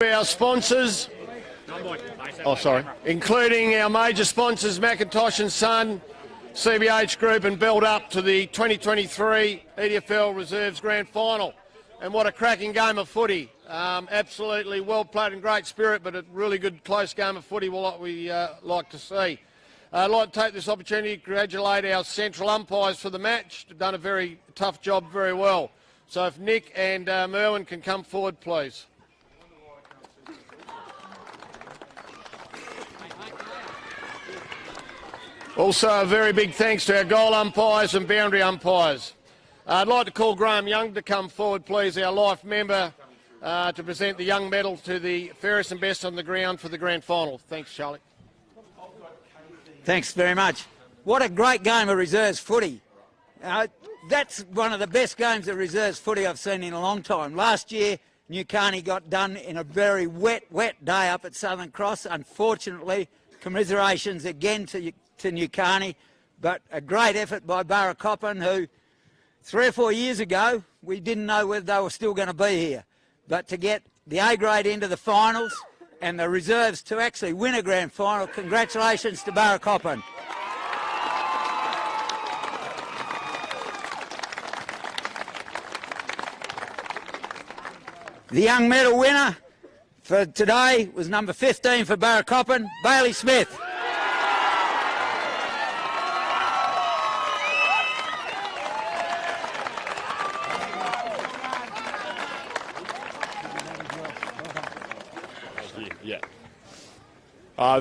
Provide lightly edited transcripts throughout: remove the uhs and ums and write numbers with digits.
Our sponsors, including our major sponsors, Macintosh and Son, CBH Group, and build up to the 2023 EDFL Reserves Grand Final. And what a cracking game of footy. Absolutely well played and great spirit, but a really good close game of footy what we like to see. I'd like to take this opportunity to congratulate our central umpires for the match. They've done a very tough job, very well. So if Nick and Merwin can come forward, please. Also, a very big thanks to our goal umpires and boundary umpires. I'd like to call Graham Young to come forward, please, our life member, to present the Young Medal to the fairest and best on the ground for the grand final. Thanks, Charlie. Thanks very much. What a great game of reserves footy. That's one of the best games of reserves footy I've seen in a long time. Last year, New Carney got done in a very wet day up at Southern Cross. Unfortunately, commiserations again to New Carney, but a great effort by Barracoppin, who 3 or 4 years ago, we didn't know whether they were still going to be here. But to get the A grade into the finals and the reserves to actually win a grand final, congratulations to Barracoppin. The young medal winner for today was number 15 for Barracoppin, Bailey Smith.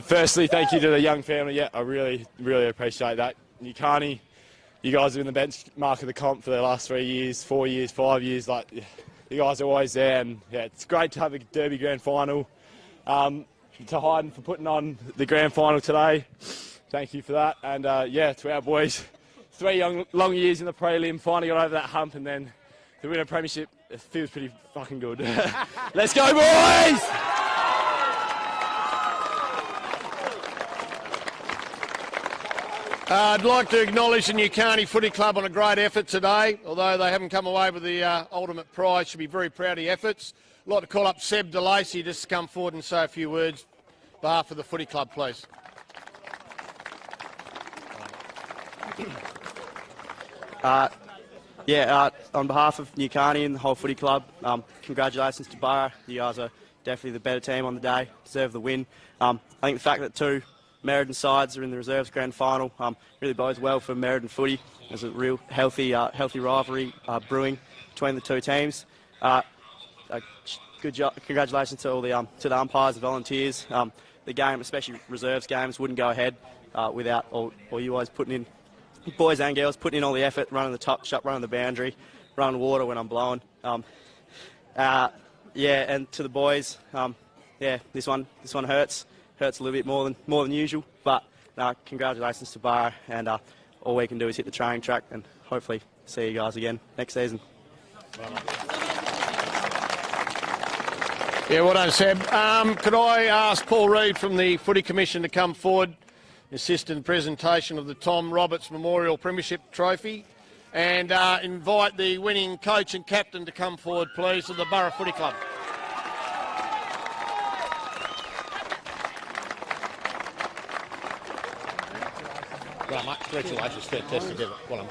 Firstly, thank you to the Young family. Yeah, I really appreciate that. New Carney, you guys have been the benchmark of the comp for the last 3 years, 4 years, 5 years. Like, you guys are always there, and yeah, it's great to have a Derby grand final. To Hyden for putting on the grand final today, thank you for that. And yeah, to our boys, 3 long years in the prelim, finally got over that hump, and then to win a premiership, it feels pretty fucking good. Let's go, boys! I'd like to acknowledge the New Carney Footy Club on a great effort today. Although they haven't come away with the ultimate prize, should be very proud of the efforts. I'd like to call up Seb DeLacy just to come forward and say a few words on behalf of the footy club, please. On behalf of New Carney and the whole footy club, congratulations to Barra. You guys are definitely the better team on the day, deserve the win. I think the fact that 2 Meriden sides are in the reserves grand final really bodes well for Meriden footy. There's a real healthy rivalry brewing between the 2 teams. Good job, congratulations to all the umpires, the volunteers. The game, especially reserves games, wouldn't go ahead without all you guys putting in, boys and girls, putting in all the effort, running the top shot, running the boundary, running water when I'm blowing. And to the boys, this one hurts. Hurts a little bit more than usual, but congratulations to Barra, and all we can do is hit the training track and hopefully see you guys again next season. Yeah, well done, Seb. Could I ask Paul Reid from the Footy Commission to come forward, assist in the presentation of the Tom Roberts Memorial Premiership Trophy, and invite the winning coach and captain to come forward, please, of the Borough Footy Club. Well, mate, congratulations, fantastic. Well done.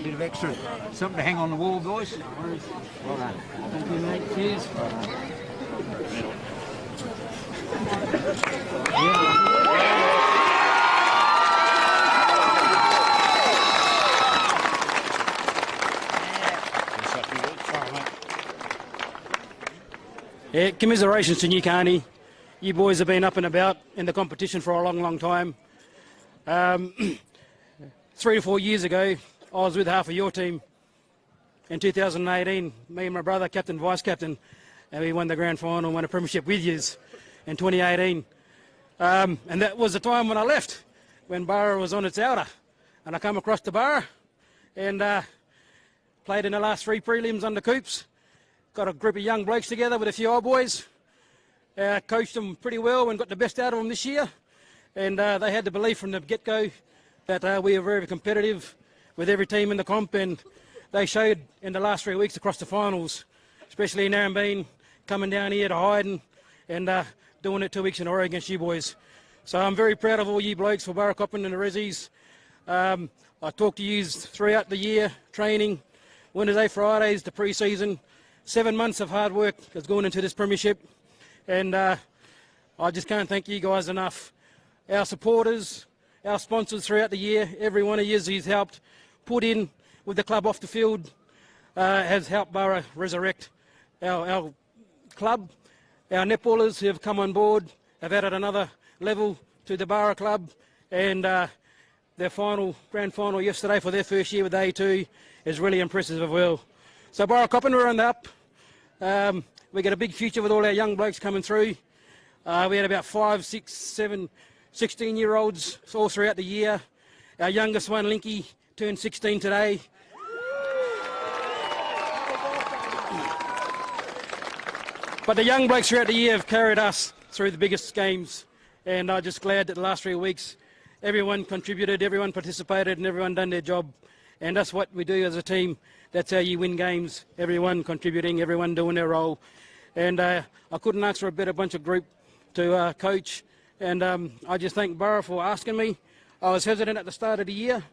Bit of extra, something to hang on the wall, boys. Well done. Thank you, mate. Cheers. Yeah, commiserations to New Carney. You boys have been up and about in the competition for a long time. 3 to 4 years ago, I was with half of your team in 2018, me and my brother, captain, vice-captain, and we won the grand final and won a premiership with yous in 2018. And that was the time when I left, when Barra was on its outer. And I come across to Barra and played in the last 3 prelims under Coops. Got a group of young blokes together with a few old boys. Coached them pretty well and got the best out of them this year. And they had the belief from the get-go that we were very competitive with every team in the comp, and they showed in the last 3 weeks across the finals, especially in Narembeen, coming down here to Hyden and doing it 2 weeks in a row against you boys. So I'm very proud of all you blokes for Barracoppin and the Rezzies. I talked to you throughout the year, training, Wednesday, Fridays, the pre-season. 7 months of hard work has gone into this premiership, and I just can't thank you guys enough. Our supporters, our sponsors throughout the year, every one of you who's helped put in with the club off the field has helped Borough resurrect our club. Our netballers who have come on board have added another level to the Borough club, and their grand final yesterday for their first year with A2 is really impressive as well. So Barracoppin, we're on the up. We got a big future with all our young blokes coming through. We had about 5, 6, 7, 16-year-olds all throughout the year. Our youngest one, Linky, turned 16 today. But the young blokes throughout the year have carried us through the biggest games, and I'm just glad that the last 3 weeks everyone contributed, everyone participated, and everyone done their job. And that's what we do as a team. That's how you win games. Everyone contributing, everyone doing their role. And I couldn't ask for a better bunch of group to coach. And I just thank Borough for asking me. I was hesitant at the start of the year,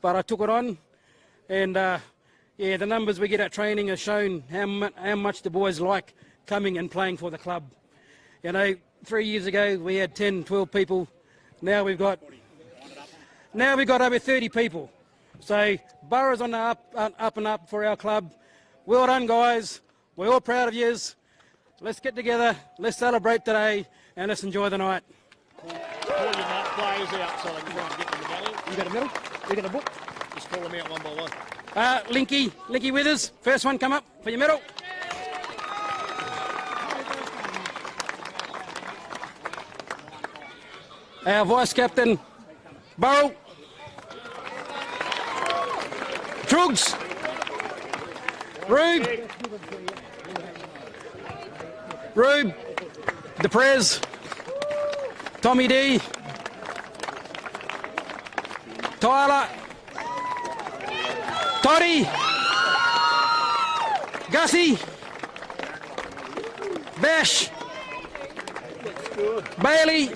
but I took it on. And yeah, the numbers we get at training have shown how much the boys like coming and playing for the club. You know, 3 years ago we had 10, 12 people. Now we've got over 30 people. So Borough's on the up and up for our club. Well done, guys. We're all proud of yous. Let's get together. Let's celebrate today, and let's enjoy the night. Call your players out so they can try and get them the medal. You got a medal? You got a book? Just call them out one by one. Linky Withers, first one come up for your medal. Our vice captain, Burrell. Trugs. Rube. DePrez. Tommy D. Tyler. Toddy. Gussie. Bash. Bailey.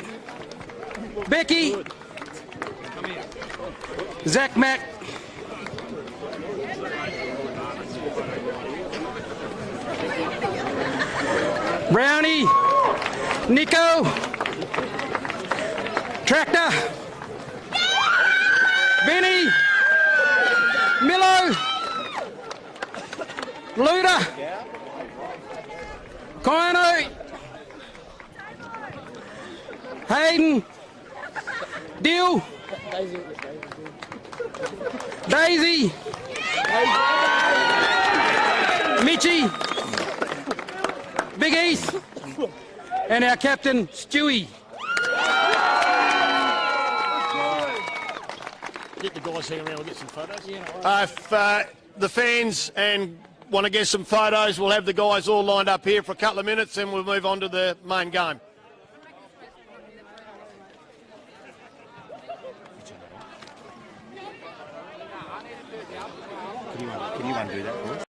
Becky. Zach Mack. Brownie. Nico. Tractor. Benny. Milo. Luda. Kino. Hyden. Deal. Daisy. Mitchie. Big East. And our captain, Stewie. Get the guys hanging around, we'll get some photos. If the fans want to get some photos, we'll have the guys all lined up here for a couple of minutes and we'll move on to the main game. Can you undo that for us?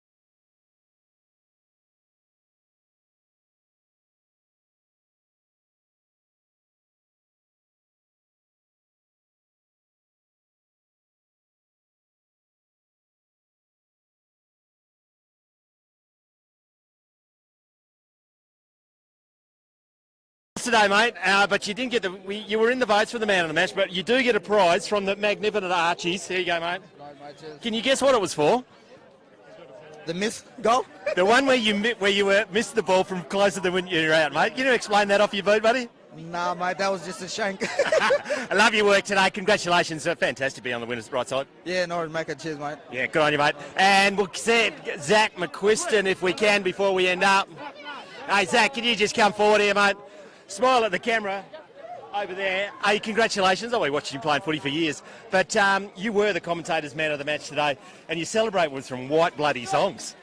Today, mate, but you didn't get you were in the votes for the man of the match, but you do get a prize from the magnificent Archies. Here you go, mate. Can you guess what it was for? The miss goal? The one where you missed the ball from closer than when you're out, mate. Can you explain that off your boot, buddy? Nah, mate, that was just a shank. I love your work today. Congratulations. Fantastic to be on the winner's right side. Yeah, no worries, mate. Cheers, mate. Yeah, good on you, mate. And we'll say Zach McQuiston, if we can, before we end up. Hey, Zach, can you just come forward here, mate? Smile at the camera over there. Hey, congratulations. I've been watching you playing footy for years. But you were the commentator's man of the match today, and you celebrate with some white bloody songs.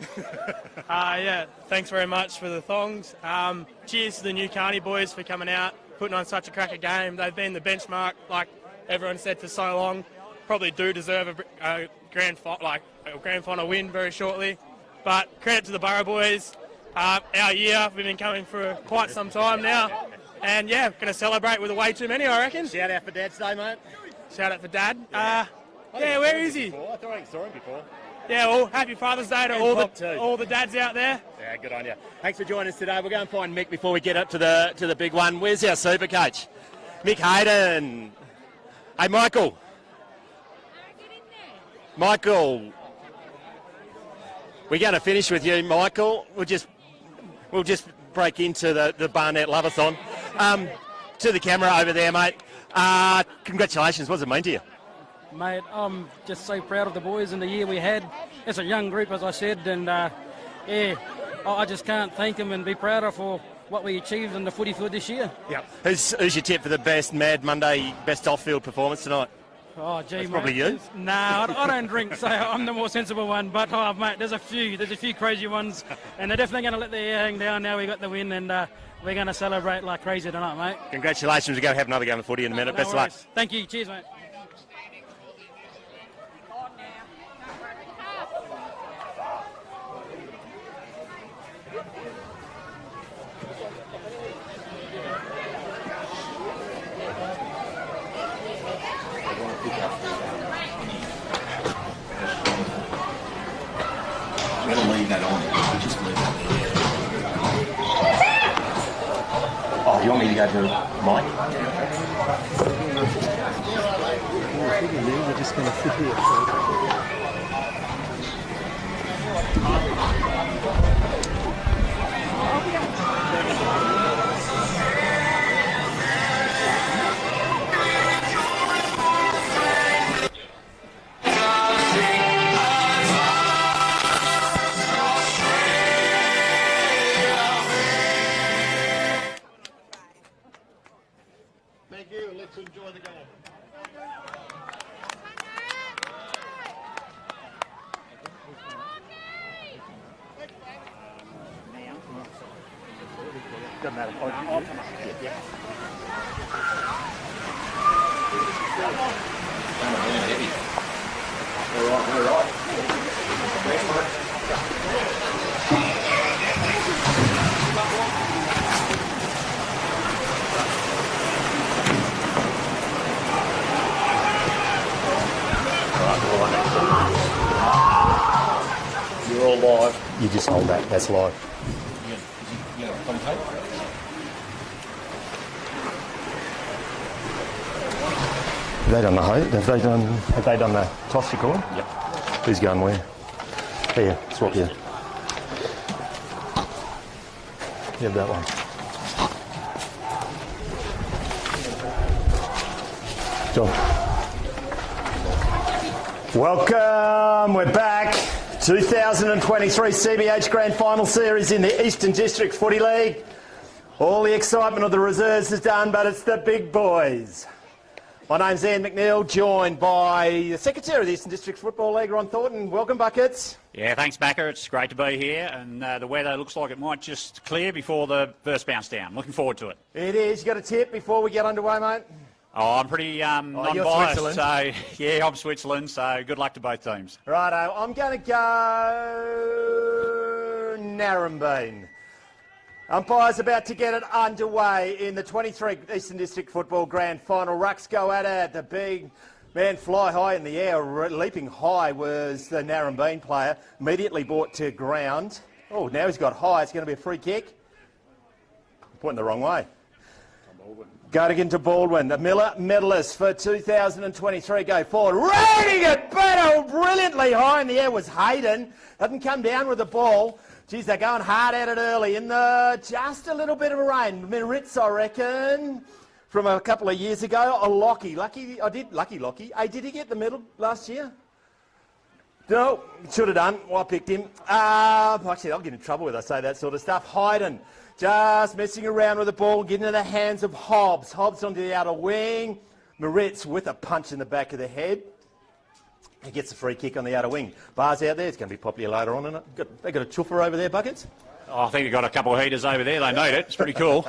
Yeah, thanks very much for the thongs. Cheers to the New Carney boys for coming out, putting on such a cracker game. They've been the benchmark, like everyone said, for so long. Probably do deserve a grand final win very shortly. But credit to the Borough boys. Our year, we've been coming for quite some time now. And yeah, going to celebrate with a way too many, I reckon. Shout out for Dad's Day, mate. Shout out for Dad. Yeah, where is he? I thought I saw him before. Yeah, well, happy Father's Day to all the dads out there. Yeah, good on you. Thanks for joining us today. We'll go and find Mick before we get up to the big one. Where's our super coach? Mick Hyden. Hey, Michael. Michael, we're going to finish with you, Michael. We'll just break into the Barnet Loveathon. To the camera over there, mate. Congratulations. What does it mean to you? Mate, I'm just so proud of the boys and the year we had. It's a young group, as I said, and yeah, I just can't thank them and be prouder for what we achieved in the footy field this year. Yep. Who's your tip for the best Mad Monday, best off-field performance tonight? Oh, gee, That's mate. probably you. Nah, I don't drink, so I'm the more sensible one. But, mate, there's a few crazy ones, and they're definitely going to let their hair hang down now we got the win, and we're going to celebrate like crazy tonight, mate. Congratulations. We're going to have another game of footy in a minute. Best of luck. Thank you. Cheers, mate. I'm going to leave that on. Just leave that there. Oh, you want me to go to Mike? We're just going to sit here. Thank you. Let's enjoy the game. Doesn't matter. I'll come up. Yeah. All right. Thanks, mate. You're all live. You just hold that. That's live. You know, commentate? Have they done the toss you call? Yep. Who's going where? Here, swap you. You have that one. John. Welcome, we're back. 2023 CBH Grand Final Series in the Eastern District Footy League. All the excitement of the reserves is done, but it's the big boys. My name's Ian McNeil, joined by the Secretary of the Eastern District Football League, Ron Thornton. Welcome, Buckets. Yeah, thanks, Backer. It's great to be here, and the weather looks like it might just clear before the first bounce down. Looking forward to it. It is. You got a tip before we get underway, mate? Oh, I'm pretty non-biased, so yeah, I'm Switzerland, so good luck to both teams. Righto, I'm going to go Narembeen. Umpires about to get it underway in the 23 Eastern District Football Grand Final. Rucks go at it. The big man fly high in the air. Leaping high was the Narembeen player. Immediately brought to ground. Oh, now he's got high. It's going to be a free kick. Pointing the wrong way. Going into Baldwin. The Miller medalist for 2023 go forward. Raiding it better brilliantly high in the air was Hyden. Doesn't come down with the ball. Geez, they're going hard at it early in just a little bit of a rain. Ritz, I reckon, from a couple of years ago. A Lockie. Lucky. Hey, did he get the medal last year? No, should have done. Well, I picked him. Actually, I'll get in trouble when I say that sort of stuff. Hyden. Just messing around with the ball, getting into the hands of Hobbs. Hobbs onto the outer wing. Moritz with a punch in the back of the head. He gets a free kick on the outer wing. Bar's out there. It's going to be popular later on, isn't it? They got a chuffer over there, Buckets? Oh, I think we've got a couple of heaters over there. They made it. It's pretty cool.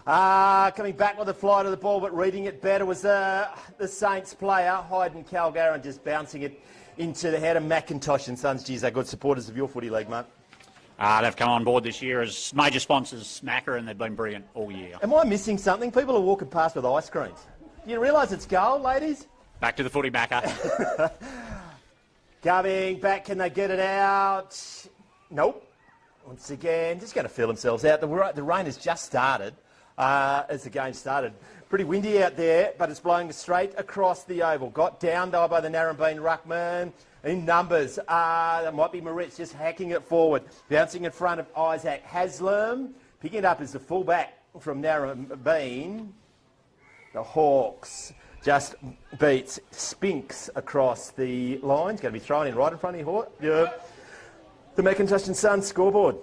Coming back with a fly to the ball, but reading it better was the Saints player, Hyden Calgaran, just bouncing it into the Hyden Macintosh and Sons. Geez, they're good supporters of your footy league, mate. They've come on board this year as major sponsors, Smacker, and they've been brilliant all year. Am I missing something? People are walking past with ice creams. Do you realise it's goal, ladies? Back to the footy, Macca. Coming back, can they get it out? Nope. Once again, just going to feel themselves out. The rain has just started as the game started. Pretty windy out there, but it's blowing straight across the oval. Got down though by the Narembeen ruckman. In numbers, that might be Moritz just hacking it forward. Bouncing in front of Isaac Haslam. Picking it up as the fullback from Narembeen. The Hawks just beats Spinks across the line. It's going to be thrown in right in front of your the Macintosh and Sons scoreboard.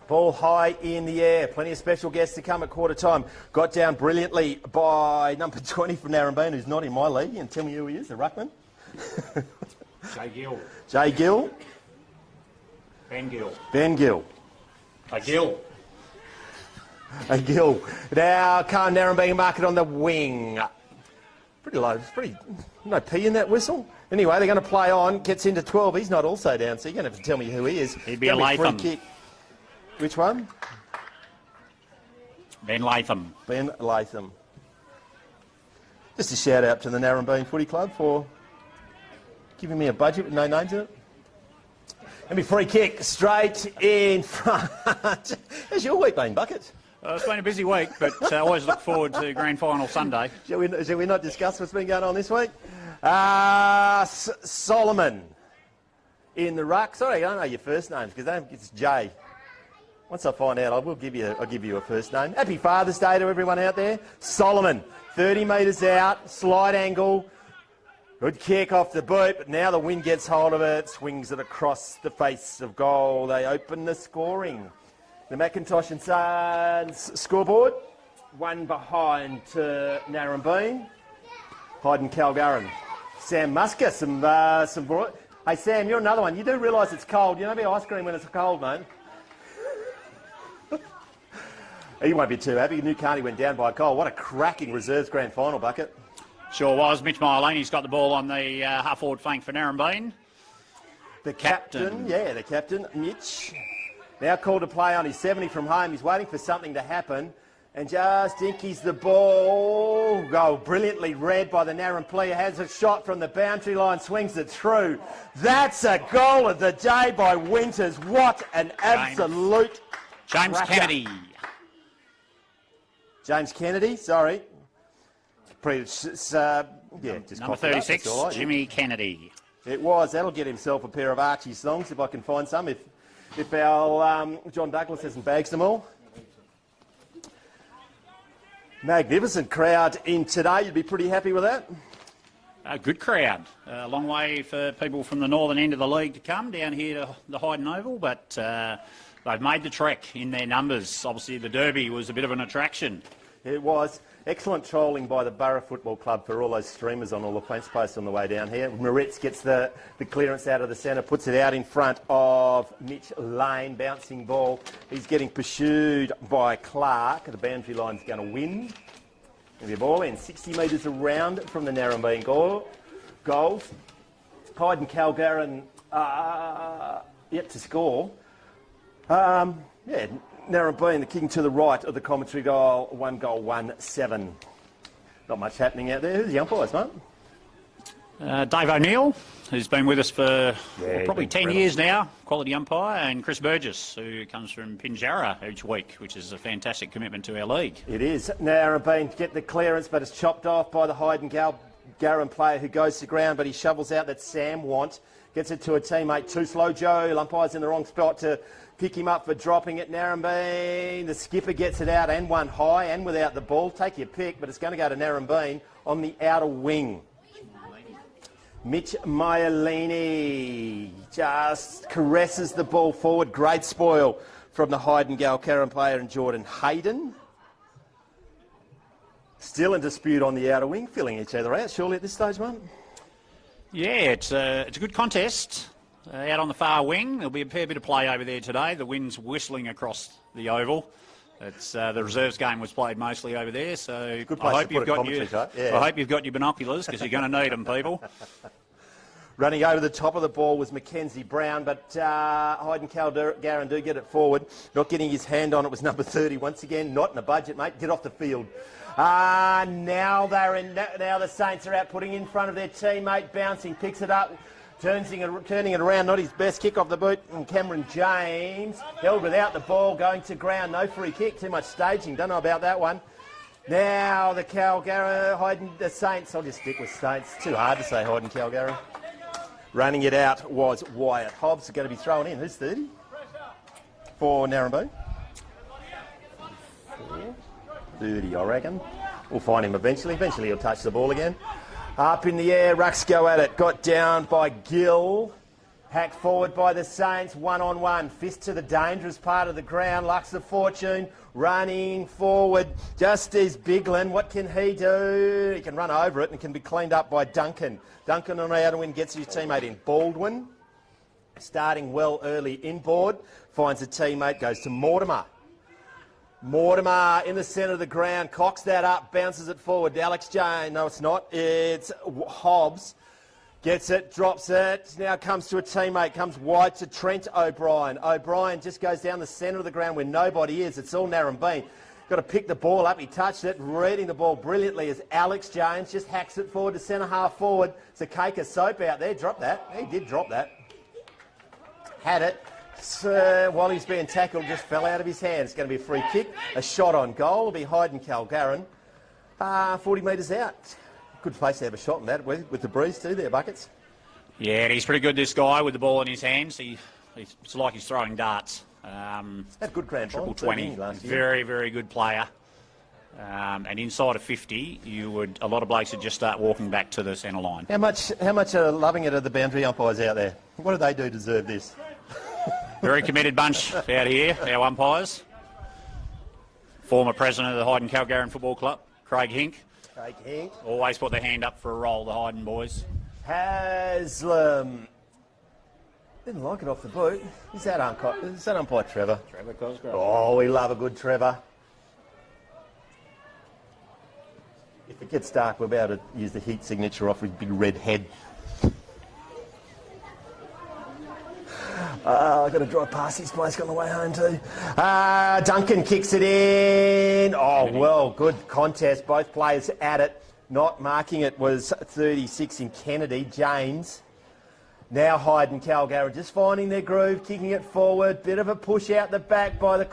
Ball high in the air. Plenty of special guests to come at quarter time. Got down brilliantly by number 20 from Narembeen, who's not in my league. And tell me who he is, the ruckman. Jay Gill. Jay Gill. Ben Gill. Ben Gill. Gill. A Gill. Now, Khan Narembeen market on the wing. Pretty low. It's pretty... No P in that whistle. Anyway, they're going to play on. Gets into 12. He's not also down, so you're going to have to tell me who he is. He'd be a Latham. Free kick. Which one? Ben Latham. Ben Latham. Just a shout out to the Narembeen Footy Club for giving me a budget with no names in it. And be free kick straight in front. How's your week been, Bucket? It's been a busy week, but I always look forward to Grand Final Sunday. Shall we not discuss what's been going on this week? Solomon in the ruck. Sorry, I don't know your first names because it's Jay. Once I find out, I'll give you a first name. Happy Father's Day to everyone out there. Solomon, 30 metres out, slight angle. Good kick off the boot, but now the wind gets hold of it, swings it across the face of goal. They open the scoring. The Macintosh and Sons scoreboard, one behind to Narembeen. Hyden Calgaran. Sam Musker, some. Hey Sam, you're another one. You do realise it's cold. You know about ice cream when it's cold, mate. He won't be too happy. New Carney went down by a goal. What a cracking reserves grand final, Bucket. Sure was. Mitch Mylaney's got the ball on the half-forward flank for Narembeen. The captain, the captain, Mitch. Now called to play on his 70 from home. He's waiting for something to happen. And just inkies the ball. Goal brilliantly read by the Narembeen player. Has a shot from the boundary line, swings it through. That's a goal of the day by Winters. What an absolute James cracker. Kennedy. James Kennedy, sorry. Just Number 36, right, Jimmy Kennedy. It was. That'll get himself a pair of Archie songs if I can find some. If our John Douglas hasn't bagged them all. Magnificent crowd in today. You'd be pretty happy with that? A good crowd. A long way for people from the northern end of the league to come down here to the Hyden Oval, but they've made the trek in their numbers. Obviously, the Derby was a bit of an attraction. It was. Excellent trolling by the Borough Football Club for all those streamers on all the fence posts on the way down here. Moritz gets the clearance out of the centre, puts it out in front of Mitch Lane, bouncing ball. He's getting pursued by Clark. The boundary line's going to win. There'll be a ball in 60 metres around from the Narembeen goals. Hyden Calgaran yet to score. Narembeen, the king to the right of the commentary goal, 1-1-7. Not much happening out there. Who's the umpires, mate? Dave O'Neill, who's been with us for probably 10 years now, quality umpire, and Chris Burgess, who comes from Pinjarra each week, which is a fantastic commitment to our league. It is. Narembeen get the clearance, but it's chopped off by the Hyden Calgaran player who goes to ground, but he shovels out that Sam Want. Gets it to a teammate, too slow Joe. Umpire's in the wrong spot to pick him up for dropping it. Narembeen, the skipper gets it out and one high and without the ball. Take your pick, but it's going to go to Narembeen on the outer wing. Mitch Myalini just caresses the ball forward. Great spoil from the Hyden Calgaran player and Jordan Hyden. Still in dispute on the outer wing, filling each other out, surely at this stage, mate? Yeah, it's a good contest. Out on the far wing, there'll be a fair bit of play over there today. The wind's whistling across the oval. It's the reserves game was played mostly over there, so I hope you've got your binoculars because you're going to need them, people. Running over the top of the ball was Mackenzie Brown, but Hyden Calgaran do get it forward. Not getting his hand on it was number 30. Once again, not in the budget, mate. Get off the field. Now the Saints are out putting in front of their teammate. Bouncing, picks it up. Turning it around, not his best kick off the boot. And Cameron James held without the ball, going to ground. No free kick, too much staging. Don't know about that one. Now the the Saints. I'll just stick with Saints. Too hard to say Hyden Calgaran. Running it out was Wyatt Hobbs. Going to be thrown in. Who's 30? For Narembeen. 30, I reckon. We'll find him eventually. Eventually he'll touch the ball again. Up in the air, Rucks go at it. Got down by Gill. Hacked forward by the Saints. 1-on-1. Fist to the dangerous part of the ground. Lux of Fortune running forward. Just as Bigland. What can he do? He can run over it and can be cleaned up by Duncan. Duncan on out and win, gets his teammate in. Baldwin starting well early inboard. Finds a teammate, goes to Mortimer. Mortimer in the centre of the ground, cocks that up, bounces it forward. Alex Jane, no it's not, it's Hobbs. Gets it, drops it, now comes to a teammate, comes wide to Trent O'Brien. O'Brien just goes down the centre of the ground where nobody is, it's all Narembeen. Got to pick the ball up, he touched it, reading the ball brilliantly as Alex Jones just hacks it forward to centre half forward. It's a cake of soap out there, dropped that, he did drop that. Had it. While he's being tackled, just fell out of his hands. It's going to be a free kick. A shot on goal. It'll be Hyden Calgaran. 40 metres out. Good place to have a shot in that with the breeze too there, Buckets. Yeah, he's pretty good, this guy, with the ball in his hands. It's like he's throwing darts. Had good grand final. Triple 20. Very, very good player. And inside of 50, a lot of blokes would just start walking back to the centre line. How much are loving it are the boundary umpires out there? What do they do to deserve this? Very committed bunch out here, our umpires. Former president of the Hyden Calgaran Football Club, Craig Hink. Craig Hink. Always put their hand up for a roll, the Hyden boys. Haslam. Didn't like it off the boot. Is that umpire Trevor? Trevor Cosgrove. Oh, we love a good Trevor. If it gets dark, we're about to use the heat signature off his big red head. I've got to drive past his place on the way home too. Duncan kicks it in. Oh, well, good contest. Both players at it. Not marking it was 36 in Kennedy. James. Now Hyden Calgaran just finding their groove, kicking it forward. Bit of a push out the back by the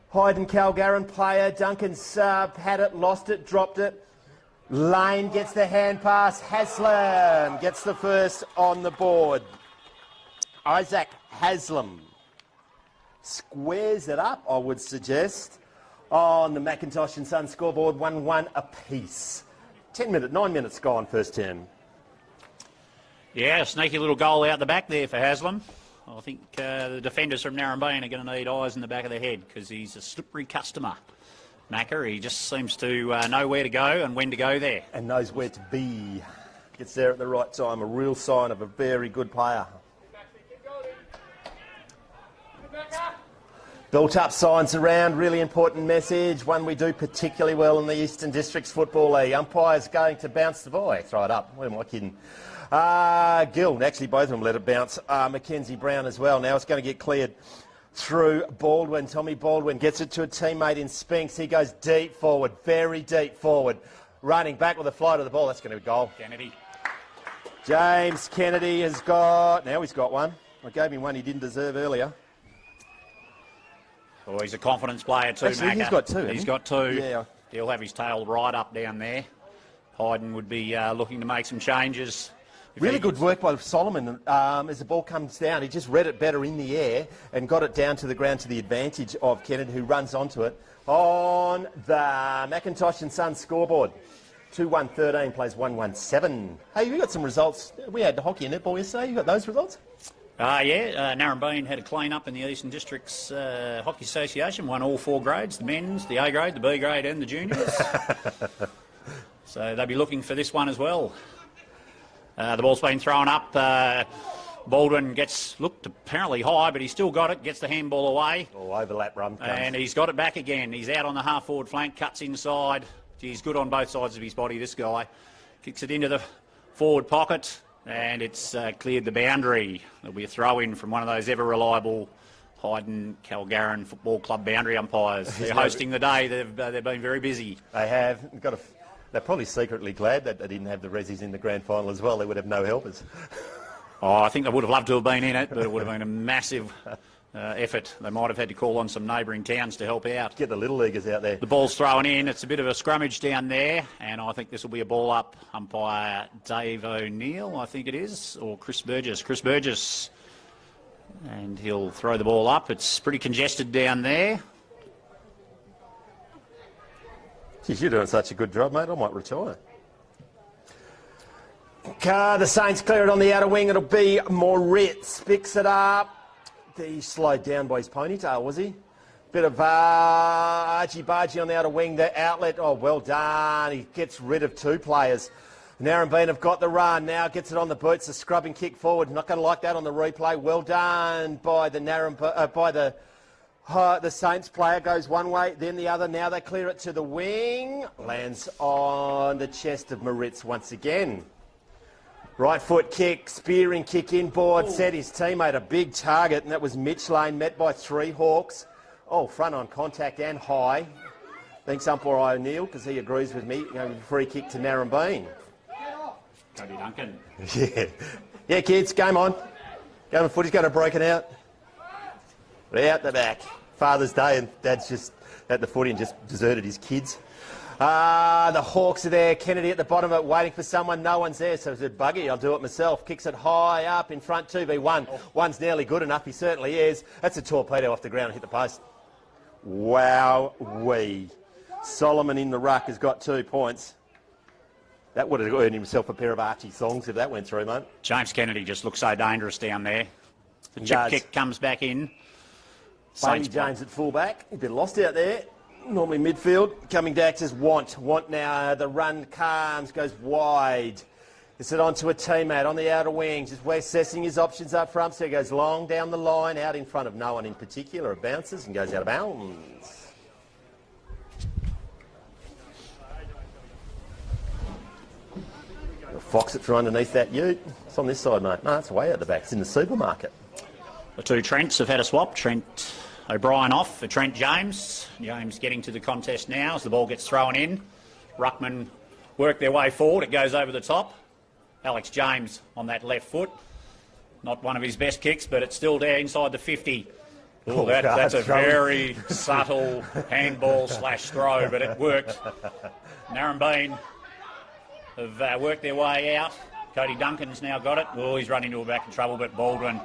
Hyden Calgaran player. Duncan's had it, lost it, dropped it. Lane gets the hand pass. Haslam gets the first on the board. Isaac Haslam squares it up, I would suggest, on the Macintosh and Son scoreboard, 1-1 apiece. 9 minutes gone, first term. Yeah, a sneaky little goal out the back there for Haslam. I think the defenders from Narembeen are going to need eyes in the back of their head because he's a slippery customer. Macca, he just seems to know where to go and when to go there. And knows where to be. Gets there at the right time, a real sign of a very good player. Built up signs around, really important message, one we do particularly well in the Eastern Districts Football League. Umpire's going to bounce the ball. Throw it up. What am I kidding? Gill, actually both of them let it bounce. Mackenzie Brown as well. Now it's going to get cleared through Baldwin. Tommy Baldwin gets it to a teammate in Spinks. He goes deep forward, very deep forward. Running back with a fly to the ball. That's going to be a goal. Kennedy. James Kennedy has got... Now he's got one. I gave him one he didn't deserve earlier. Oh, he's a confidence player too, actually, Macca. he's got two. He's got two. Yeah. He'll have his tail right up down there. Hyden would be looking to make some changes. Really good work by Solomon as the ball comes down. He just read it better in the air and got it down to the ground to the advantage of Kennedy, who runs onto it on the Macintosh and Son scoreboard. 2-1-13 plays 1-1-7. Hey, we got some results. We had the hockey and netball yesterday. You got those results? Narembeen had a clean-up in the Eastern Districts Hockey Association, won all 4 grades, the men's, the A grade, the B grade and the juniors. So they'll be looking for this one as well. The ball's been thrown up. Baldwin looked apparently high, but he's still got it, gets the handball away. Oh, overlap run comes. And he's got it back again. He's out on the half-forward flank, cuts inside. He's good on both sides of his body, this guy. Kicks it into the forward pocket. And it's cleared the boundary. There'll be a throw-in from one of those ever-reliable Hyden Calgaran Football Club boundary umpires. They're hosting the day. They've been very busy. They have. They're probably secretly glad that they didn't have the Rezzies in the grand final as well. They would have no helpers. Oh, I think they would have loved to have been in it, but it would have been a massive effort. They might have had to call on some neighbouring towns to help out. Get the little leaguers out there. The ball's thrown in. It's a bit of a scrummage down there, and I think this will be a ball up. Umpire Dave O'Neill, I think it is, or Chris Burgess. Chris Burgess. And he'll throw the ball up. It's pretty congested down there. Geez, you're doing such a good job, mate. I might retire. The Saints clear it on the outer wing. It'll be Moritz. Picks it up. He slowed down by his ponytail, was he? Bit of argy-bargy on the outer wing. The outlet, oh, well done. He gets rid of two players. Narembeen have got the run. Now gets it on the boots. A scrubbing kick forward. Not going to like that on the replay. Well done by the the Saints player. Goes one way, then the other. Now they clear it to the wing. Lands on the chest of Moritz once again. Right foot kick, spearing kick inboard. Set his teammate a big target, and that was Mitch Lane, met by three Hawks. Oh, front on contact and high. Thanks umpire O'Neill, because he agrees with me. Free kick to Narembeen. Cody Duncan. Yeah, kids, game on. Game on footy's going to break it out. Out the back. Father's Day, and Dad's just at the footy and just deserted his kids. The Hawks are there. Kennedy at the bottom of it, waiting for someone. No one's there, so he said, buggy, I'll do it myself. Kicks it high up in front, 2v1. One's nearly good enough, he certainly is. That's a torpedo off the ground and hit the post. Wow-wee. Solomon in the ruck has got 2 points. That would have earned himself a pair of Archie songs if that went through, mate. James Kennedy just looks so dangerous down there. The chip kick comes back in. Bailey James at fullback. A bit lost out there. Normally midfield. Coming back says Want. Want now. The run comes, goes wide. Gets it onto a teammate on the outer wing. Just assessing his options up front. So he goes long down the line, out in front of no one in particular. It bounces and goes out of bounds. Fox it from underneath that ute. It's on this side, mate. No, it's way out the back. It's in the supermarket. The two Trents have had a swap. Trent O'Brien off for Trent James. James getting to the contest now as the ball gets thrown in. Ruckman work their way forward. It goes over the top. Alex James on that left foot. Not one of his best kicks, but it's still there inside the 50. Ooh, that's a very subtle handball/throw, but it worked. Narembeen have worked their way out. Cody Duncan's now got it. Oh, he's run into a back in trouble, but Baldwin,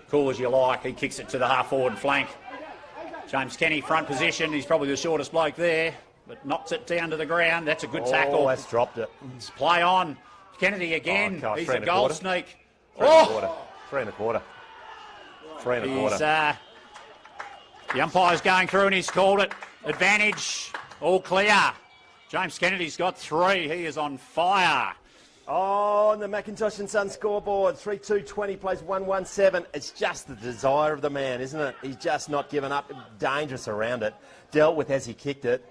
cool as you like, he kicks it to the half-forward flank. James Kenny, front position. He's probably the shortest bloke there, but knocks it down to the ground. That's a good tackle. Oh, that's dropped it. It's play on. Kennedy again. Oh, he's a goal sneak. 3 and a quarter. 3 and a quarter. The umpire's going through and he's called it. Advantage. All clear. James Kennedy's got 3. He is on fire. On the Macintosh and Son scoreboard, 3-2-20 plays 1-1-7. It's just the desire of the man, isn't it? He's just not given up. Dangerous around it. Dealt with as he kicked it.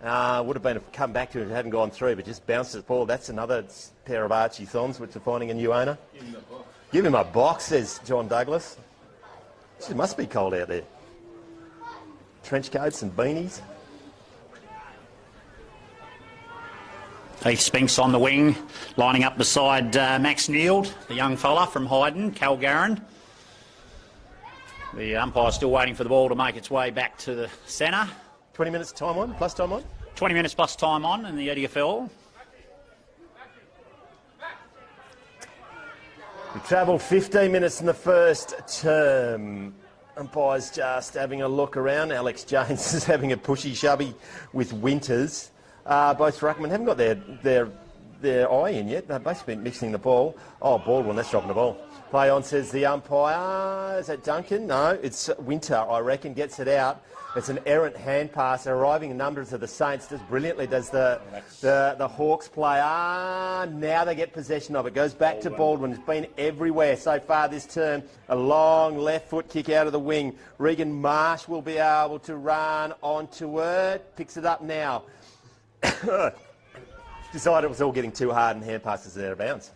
Would have been come back to it if it hadn't gone through, but just bounced the ball. That's another pair of Archie thongs, which are finding a new owner. Give him a box, says John Douglas. It must be cold out there. Trench coats and beanies. Heath Spinks on the wing, lining up beside Max Neild, the young fella from Hyden, Calgaran. The umpire's still waiting for the ball to make its way back to the centre. 20 minutes time on, plus time on? 20 minutes plus time on in the EDFL. We travelled 15 minutes in the first term. Umpire's just having a look around. Alex James is having a pushy-shovey with Winters. Both ruckmen haven't got their eye in yet. They've both been mixing the ball. Oh, Baldwin, that's dropping the ball. Play on, says the umpire. Is that Duncan? No, it's Winter, I reckon, gets it out. It's an errant hand pass. Arriving in numbers of the Saints does brilliantly, does the Hawks play. Now they get possession of it. Goes back to Baldwin. It's been everywhere so far this term. A long left foot kick out of the wing. Regan Marsh will be able to run onto it. Picks it up now. Decided it was all getting too hard and hand passes out of bounds.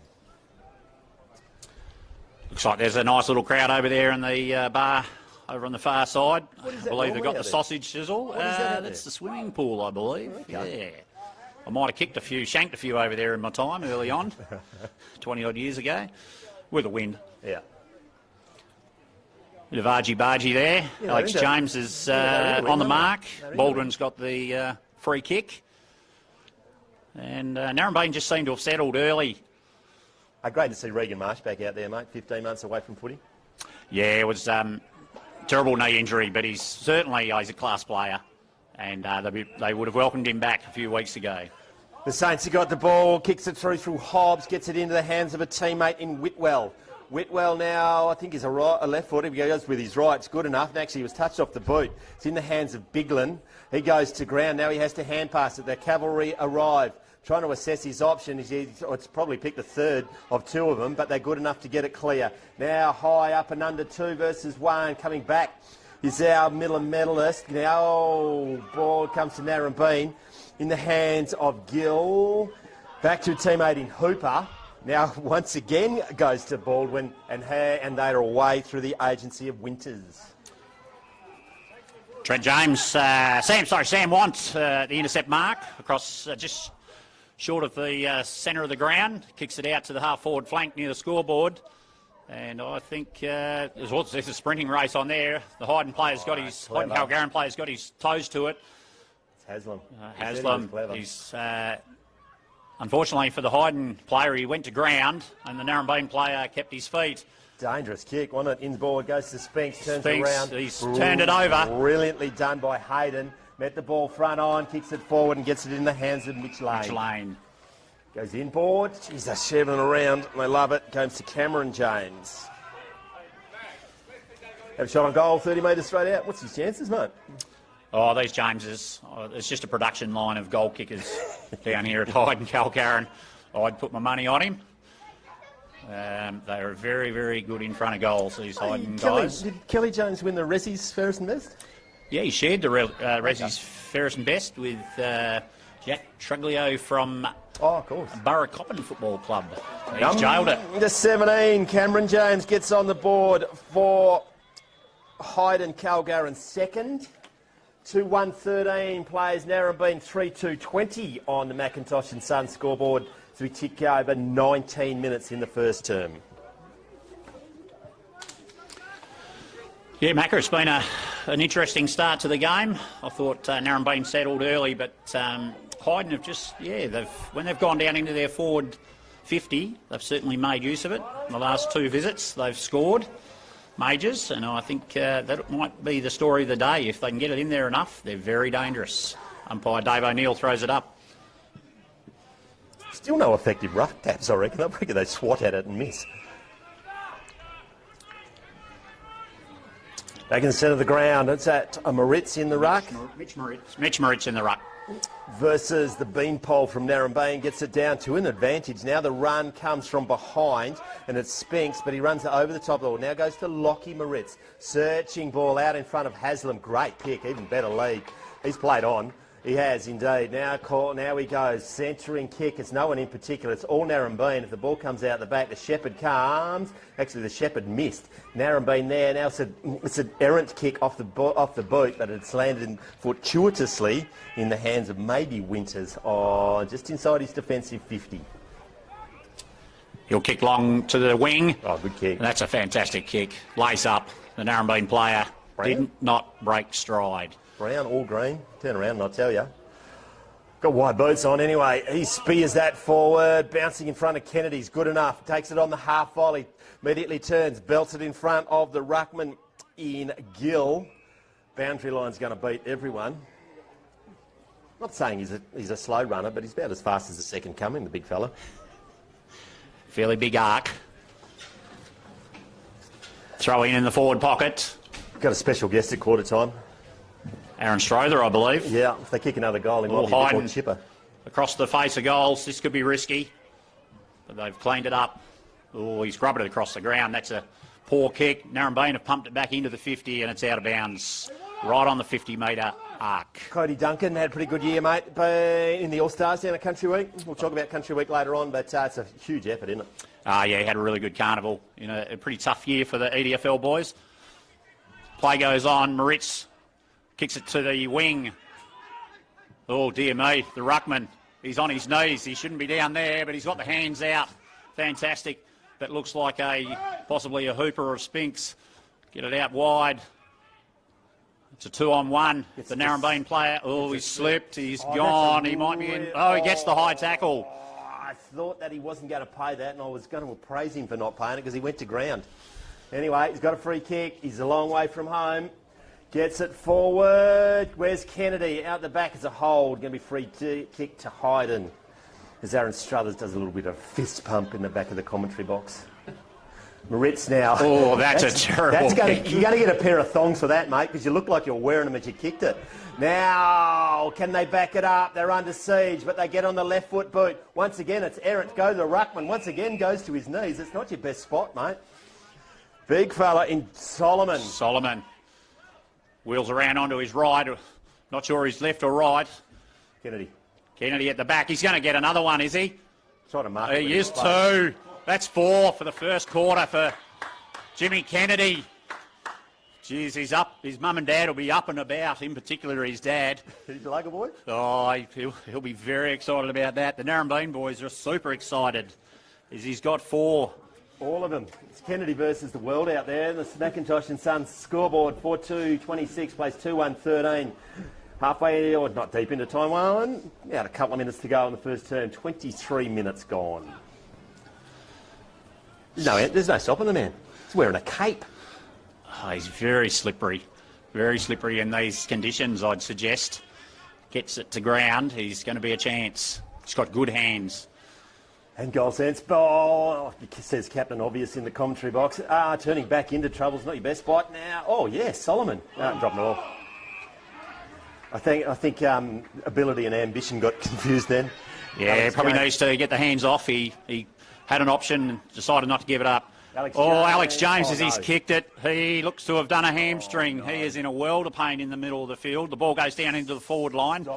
Looks like there's a nice little crowd over there in the bar over on the far side. I believe they've got the sausage sizzle. That's the swimming pool, I believe. Okay. Yeah. I might have kicked a few, shanked a few over there in my time early on, 20-odd years ago, with a wind. Yeah. Bit of argy-bargy there. Yeah, Alex James is on the mark. Baldwin's got the free kick. And Narembeen just seemed to have settled early. Great to see Regan Marsh back out there, mate. 15 months away from footy. Yeah, it was terrible knee injury, but he's a class player. And they would have welcomed him back a few weeks ago. The Saints have got the ball, kicks it through Hobbs, gets it into the hands of a teammate in Whitwell. Whitwell now, I think, is a left footer. He goes with his right. It's good enough. And actually, he was touched off the boot. It's in the hands of Biglin. He goes to ground. Now he has to hand pass it. The cavalry arrive, trying to assess his options. It's probably picked the third of two of them, but they're good enough to get it clear. Now high up and under 2 versus 1. Coming back is our middle medalist. Now ball comes to Narembeen in the hands of Gill. Back to a teammate in Hooper. Now, once again, goes to Baldwin, and they're away through the agency of Winters. Trent James, Sam wants the intercept mark across just short of the centre of the ground. Kicks it out to the half-forward flank near the scoreboard. And I think there's a sprinting race on there. The Hyden Calgaran player's got his toes to it. It's Haslam. He's unfortunately for the Hyden player, he went to ground, and the Narembeen player kept his feet. Dangerous kick, wasn't it? Inboard goes to Spinks, turns around. He's turned it over. Brilliantly done by Hyden. Met the ball front on, kicks it forward and gets it in the hands of Mitch Lane. Goes inboard. Jeez, they're shoving around. They love it. Goes to Cameron James. Have a shot on goal, 30 metres straight out. What's his chances, mate? Oh, these Jameses, it's just a production line of goal kickers down here at Hyden Calgaran. I'd put my money on him. They are very, very good in front of goals, these Hyden guys. Did Kelly Jones win the Resi's fairest and best? Yeah, he shared the Resi's fairest and best with Jack Truglio from Borough Coppin Football Club. He's jailed it. To 17, Cameron James gets on the board for Hyden Calgaran second. 2-1-13 plays Narembeen 3-2-20 on the Macintosh and Sons scoreboard as we tick over 19 minutes in the first term. Yeah, Macca, it's been an interesting start to the game. I thought Narembeen settled early, but Hyden have just, when they've gone down into their forward 50, they've certainly made use of it. In the last 2 visits, they've scored majors, and I think that might be the story of the day. If they can get it in there enough, they're very dangerous. Umpire Dave O'Neill throws it up. Still no effective rough taps, I reckon. I reckon they swat at it and miss. Back in the centre of the ground, it's at Moritz in the ruck. Mitch Moritz in the ruck. Versus the beanpole from Narembeen, gets it down to an advantage. Now the run comes from behind, and it's Spinks, but he runs over the top of the ball. Now goes to Lockie Moritz. Searching ball out in front of Haslam. Great pick, even better lead. He's played on. He has indeed. Now he goes. Centering kick. It's no one in particular. It's all Narembeen. If the ball comes out the back, the Shepherd comes. Actually, the Shepherd missed. Narembeen there. Now it's an errant kick off the boot, but it's landed fortuitously in the hands of maybe Winters. Oh, just inside his defensive 50. He'll kick long to the wing. Oh, good kick. That's a fantastic kick. Lace up. The Narembeen player did not break stride. Brown or green. Turn around and I'll tell you. Got wide boots on anyway. He spears that forward, bouncing in front of Kennedy's good enough. Takes it on the half volley. Immediately turns, belts it in front of the ruckman in Gill. Boundary line's going to beat everyone. Not saying he's a slow runner, but he's about as fast as the second coming, the big fella. Fairly big arc. Throw in the forward pocket. Got a special guest at quarter time. Aaron Strother, I believe. Yeah, if they kick another goal, he might be a bit more chipper. Across the face of goals, this could be risky. But they've cleaned it up. Oh, he's grubbed it across the ground. That's a poor kick. Narembeen have pumped it back into the 50 and it's out of bounds. Right on the 50-metre arc. Cody Duncan had a pretty good year, mate, in the All-Stars down at Country Week. We'll talk about Country Week later on, but it's a huge effort, isn't it? Yeah, he had a really good carnival in a pretty tough year for the EDFL boys. Play goes on. Moritz kicks it to the wing. Oh, dear me, the ruckman. He's on his knees. He shouldn't be down there, but he's got the hands out. Fantastic. That looks like possibly a hooper or a Spinks. Get it out wide. It's a 2-on-1. The Narembeen player. Oh, he's slipped. He's gone. He might be in. Oh, he gets the high tackle. I thought that he wasn't going to pay that, and I was going to praise him for not paying it because he went to ground. Anyway, he's got a free kick. He's a long way from home. Gets it forward. Where's Kennedy? Out the back as a hold. Going to be free kick to Hyden. As Aaron Struthers does a little bit of fist pump in the back of the commentary box. Moritz now. Oh, that's a terrible kick. You're going to get a pair of thongs for that, mate, because you look like you're wearing them as you kicked it. Now, can they back it up? They're under siege, but they get on the left foot boot. Once again, it's errant. Go to the ruckman. Once again, goes to his knees. It's not your best spot, mate. Big fella in Solomon. Solomon wheels around onto his right. Not sure he's left or right. Kennedy at the back. He's going to get another one, is he? Trying to mark He is two. That's 4 for the first quarter for Jimmy Kennedy. Geez, he's up. His mum and dad will be up and about, in particular his dad. He's a Lugger boy? Oh, he'll be very excited about that. The Narembeen boys are super excited as he's got 4. All of them. It's Kennedy versus the world out there. The Macintosh and Sons scoreboard 4-2-26 plays 2-1-13. Halfway, or not deep into time one. About a couple of minutes to go in the first term. 23 minutes gone. No, there's no stopping the man. He's wearing a cape. Oh, he's very slippery in these conditions, I'd suggest. Gets it to ground, he's going to be a chance. He's got good hands. And goal sense ball, says Captain Obvious in the commentary box. Turning back into trouble's not your best spot now. Oh, yes, Solomon. Dropping the ball. I think ability and ambition got confused then. Yeah, probably needs to get the hands off. He had an option and decided not to give it up. Alex James, as he's kicked it, he looks to have done a hamstring. He is in a world of pain in the middle of the field. The ball goes down into the forward line.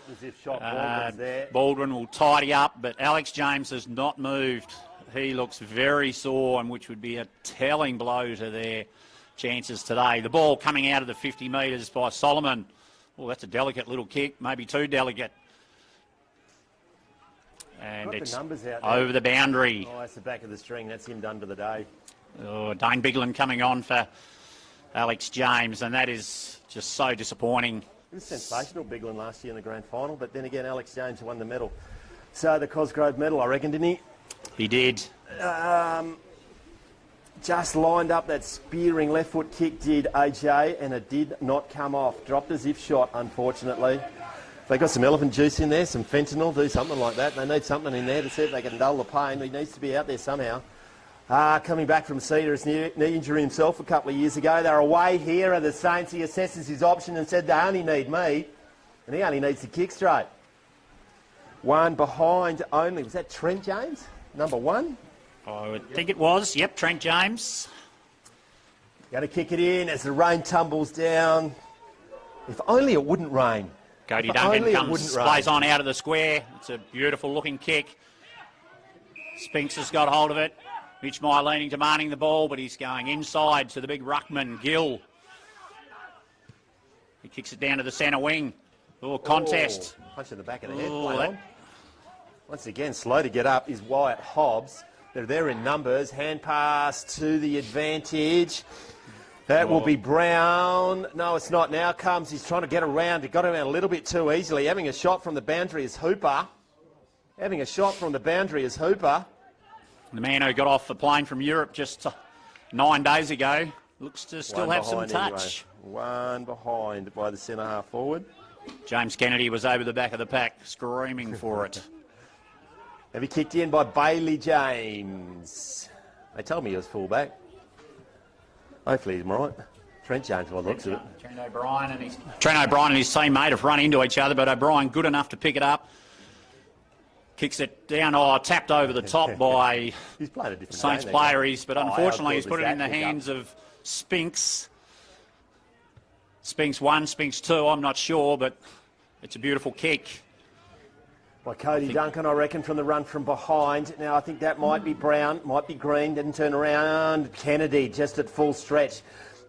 Baldwin will tidy up, but Alex James has not moved. He looks very sore, and which would be a telling blow to their chances today. The ball coming out of the 50 metres by Solomon. Oh, that's a delicate little kick, maybe too delicate. And it's over the boundary. Oh, that's the back of the string. That's him done for the day. Oh, Dane Bigland coming on for Alex James, and that is just so disappointing. It was sensational, Bigland, last year in the grand final, but then again, Alex James won the medal. So the Cosgrove medal, I reckon, didn't he? He did. Just lined up that spearing left foot kick, did AJ, and it did not come off. Dropped as if shot, unfortunately. They got some elephant juice in there, some fentanyl, do something like that. They need something in there to see if they can dull the pain. He needs to be out there somehow. Coming back from Cedar's knee injury himself a couple of years ago. They're away here at the Saints. He assesses his option and said, they only need me. And he only needs to kick straight. One behind only. Was that Trent James? Number 1? I would think it was. Yep, Trent James. Going to kick it in as the rain tumbles down. If only it wouldn't rain. Cody Duncan plays on out of the square. It's a beautiful looking kick. Spinks has got hold of it. Mitch Meyer leaning, demanding the ball, but he's going inside to the big ruckman, Gill. He kicks it down to the centre wing. Oh, contest. Punch in the back of the head. Once again, slow to get up is Wyatt Hobbs. They're there in numbers. Hand pass to the advantage. That will be Brown. No, it's not. Now comes, he's trying to get around. He got around a little bit too easily. Having a shot from the boundary is Hooper. The man who got off the plane from Europe just 9 days ago looks to still have some touch. Anyway. One behind by the centre half forward. James Kennedy was over the back of the pack, screaming for it. Have he kicked in by Bailey James? They told me he was full-back. Hopefully he's right. Trent James, by the looks of it. Trent O'Brien and his teammate have run into each other, but O'Brien good enough to pick it up. Kicks it down, tapped over the top by he's played a different Saints player, but unfortunately he's put it in the hands of Spinks. Spinks 1, Spinks 2, I'm not sure, but it's a beautiful kick. By Cody Duncan, I reckon, from the run from behind. Now, I think that might be Brown, might be Green, didn't turn around. Kennedy just at full stretch.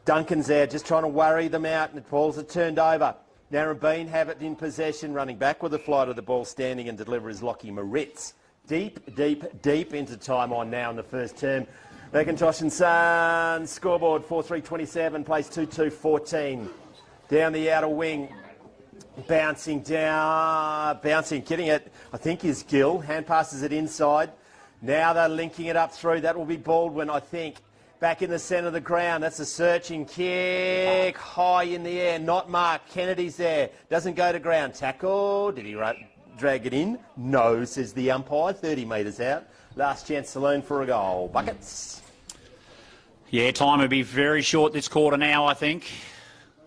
Duncan's there, just trying to worry them out, and the balls are turned over. Narembeen have it in possession, running back with the flight of the ball, standing and deliver is Lockie Moritz. Deep into time on now in the first term. McIntosh and Son, scoreboard 4-3-27, plays 2-2-14. Down the outer wing, bouncing down, getting it, I think is Gill, hand passes it inside. Now they're linking it up through, that will be Baldwin, I think. Back in the centre of the ground, that's a searching kick, high in the air, not Mark, Kennedy's there, doesn't go to ground, tackle, did he drag it in? No, says the umpire, 30 metres out. Last chance Saloon for a goal. Buckets. Yeah, time will be very short this quarter now, I think.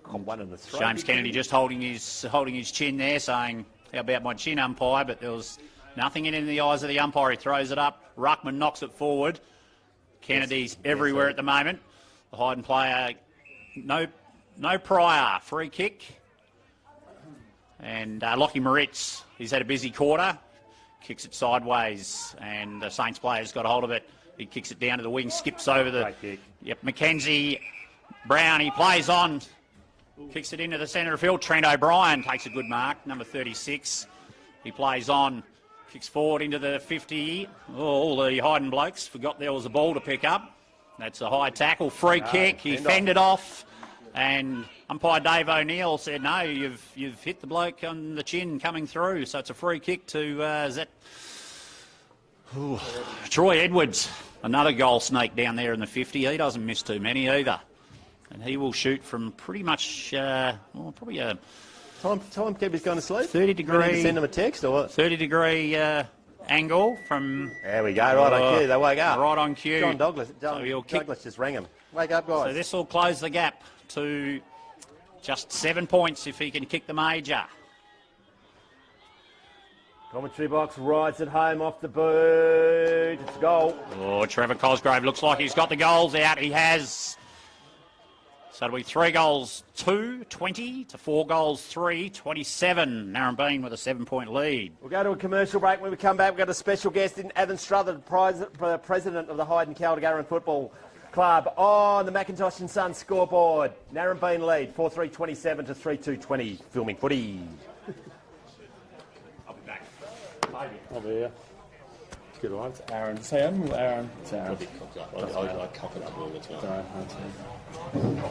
One in the throat. James Kennedy just holding his chin there, saying, how about my chin, umpire? But there was nothing in the eyes of the umpire. He throws it up. Ruckman knocks it forward. Kennedy's everywhere at the moment. The Hyden player, no prior. Free kick. And Lockie Moritz, he's had a busy quarter. Kicks it sideways, and the Saints player's got a hold of it. He kicks it down to the wing, skips over the... Yep, Mackenzie, Brown, he plays on. Kicks it into the centre of field. Trent O'Brien takes a good mark, number 36. He plays on, kicks forward into the 50. Oh, all the Hyden blokes forgot there was a ball to pick up. That's a high tackle, free kick. He fended off, and umpire Dave O'Neill said, no, you've hit the bloke on the chin coming through. So it's a free kick to Troy Edwards. Another goal snake down there in the 50. He doesn't miss too many either. And he will shoot from pretty much, probably a... Time keep going to sleep? 30 degree... Send him a text or what? 30 degree angle from... There we go, right on cue. They wake up. Right on cue. John Douglas just rang him. Wake up, guys. So this will close the gap to just 7 points if he can kick the major. Commentary box rides it home off the boot. It's a goal. Oh, Trevor Cosgrove looks like he's got the goals out. He has. So it'll be 3 goals 2, 20 to 4 goals 3, 27. Narembeen with a 7-point lead. We'll go to a commercial break. When we come back, we've got a special guest in Adam Struthers, president of the Hyden Caldegaran Football Club, on the McIntosh and Son scoreboard. Narembeen lead 4-3-27 to 3-2-20. Filming footy. I'll be here. Good one. It's Aaron. Say Aaron. It's Aaron. I cock it up all the time.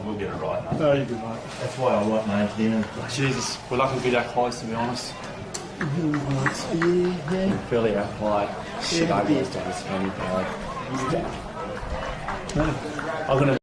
We'll get it right. Oh, you're good, mate. That's why I write names down. Jesus, we're lucky to be that close, to be honest. Yeah. Fairly outplayed. Shit, I was down this funny guy. I'm going to...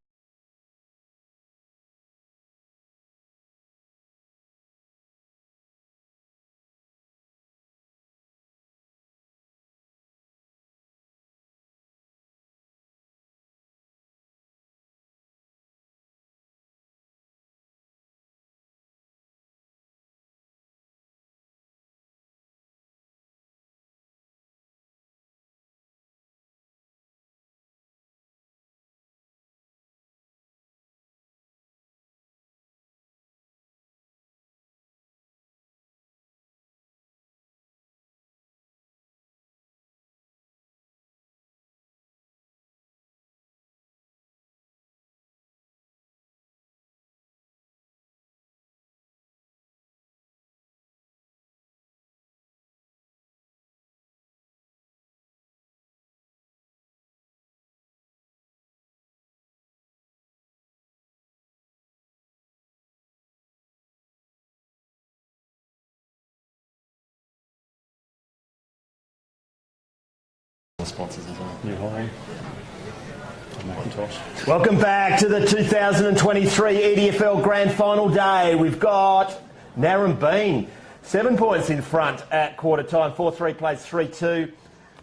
Sponsors as well. Yeah, hi. McIntosh. Welcome back to the 2023 EDFL Grand Final Day. We've got Narembeen, 7 points in front at quarter time. 4-3 plays 3-2.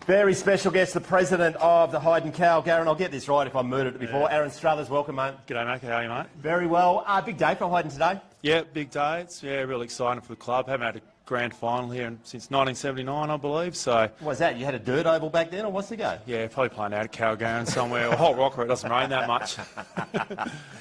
Very special guest, the president of the Hyden Caldegaran. I'll get this right if I murdered it before. Aaron Struthers, welcome, mate. G'day, mate. How are you, mate? Very well. Big day for Hyden today. Yeah, big day. It's real exciting for the club. Haven't had a grand final here since 1979, I believe. So. What's that? You had a dirt oval back then, or what's the go? Yeah, probably playing out at Caldegaran somewhere, or Hot Rock, where it doesn't rain that much.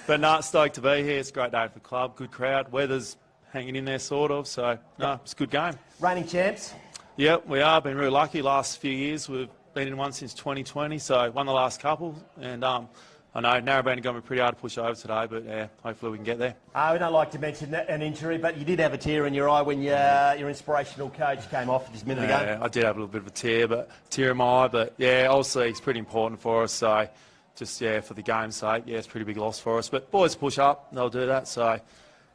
But no, stoked to be here. It's a great day for the club. Good crowd. Weather's hanging in there, sort of. So no, it's a good game. Reigning champs. Yep, we are. Been really lucky last few years. We've been in one since 2020, so won the last couple. And I know Narembeen are going to be pretty hard to push over today, but yeah, hopefully we can get there. We don't like to mention an injury, but you did have a tear in your eye when your inspirational coach came off just a minute ago. Yeah, I did have a little bit of a tear in my eye, but yeah, obviously it's pretty important for us. So just, yeah, for the game's sake, yeah, it's a pretty big loss for us. But boys push up, they'll do that, so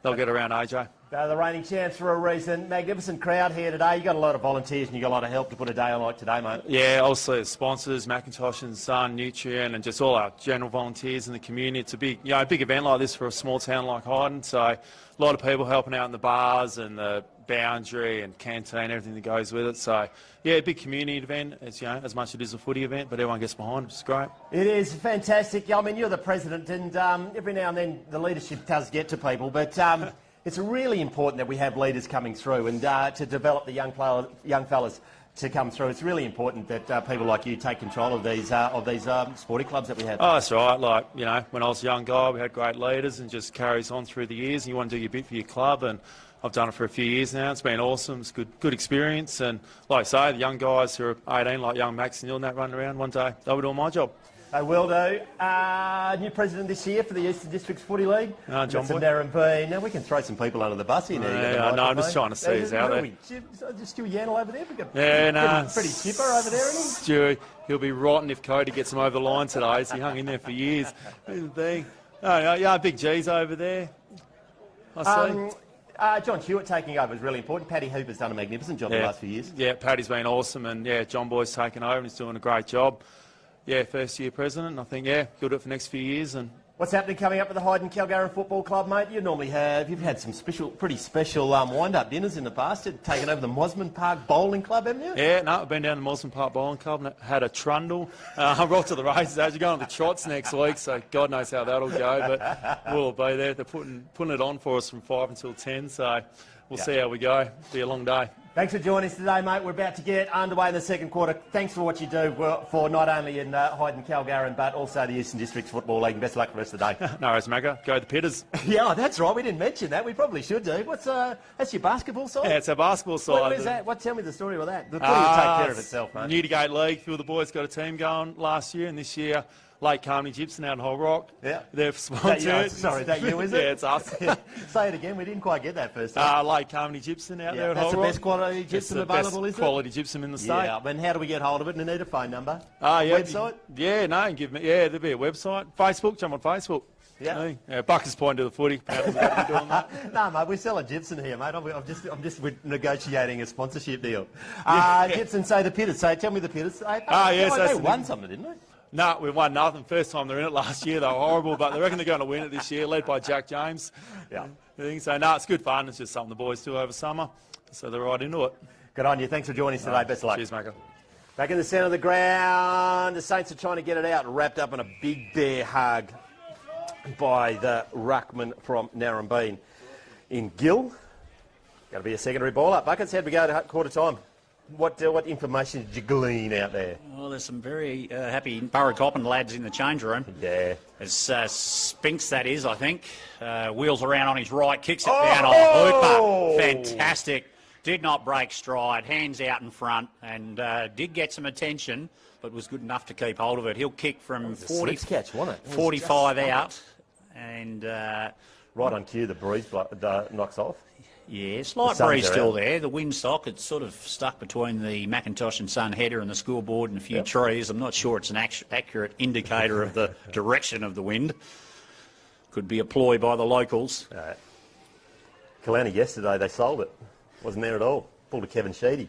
they'll get around AJ. The reigning champs for a reason. Magnificent crowd here today. You got a lot of volunteers and you got a lot of help to put a day on like today, mate. Yeah, obviously the sponsors, Macintosh and Son, Nutrient, and just all our general volunteers in the community. It's a big, a big event like this for a small town like Hyden. So a lot of people helping out in the bars and the boundary and canteen, everything that goes with it. So yeah, big community event. As as much as it is a footy event, but everyone gets behind it, which is great. It is fantastic. I mean, you're the president, and every now and then the leadership does get to people, but. It's really important that we have leaders coming through and to develop the young fellas to come through. It's really important that people like you take control of these sporting clubs that we have. Oh, that's right. Like, when I was a young guy, we had great leaders and just carries on through the years. And you want to do your bit for your club, and I've done it for a few years now. It's been awesome. It's good experience. And like I say, the young guys who are 18, like young Max and Neil and that running around, one day they'll be doing my job. They will do. New president this year for the Eastern Districts Footy League. John Boy. Narembeen. Now we can throw some people under the bus here. No, I'm just trying to see who's out there. Just Stu Yannel over there. Pretty chipper over there, isn't he? Stu, he'll be rotten if Cody gets him over the line today. So he hung in there for years. Big G's over there. I see. John Hewitt taking over is really important. Paddy Hooper's done a magnificent job the last few years. Yeah, Paddy's been awesome, and John Boy's taken over and he's doing a great job. Yeah, first year president. I think, he'll do it for the next few years. And what's happening coming up with the Hyden Calgary Football Club, mate? You've had some pretty special wind-up dinners in the past. You've taken over the Mosman Park Bowling Club, haven't you? Yeah, no, I've been down to the Mosman Park Bowling Club and had a trundle. I'm off to the races. Actually going to the trots next week, so God knows how that'll go. But we'll be there. They're putting it on for us from 5 until 10, so we'll see how we go. Be a long day. Thanks for joining us today, mate. We're about to get underway in the second quarter. Thanks for what you do for not only in Hyden, Calgary, but also the Eastern Districts Football League. Best of luck for the rest of the day. No worries, Magga. Go the Pitters. Yeah, that's right. We didn't mention that. We probably should do. That's your basketball side? Yeah, it's our basketball side. What is that? Tell me the story of that. The footy will take care of itself, mate. Newgate League. A few of the boys got a team going last year, and this year Lake Carmody Gibson out in Whole Rock. Yeah. They're sponsored. Sorry, that you, is it? Yeah, it's us. Say it again. We didn't quite get that first time. Lake Carmody Gypsum out there at Whole Rock. That's the best quality gypsum available, is it? Quality gypsum in the state. Yeah, and how do we get hold of it? And need a phone number? Website? There'll be a website. Facebook, jump on Facebook. Yeah. Buckers point to the footy. No, mate, we're selling gypsum here, mate. I'm just negotiating a sponsorship deal. Gypsum, say the Pitters. Tell me the Pitters. They won something, didn't they? No, we've won nothing. First time they're in it last year, they were horrible, but they reckon they're going to win it this year, led by Jack James. Yeah. So, no, it's good fun. It's just something the boys do over summer, so they're right into it. Good on you. Thanks for joining us today. Best of luck. Cheers, Macca. Back in the centre of the ground, the Saints are trying to get it out, wrapped up in a big bear hug by the ruckman from Narembeen in Gill. Got to be a secondary ball up. Buckets, how'd we go to quarter time? What information did you glean out there? Well, there's some very happy Burracoppin lads in the change room. Yeah. It's Spinks, that is, I think. Wheels around on his right, kicks it down on Hooper. Fantastic. Did not break stride, hands out in front, and did get some attention, but was good enough to keep hold of it. He'll kick from 40, catch, wasn't it? 45 out. And right on cue, the breeze knocks off. Yeah, slight breeze still there. The windsock, it's sort of stuck between the Macintosh and Son header and the scoreboard and a few trees. I'm not sure it's an accurate indicator of the direction of the wind. Could be a ploy by the locals. Kalani yesterday, they sold it. Wasn't there at all. Pulled a Kevin Sheedy.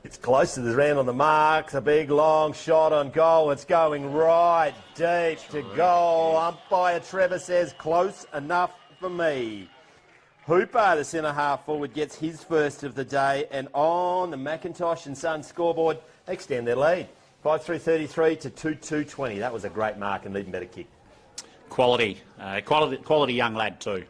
It's close to the round on the mark. A big long shot on goal. It's going right deep to goal. Umpire Trevor says close enough for me. Hooper, the centre-half forward, gets his first of the day, and on the Macintosh and Son scoreboard, they extend their lead. 5-3-33 to 2-2-20. That was a great mark and even better kick. Quality young lad too.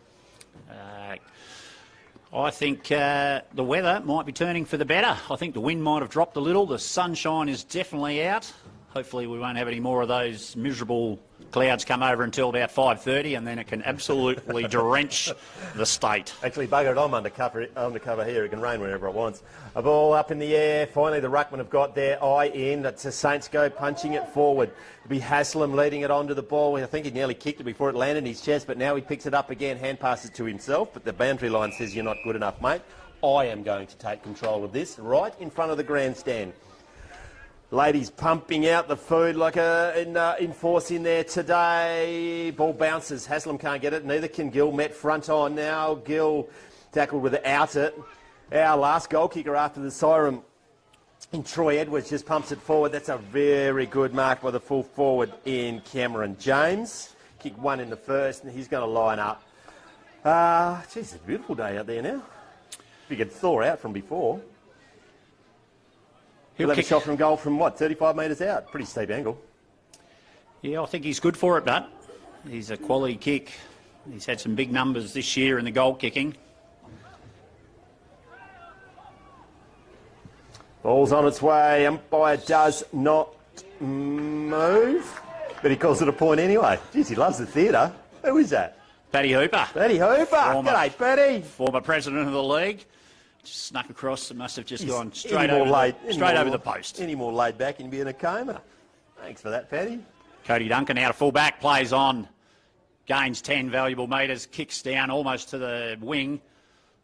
I think the weather might be turning for the better. I think the wind might have dropped a little. The sunshine is definitely out. Hopefully we won't have any more of those miserable clouds come over until about 5:30, and then it can absolutely drench the state. Actually, bugger it, I'm undercover here. It can rain whenever it wants. A ball up in the air. Finally, the ruckman have got their eye in. It's a Saints go punching it forward. It'll be Haslam leading it onto the ball. I think he nearly kicked it before it landed in his chest, but now he picks it up again, hand passes to himself, but the boundary line says you're not good enough, mate. I am going to take control of this right in front of the grandstand. Ladies pumping out the food like in force in there today. Ball bounces. Haslam can't get it. Neither can Gill. Met front on now. Gill tackled without it. Our last goal kicker after the siren in Troy Edwards just pumps it forward. That's a very good mark by the full forward in Cameron James. Kick one in the first, and he's going to line up. Geez, it's a beautiful day out there now. If you could thaw out from before. He'll have a shot from goal from, what, 35 metres out? Pretty steep angle. Yeah, I think he's good for it, but he's a quality kick. He's had some big numbers this year in the goal kicking. Ball's on its way. Umpire does not move, but he calls it a point anyway. Geez, he loves the theatre. Who is that? Paddy Hooper. Paddy Hooper. G'day, Paddy. Former president of the league. Just snuck across. It must have just gone straight over the post. Any more laid back and be in a coma. Thanks for that, Paddy. Cody Duncan out of full back, plays on. Gains 10 valuable metres, kicks down almost to the wing,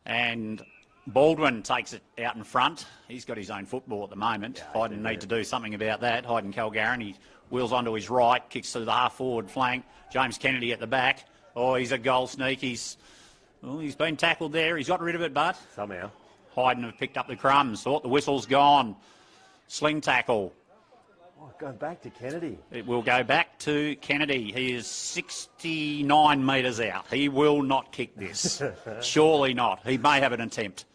and Baldwin takes it out in front. He's got his own football at the moment. Yeah, Hyden need to do something about that. Hyden Calgarin, he wheels onto his right, kicks to the half-forward flank. James Kennedy at the back. Oh, he's a goal sneak. He's been tackled there. He's got rid of it, but somehow Hyden have picked up the crumbs. Thought the whistle's gone. Sling tackle. Oh, going back to Kennedy. It will go back to Kennedy. He is 69 metres out. He will not kick this. Surely not. He may have an attempt.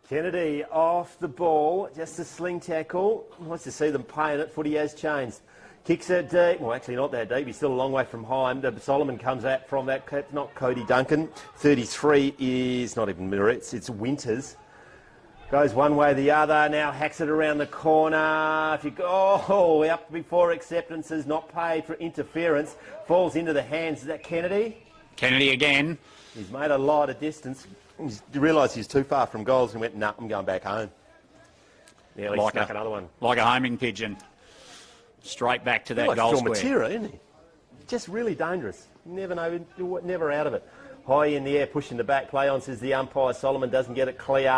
Kennedy off the ball. Just a sling tackle. Wants to see them paying it. Footy has changed. Kicks it deep. Well, actually not that deep. He's still a long way from Hyden. Solomon comes out from that. It's not Cody Duncan. 33 is not even Miritz. It's Winters. Goes one way or the other. Now hacks it around the corner. If you go up before acceptances, not paid for interference. Falls into the hands. Is that Kennedy? Kennedy again. He's made a lot of distance. He realised he's too far from goals and went, nah, I'm going back home. Nearly snuck another one. Like a homing pigeon. Straight back to that like goal Phil square. Matera, isn't he? Just really dangerous. Never out of it. High in the air, pushing the back. Play on, says the umpire. Solomon doesn't get it clear.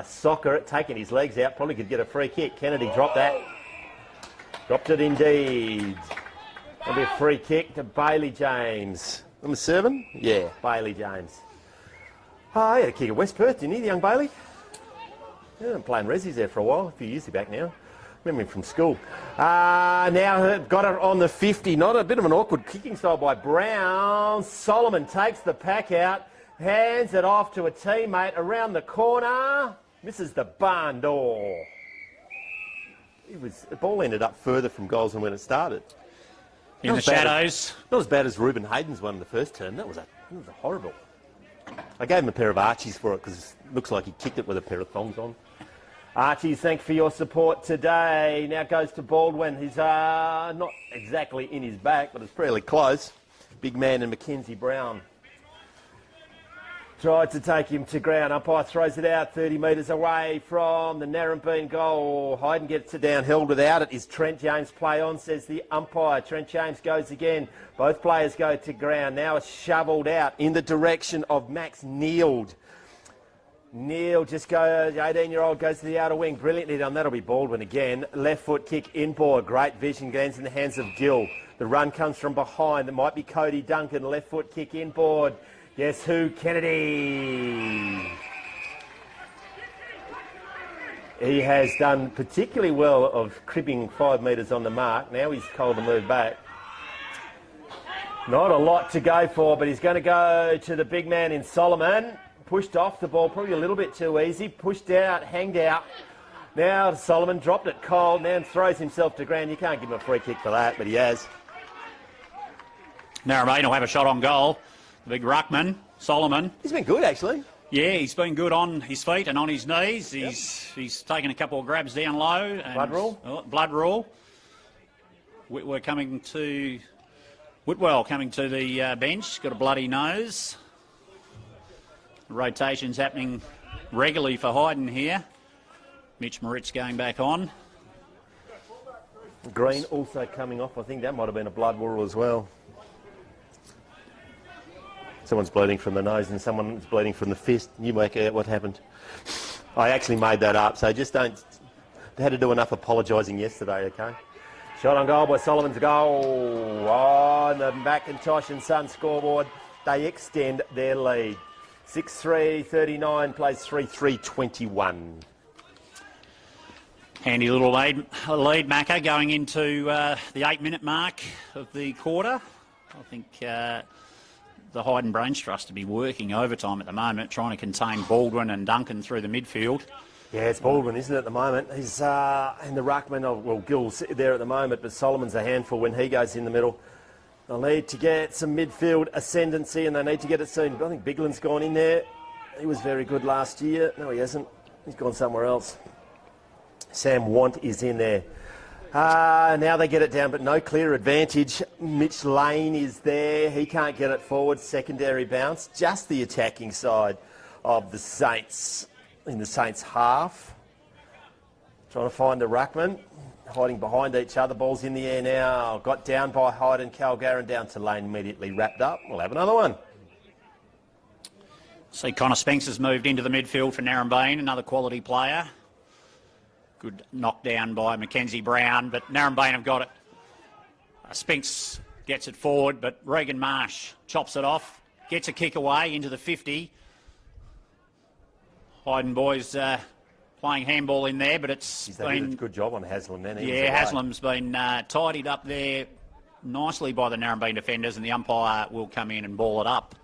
Soccer, taking his legs out. Probably could get a free kick. Kennedy dropped that. Dropped it indeed. That'll be a free kick to Bailey James. Number 7? Yeah, Bailey James. Oh, he had a kick at West Perth, didn't he, the young Bailey? Yeah, been playing Resi's there for a while, a few years back now. Remember him from school. Now got it on the 50. Not a bit of an awkward kicking style by Brown. Solomon takes the pack out, hands it off to a teammate around the corner. Misses the barn door. The ball ended up further from goals than when it started. In the shadows. Not as bad as Ruben Hayden's one in the first term. That was a horrible. I gave him a pair of Archies for it because it looks like he kicked it with a pair of thongs on. Archie, thanks for your support today. Now goes to Baldwin. He's not exactly in his back, but it's fairly close. Big man and Mackenzie Brown. Tried to take him to ground. Umpire throws it out 30 metres away from the Narembeen goal. Hyden gets it down, held without it. Is Trent James play on, says the umpire. Trent James goes again. Both players go to ground. Now it's shovelled out in the direction of Max Neild. Neil just goes, 18-year-old goes to the outer wing. Brilliantly done. That'll be Baldwin again. Left foot kick inboard. Great vision. Lands in the hands of Gill. The run comes from behind. That might be Cody Duncan. Left foot kick inboard. Guess who? Kennedy. He has done particularly well of cribbing 5 metres on the mark. Now he's told to move back. Not a lot to go for, but he's going to go to the big man in Solomon. Pushed off the ball, probably a little bit too easy. Pushed out, hanged out. Now Solomon dropped it cold, now throws himself to ground. You can't give him a free kick for that, but he has. Narembeen will have a shot on goal. The big ruckman, Solomon. He's been good, actually. Yeah, he's been good on his feet and on his knees. He's taken a couple of grabs down low. And blood rule. Blood rule. Whitwell coming to the bench. Got a bloody nose. Rotations happening regularly for Hyden here. Mitch Moritz going back on. Green also coming off. I think that might have been a blood wall as well. Someone's bleeding from the nose and someone's bleeding from the fist. You work out what happened. I actually made that up, so just don't... They had to do enough apologising yesterday, okay? Shot on goal by Solomon's goal. On the Macintosh and Son scoreboard, they extend their lead. 6-3-39 plays 3-3-21. Handy little lead Macca going into the 8-minute mark of the quarter. I think the Hyden Brains Trust to be working overtime at the moment, trying to contain Baldwin and Duncan through the midfield. Yeah, it's Baldwin, isn't it, at the moment? He's in the ruckman. Well, Gill's there at the moment, but Solomon's a handful when he goes in the middle. They'll need to get some midfield ascendancy, and they need to get it soon. I think Bigland's gone in there. He was very good last year. No, he hasn't. He's gone somewhere else. Sam Want is in there. Now they get it down, but no clear advantage. Mitch Lane is there. He can't get it forward. Secondary bounce. Just the attacking side of the Saints in the Saints half. Trying to find the ruckman. Hiding behind each other. Ball's in the air now. Got down by Hyden. Calgaran down to Lane. Immediately wrapped up. We'll have another one. See, Connor Spinks has moved into the midfield for Narembeen, another quality player. Good knockdown by Mackenzie Brown, but Narembeen have got it. Spinks gets it forward, but Regan Marsh chops it off, gets a kick away into the 50. Hyden boys playing handball in there, but it's been... Did a good job on Haslam then. Yeah, Haslam's been tidied up there nicely by the Narembeen defenders, and the umpire will come in and ball it up.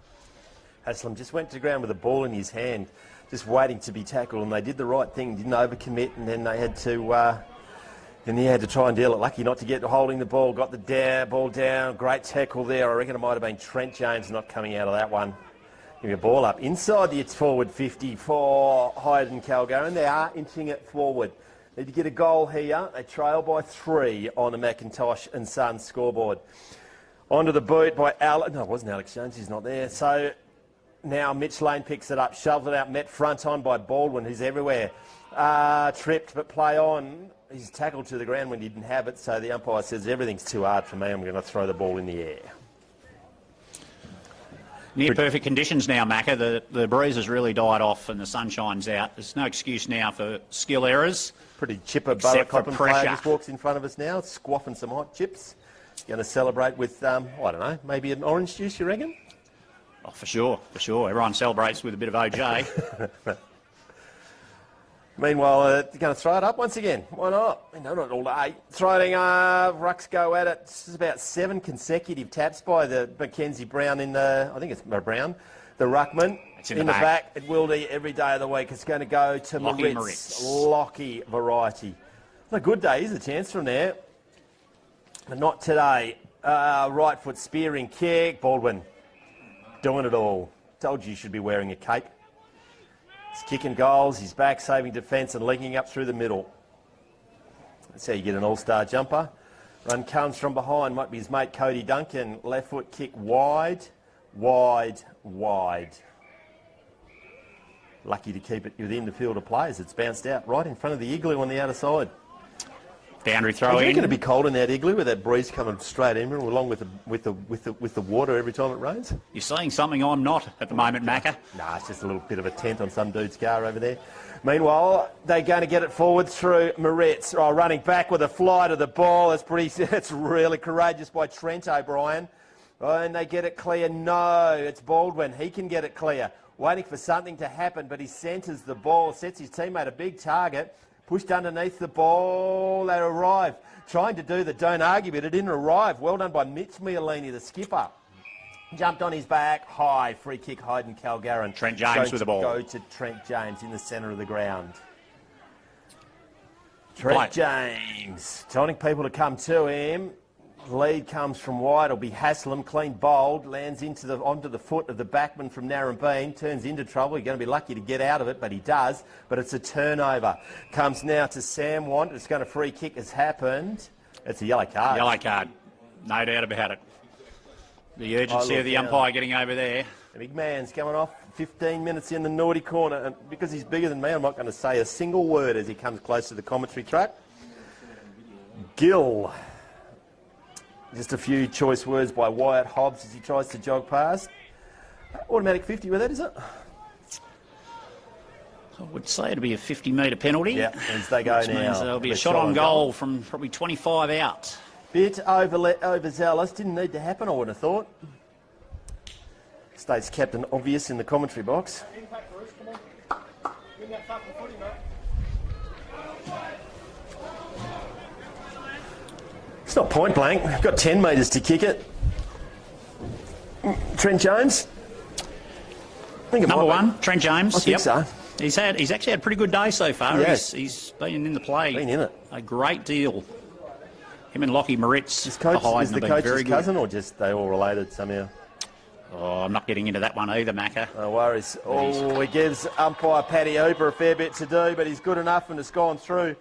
Haslam just went to the ground with a ball in his hand, just waiting to be tackled, and they did the right thing, didn't overcommit, and then they had to... Then he had to try and deal it. Lucky not to get holding the ball. Got the ball down. Great tackle there. I reckon it might have been Trent James not coming out of that one. Give me a ball up. Inside the forward 50 for Hyden Calgaran. They are inching it forward. Need to get a goal here. They trail by 3 on the Macintosh and Sons scoreboard. Onto the boot by Alex. No, it wasn't Alex Jones. He's not there. So now Mitch Lane picks it up. Shoves it out. Met front on by Baldwin, who's everywhere. Tripped, but play on. He's tackled to the ground when he didn't have it, so the umpire says everything's too hard for me. I'm going to throw the ball in the air. Near perfect conditions now, Macca. The breeze has really died off and the sunshine's out. There's no excuse now for skill errors. Pretty chipper Burracoppin player just walks in front of us now, squaffing some hot chips. Going to celebrate with, I don't know, maybe an orange juice, you reckon? Oh, for sure, for sure. Everyone celebrates with a bit of OJ. Meanwhile, they're going to throw it up once again. Why not? No, not all day. Throwing rucks go at it. This is about 7 consecutive taps by the Mackenzie Brown in the, I think it's Brown, the ruckman. It's in the back. It will be every day of the week. It's going to go to Moritz. Lockie variety. Not a good day, is a chance from there. But not today. Right foot spearing kick. Baldwin doing it all. Told you should be wearing a cape. He's kicking goals, he's back, saving defence and linking up through the middle. That's how you get an all-star jumper. Run comes from behind, might be his mate Cody Duncan. Left foot kick wide, wide, wide. Lucky to keep it within the field of players. It's bounced out right in front of the igloo on the outer side. Boundary throw in. It's going to be cold in that igloo with that breeze coming straight in, along with the water every time it rains. You're seeing something I'm not at the moment, Macca. Nah, it's just a little bit of a tent on some dude's car over there. Meanwhile, they're going to get it forward through Moritz. Oh, running back with a fly to the ball. It's really courageous by Trent O'Brien. Oh, and they get it clear. No, it's Baldwin. He can get it clear. Waiting for something to happen, but he centres the ball, sets his teammate a big target. Pushed underneath the ball, they arrive. Trying to do the don't argue, but it didn't arrive. Well done by Mitch Miolini, the skipper. Jumped on his back, high, free kick, Hyden Calgaran. Trent James with the ball. Go to Trent James in the centre of the ground. Trent James, telling people to come to him. Lead comes from wide. It'll be Haslam, clean bowled, lands onto the foot of the backman from Narembeen, turns into trouble. You're going to be lucky to get out of it, but he does. But it's a turnover. Comes now to Sam Want. It's going to free kick has happened. It's a yellow card. Yellow card. No doubt about it. The urgency of the umpire getting over there. The big man's coming off 15 minutes in the naughty corner, and because he's bigger than me, I'm not going to say a single word as he comes close to the commentary truck. Gill. Just a few choice words by Wyatt Hobbs as he tries to jog past. Automatic 50 with that, is it? I would say it'd be a 50-metre penalty. Yeah, as they go which now. means there'll be a shot on goal from probably 25 out. Bit overzealous. Didn't need to happen, I would have thought. States captain obvious in the commentary box. It's not point blank. We've got 10 metres to kick it. Trent Jones. Number one, Trent James. I think so. He's actually had a pretty good day so far. Yes. He's been in the play. Been in it. A great deal. Him and Lockie Moritz. Is the coach's very cousin good. or just they all related somehow? Oh, I'm not getting into that one either, Macca. No worries. Oh, he gives umpire Paddy Hooper a fair bit to do, but he's good enough and it's gone through.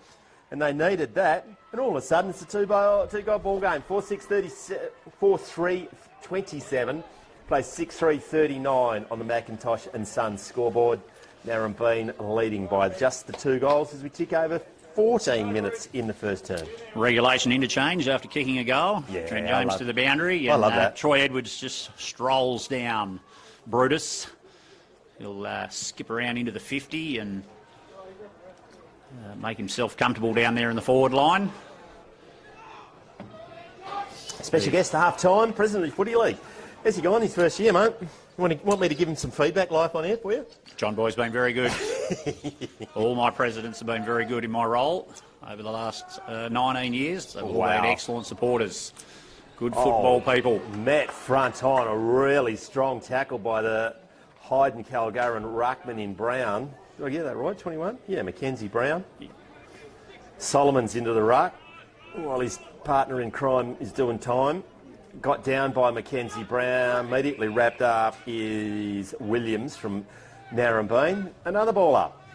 And they needed that. And all of a sudden, it's a two-goal ball game. 4-3-27. Plays 6-3-39 on the Macintosh and Sons scoreboard. Narembeen leading by just the 2 goals as we tick over 14 minutes in the first term. Regulation interchange after kicking a goal. Yeah, Trent James to the boundary. I And love that. Troy Edwards just strolls down Brutus. He'll skip around into the 50 and make himself comfortable down there in the forward line. Special guest half-time, President of the Footy League. How's he gone his first year, mate? Want me to give him some feedback live on air for you? John Boy's been very good. All my presidents have been very good in my role over the last 19 years. They've all been excellent supporters. Good football people. Met front on a really strong tackle by the Hyden Calgaran ruckman in Brown. Did I get that right? 21? Yeah, Mackenzie Brown. Solomon's into the ruck while his partner in crime is doing time. Got down by Mackenzie Brown. Immediately wrapped up is Williams from Narembeen. Another ball up.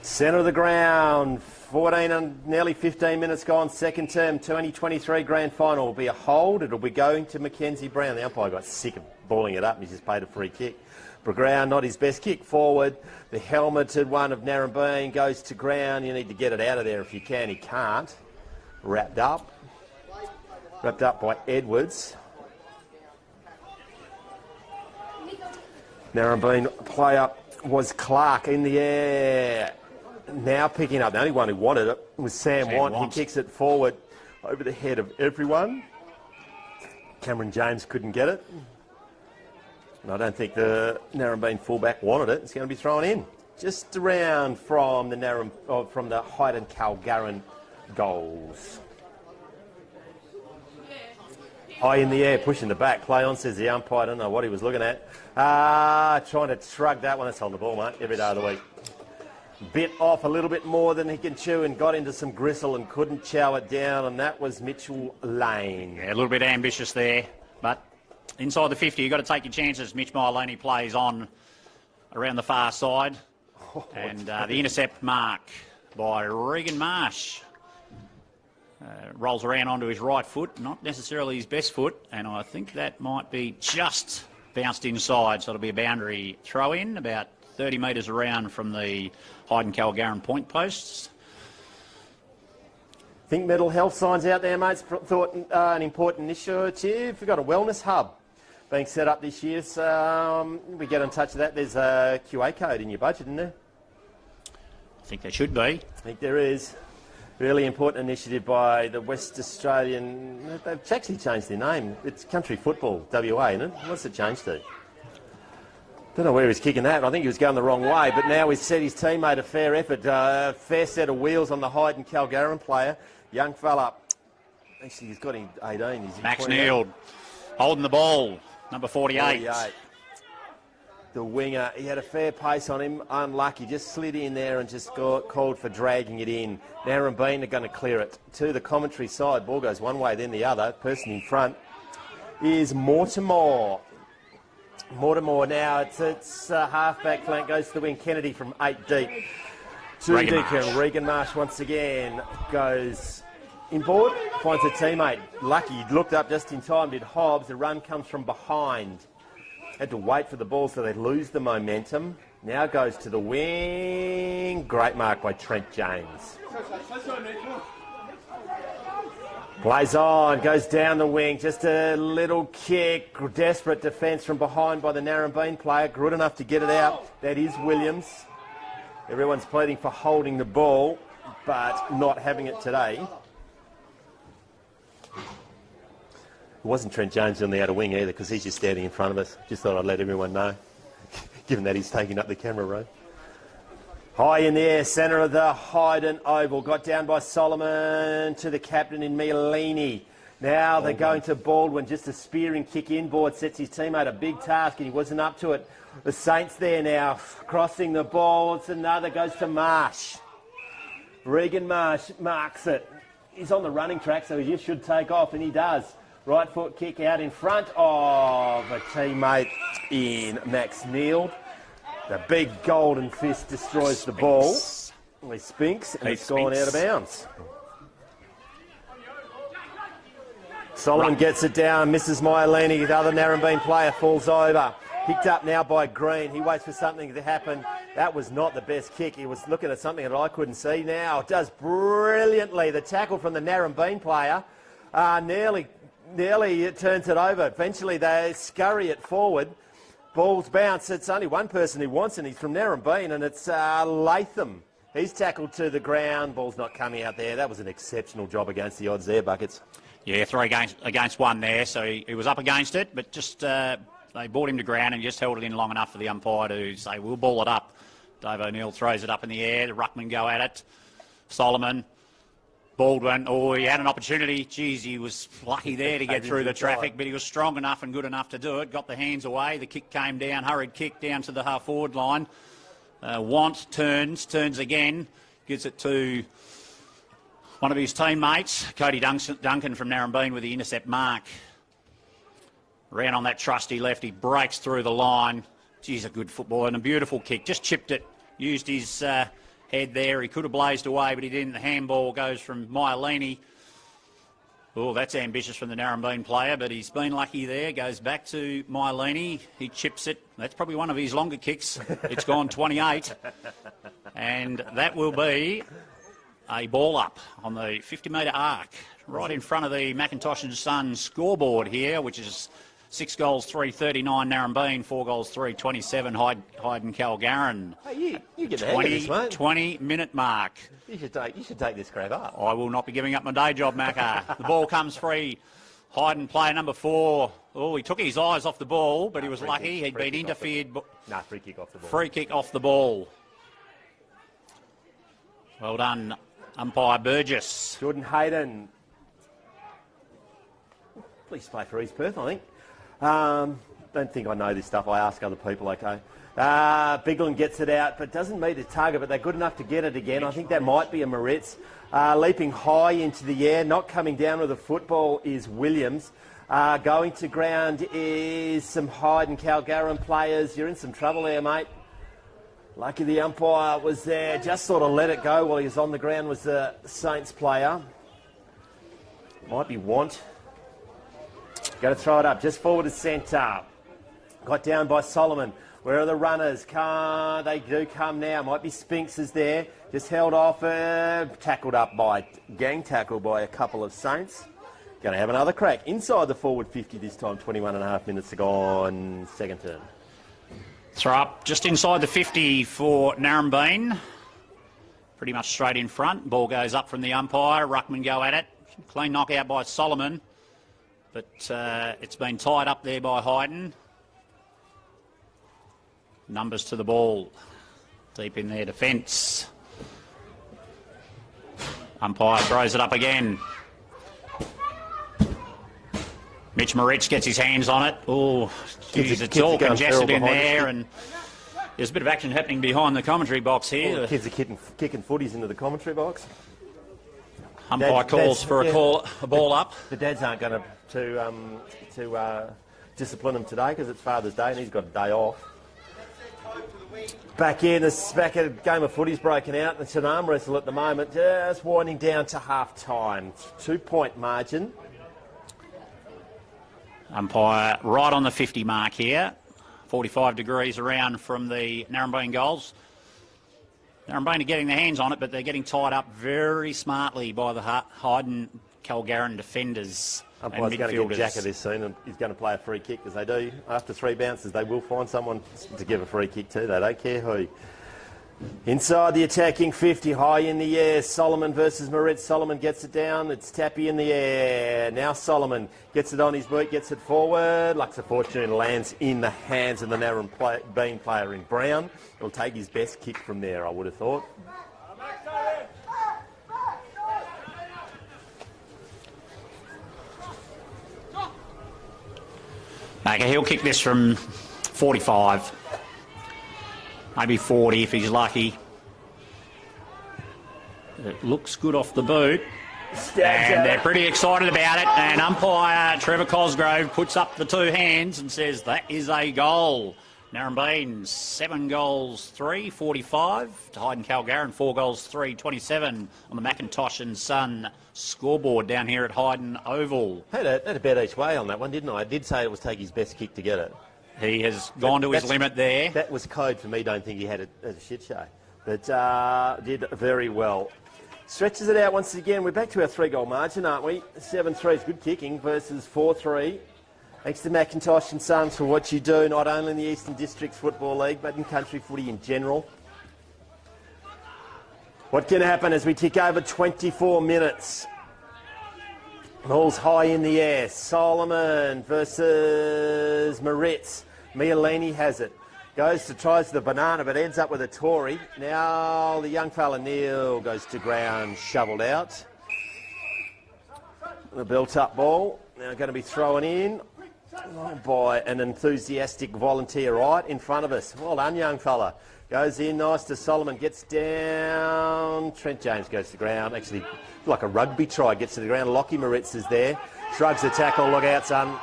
Centre of the ground. 14 and nearly 15 minutes gone. Second term, 2023 grand final will be a hold. It'll be going to Mackenzie Brown. The umpire got sick of balling it up and he's just paid a free kick. Brown, not his best kick forward. The helmeted one of Narembeen goes to ground. You need to get it out of there if you can. He can't. Wrapped up by Edwards. Narembeen play up was Clark in the air. Now picking up. The only one who wanted it was Sam Want. He kicks it forward over the head of everyone. Cameron James couldn't get it. And I don't think the Narembeen fullback wanted it. It's going to be thrown in. Just around from the Hyden Calgaran goals. High in the air, pushing the back. Play on, says the umpire. I don't know what he was looking at. Trying to shrug that one. That's on the ball, mate, every day of the week. Bit off a little bit more than he can chew and got into some gristle and couldn't chow it down, and that was Mitchell Lane. Yeah, a little bit ambitious there, but inside the 50, you've got to take your chances. Mitch Milani plays on around the far side. And the intercept mark by Regan Marsh. Rolls around onto his right foot, not necessarily his best foot, and I think that might be just bounced inside, so it'll be a boundary throw-in, about 30 metres around from the Hyden Calgaran point posts. Think mental health signs out there, mates. Thought an important initiative. We've got a wellness hub being set up this year, so we get in touch with that. There's a QA code in your budget, isn't there? I think there should be. I think there is. Really important initiative by the West Australian... They've actually changed their name. It's Country Football, WA, isn't it? What's it changed to? Don't know where he's kicking that. I think he was going the wrong way, but now he's set his teammate a fair effort. Fair set of wheels on the Hyden Calgaran player. Young fella. Actually, he's got him 18. Max Neild holding the ball, number 48. 48. The winger, he had a fair pace on him, unlucky, just slid in there and just called for dragging it in. Narembeen are going to clear it to the commentary side. Ball goes one way, then the other. Person in front is Mortimer. Mortimer now, it's half-back flank, goes to the wing. Kennedy from 8 deep. Regan Marsh once again goes inboard, finds a teammate. Lucky, he looked up just in time, did Hobbs. The run comes from behind. Had to wait for the ball so they lose the momentum. Now goes to the wing. Great mark by Trent James. Plays on, goes down the wing. Just a little kick. Desperate defence from behind by the Narembeen player. Good enough to get it out. That is Williams. Everyone's pleading for holding the ball, but not having it today. It wasn't Trent James on the outer wing either, because he's just standing in front of us. Just thought I'd let everyone know, given that he's taking up the camera row. High in the air, centre of the Hyden Oval. Got down by Solomon to the captain in Mialini. Now they're going to Baldwin. Just a spearing kick inboard sets his teammate a big task, and he wasn't up to it. The Saints there now, crossing the ball. It's another, goes to Marsh. Regan Marsh marks it. He's on the running track, so he just should take off, and he does. Right foot kick out in front of a teammate in Max Neal. The big golden fist destroys the ball. He spinks, and it's gone out of bounds. Solomon gets it down, misses Myelini. The other Narembeen player falls over. Picked up now by Green. He waits for something to happen. That was not the best kick. He was looking at something that I couldn't see. Now it does brilliantly. The tackle from the Narembeen player nearly it turns it over. Eventually they scurry it forward. Ball's bounce. It's only one person who wants it. He's from Narembeen, and it's Latham. He's tackled to the ground. Ball's not coming out there. That was an exceptional job against the odds there, Buckets. Yeah, 3 against 1 there, so he was up against it, but just they brought him to ground and just held it in long enough for the umpire to say, we'll ball it up. Dave O'Neill throws it up in the air. The ruckman go at it. Solomon, Baldwin, he had an opportunity. Geez, he was lucky there to get through the traffic, but he was strong enough and good enough to do it. Got the hands away. The kick came down, hurried kick down to the half-forward line. Want turns again, gives it to one of his teammates, Cody Duncan from Narembeen, with the intercept mark. Ran on that trusty left, he breaks through the line. Geez, a good footballer and a beautiful kick. Just chipped it, used his head there. He could have blazed away, but he didn't. The handball goes from Myelini. Oh, that's ambitious from the Narembeen player, but he's been lucky there. Goes back to Myelini. He chips it. That's probably one of his longer kicks. It's gone 28. And that will be a ball up on the 50-metre arc, right in front of the Macintosh and Sons scoreboard here, which is 6 goals, 3.39 Narembeen, 4 goals, 3.27 Hyden Calgaran. Hey, you get the hang of this, mate. 20-minute mark. You should take this crap up. I will not be giving up my day job, Macca. The ball comes free. Hyden, player number 4. Oh, he took his eyes off the ball, but he was lucky. He'd been interfered. Free kick off the ball. Free kick off the ball. Well done, umpire Burgess. Jordan Hyden. Please play for East Perth, I think. Don't think I know this stuff. I ask other people, okay. Bigland gets it out, but doesn't meet the target, but they're good enough to get it again. I think that might be a Moritz. Leaping high into the air, not coming down with the football is Williams. Going to ground is some Hyden Calgaran players. You're in some trouble there, mate. Lucky the umpire was there. Just sort of let it go while he was on the ground was the Saints player. Might be Want. Got to throw it up, just forward to centre. Got down by Solomon. Where are the runners? They do come now. Might be Spinks is there. Just held off. Tackled up by, gang tackle by a couple of Saints. Going to have another crack. Inside the forward 50 this time. 21.5 minutes to go on second turn. Throw up just inside the 50 for Narembeen. Pretty much straight in front. Ball goes up from the umpire. Ruckman go at it. Clean knockout by Solomon. But it's been tied up there by Hyden. Numbers to the ball. Deep in their defence. Umpire throws it up again. Mitch Moritz gets his hands on it. Oh, geez, it's all congested in there, and there's a bit of action happening behind the commentary box here. The kids are kicking footies into the commentary box. Umpire calls for a ball up. The dads aren't going to discipline him today because it's Father's Day and he's got a day off. Back in, this back at a game of footy's broken out. It's an arm wrestle at the moment, just winding down to half-time. 2-point margin. Umpire right on the 50 mark here. 45 degrees around from the Narembeen goals. Narembeen are getting their hands on it, but they're getting tied up very smartly by the Hyden Calgaran defenders and Umpire's going to midfielders. get Jacker this soon, and he's going to play a free kick, as they do. After 3 bounces, they will find someone to give a free kick to. They don't care who. Inside the attacking 50, high in the air. Solomon versus Moritz. Solomon gets it down. It's Tappy in the air. Now Solomon gets it on his boot, gets it forward. Lux of Fortune lands in the hands of the Narembeen player in brown. He'll take his best kick from there, I would have thought. Okay, he'll kick this from 45. Maybe 40 if he's lucky. It looks good off the boot. And they're pretty excited about it. And umpire Trevor Cosgrove puts up the 2 hands and says that is a goal. Narembeen 7 goals 3, 45 to Hyden Calgaran, 4 goals 3, 27 on the Macintosh and Son scoreboard down here at Hyden Oval. Had a bet each way on that one, didn't I? I did say it was take his best kick to get it. He has gone to his limit there. That was code for me. Don't think he had a shit show. But did very well. Stretches it out once again. We're back to our 3-goal margin, aren't we? 7-3 is good kicking versus 4-3. Thanks to Macintosh and Sons for what you do, not only in the Eastern Districts Football League, but in country footy in general. What can happen as we tick over 24 minutes? Ball's high in the air. Solomon versus Moritz. Mialini has it. Tries the banana, but ends up with a Tory. Now the young fella Neil goes to ground, shoveled out. The built-up ball. Now going to be thrown in by an enthusiastic volunteer right in front of us. Well done, young fella. Goes in, nice to Solomon, gets down. Trent James goes to ground. Actually, like a rugby try, gets to the ground. Lockie Moritz is there. Shrugs the tackle. Look out, son.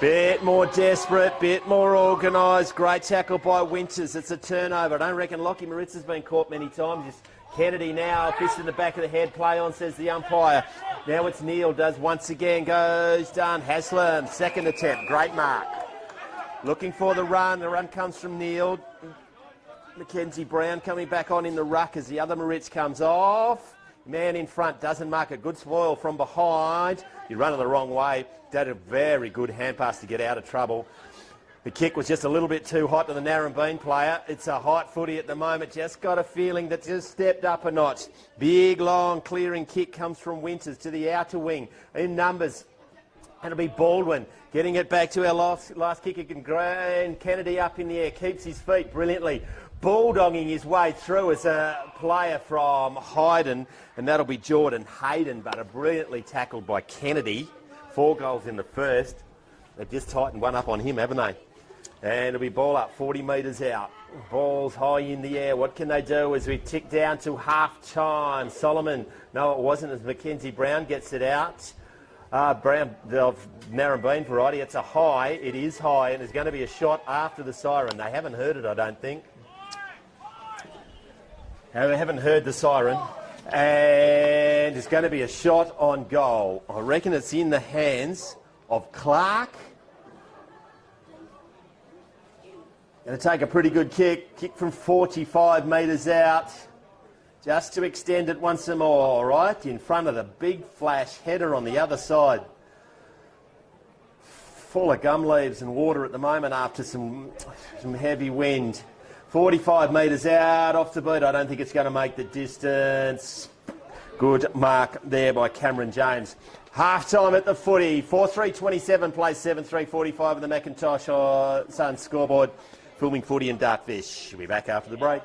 Bit more desperate, bit more organised. Great tackle by Winters. It's a turnover. I don't reckon Lockie Moritz has been caught many times. Just Kennedy now, fist in the back of the head. Play on, says the umpire. Now it's Neil, does once again, goes down. Haslam, second attempt. Great mark. Looking for the run. The run comes from Neil. Mackenzie Brown coming back on in the ruck as the other Moritz comes off. Man in front doesn't mark a good spoil from behind. You run it the wrong way. Did a very good hand pass to get out of trouble. The kick was just a little bit too hot to the Narembeen player. It's a hot footy at the moment. Just got a feeling that just stepped up a notch. Big, long, clearing kick comes from Winters to the outer wing. In numbers, it'll be Baldwin getting it back to our last kicker. And Kennedy up in the air, keeps his feet brilliantly. Bulldogging his way through as a player from Hyden, and that'll be Jordan Hyden, but brilliantly tackled by Kennedy. 4 goals in the first. They've just tightened one up on him, haven't they? And it'll be ball up 40 metres out. Ball's high in the air. What can they do as we tick down to half-time? Solomon, no, it wasn't, as Mackenzie Brown gets it out. Brown, the Narembeen variety, it's a high. It is high, and there's going to be a shot after the siren. They haven't heard it, I don't think. They haven't heard the siren. And there's going to be a shot on goal. I reckon it's in the hands of Clark. Going to take a pretty good kick. Kick from 45 metres out. Just to extend it once more, right in front of the big flash header on the other side. Full of gum leaves and water at the moment after some heavy wind. 45 metres out off the boot. I don't think it's going to make the distance. Good mark there by Cameron James. Half-time at the footy. 4-3-27 plays 7-3-45 on the Macintosh Sun scoreboard. Filming footy and Dartfish. We'll be back after the break.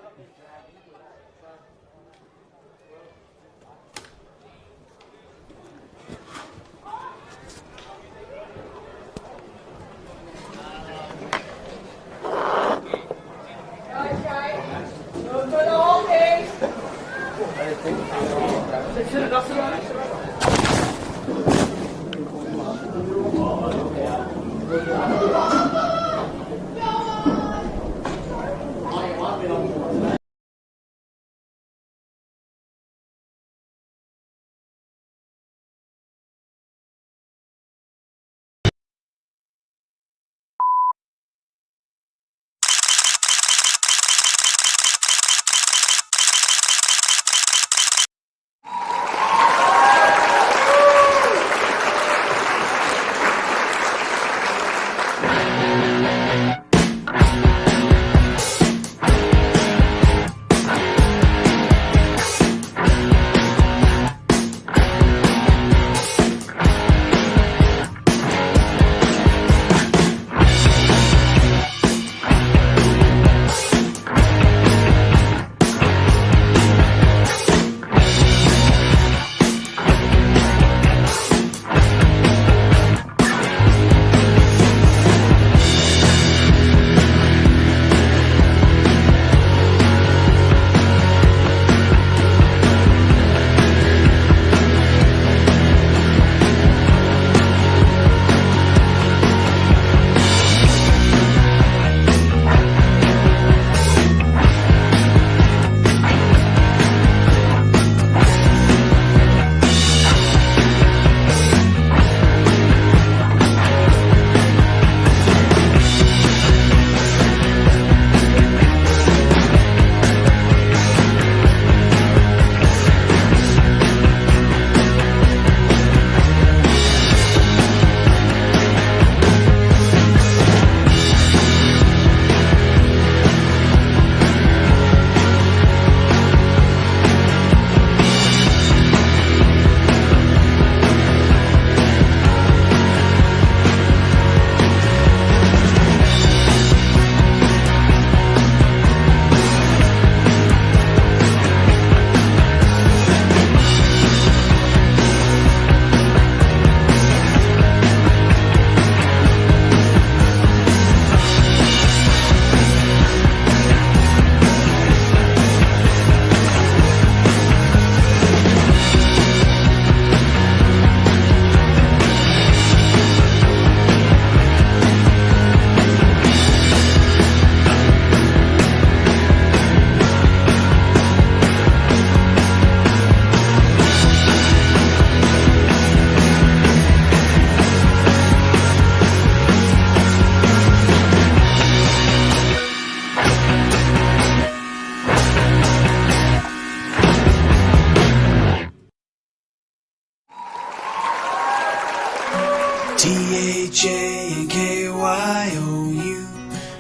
T-H-A-N-K-Y-O-U.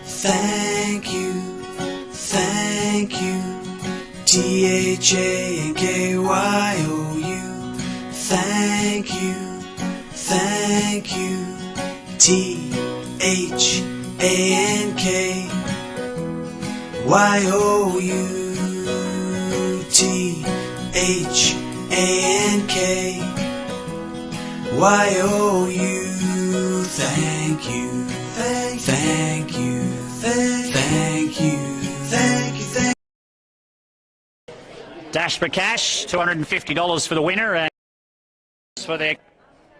Thank you, thank you. T-H-A-N-K-Y-O-U. Thank you, thank you. T-H-A-N-K-Y-O-U. T-H-A-N-K-Y-O-U. Thank you, thank you, thank you, thank you, thank you. Dash for cash, $250 for the winner, and for their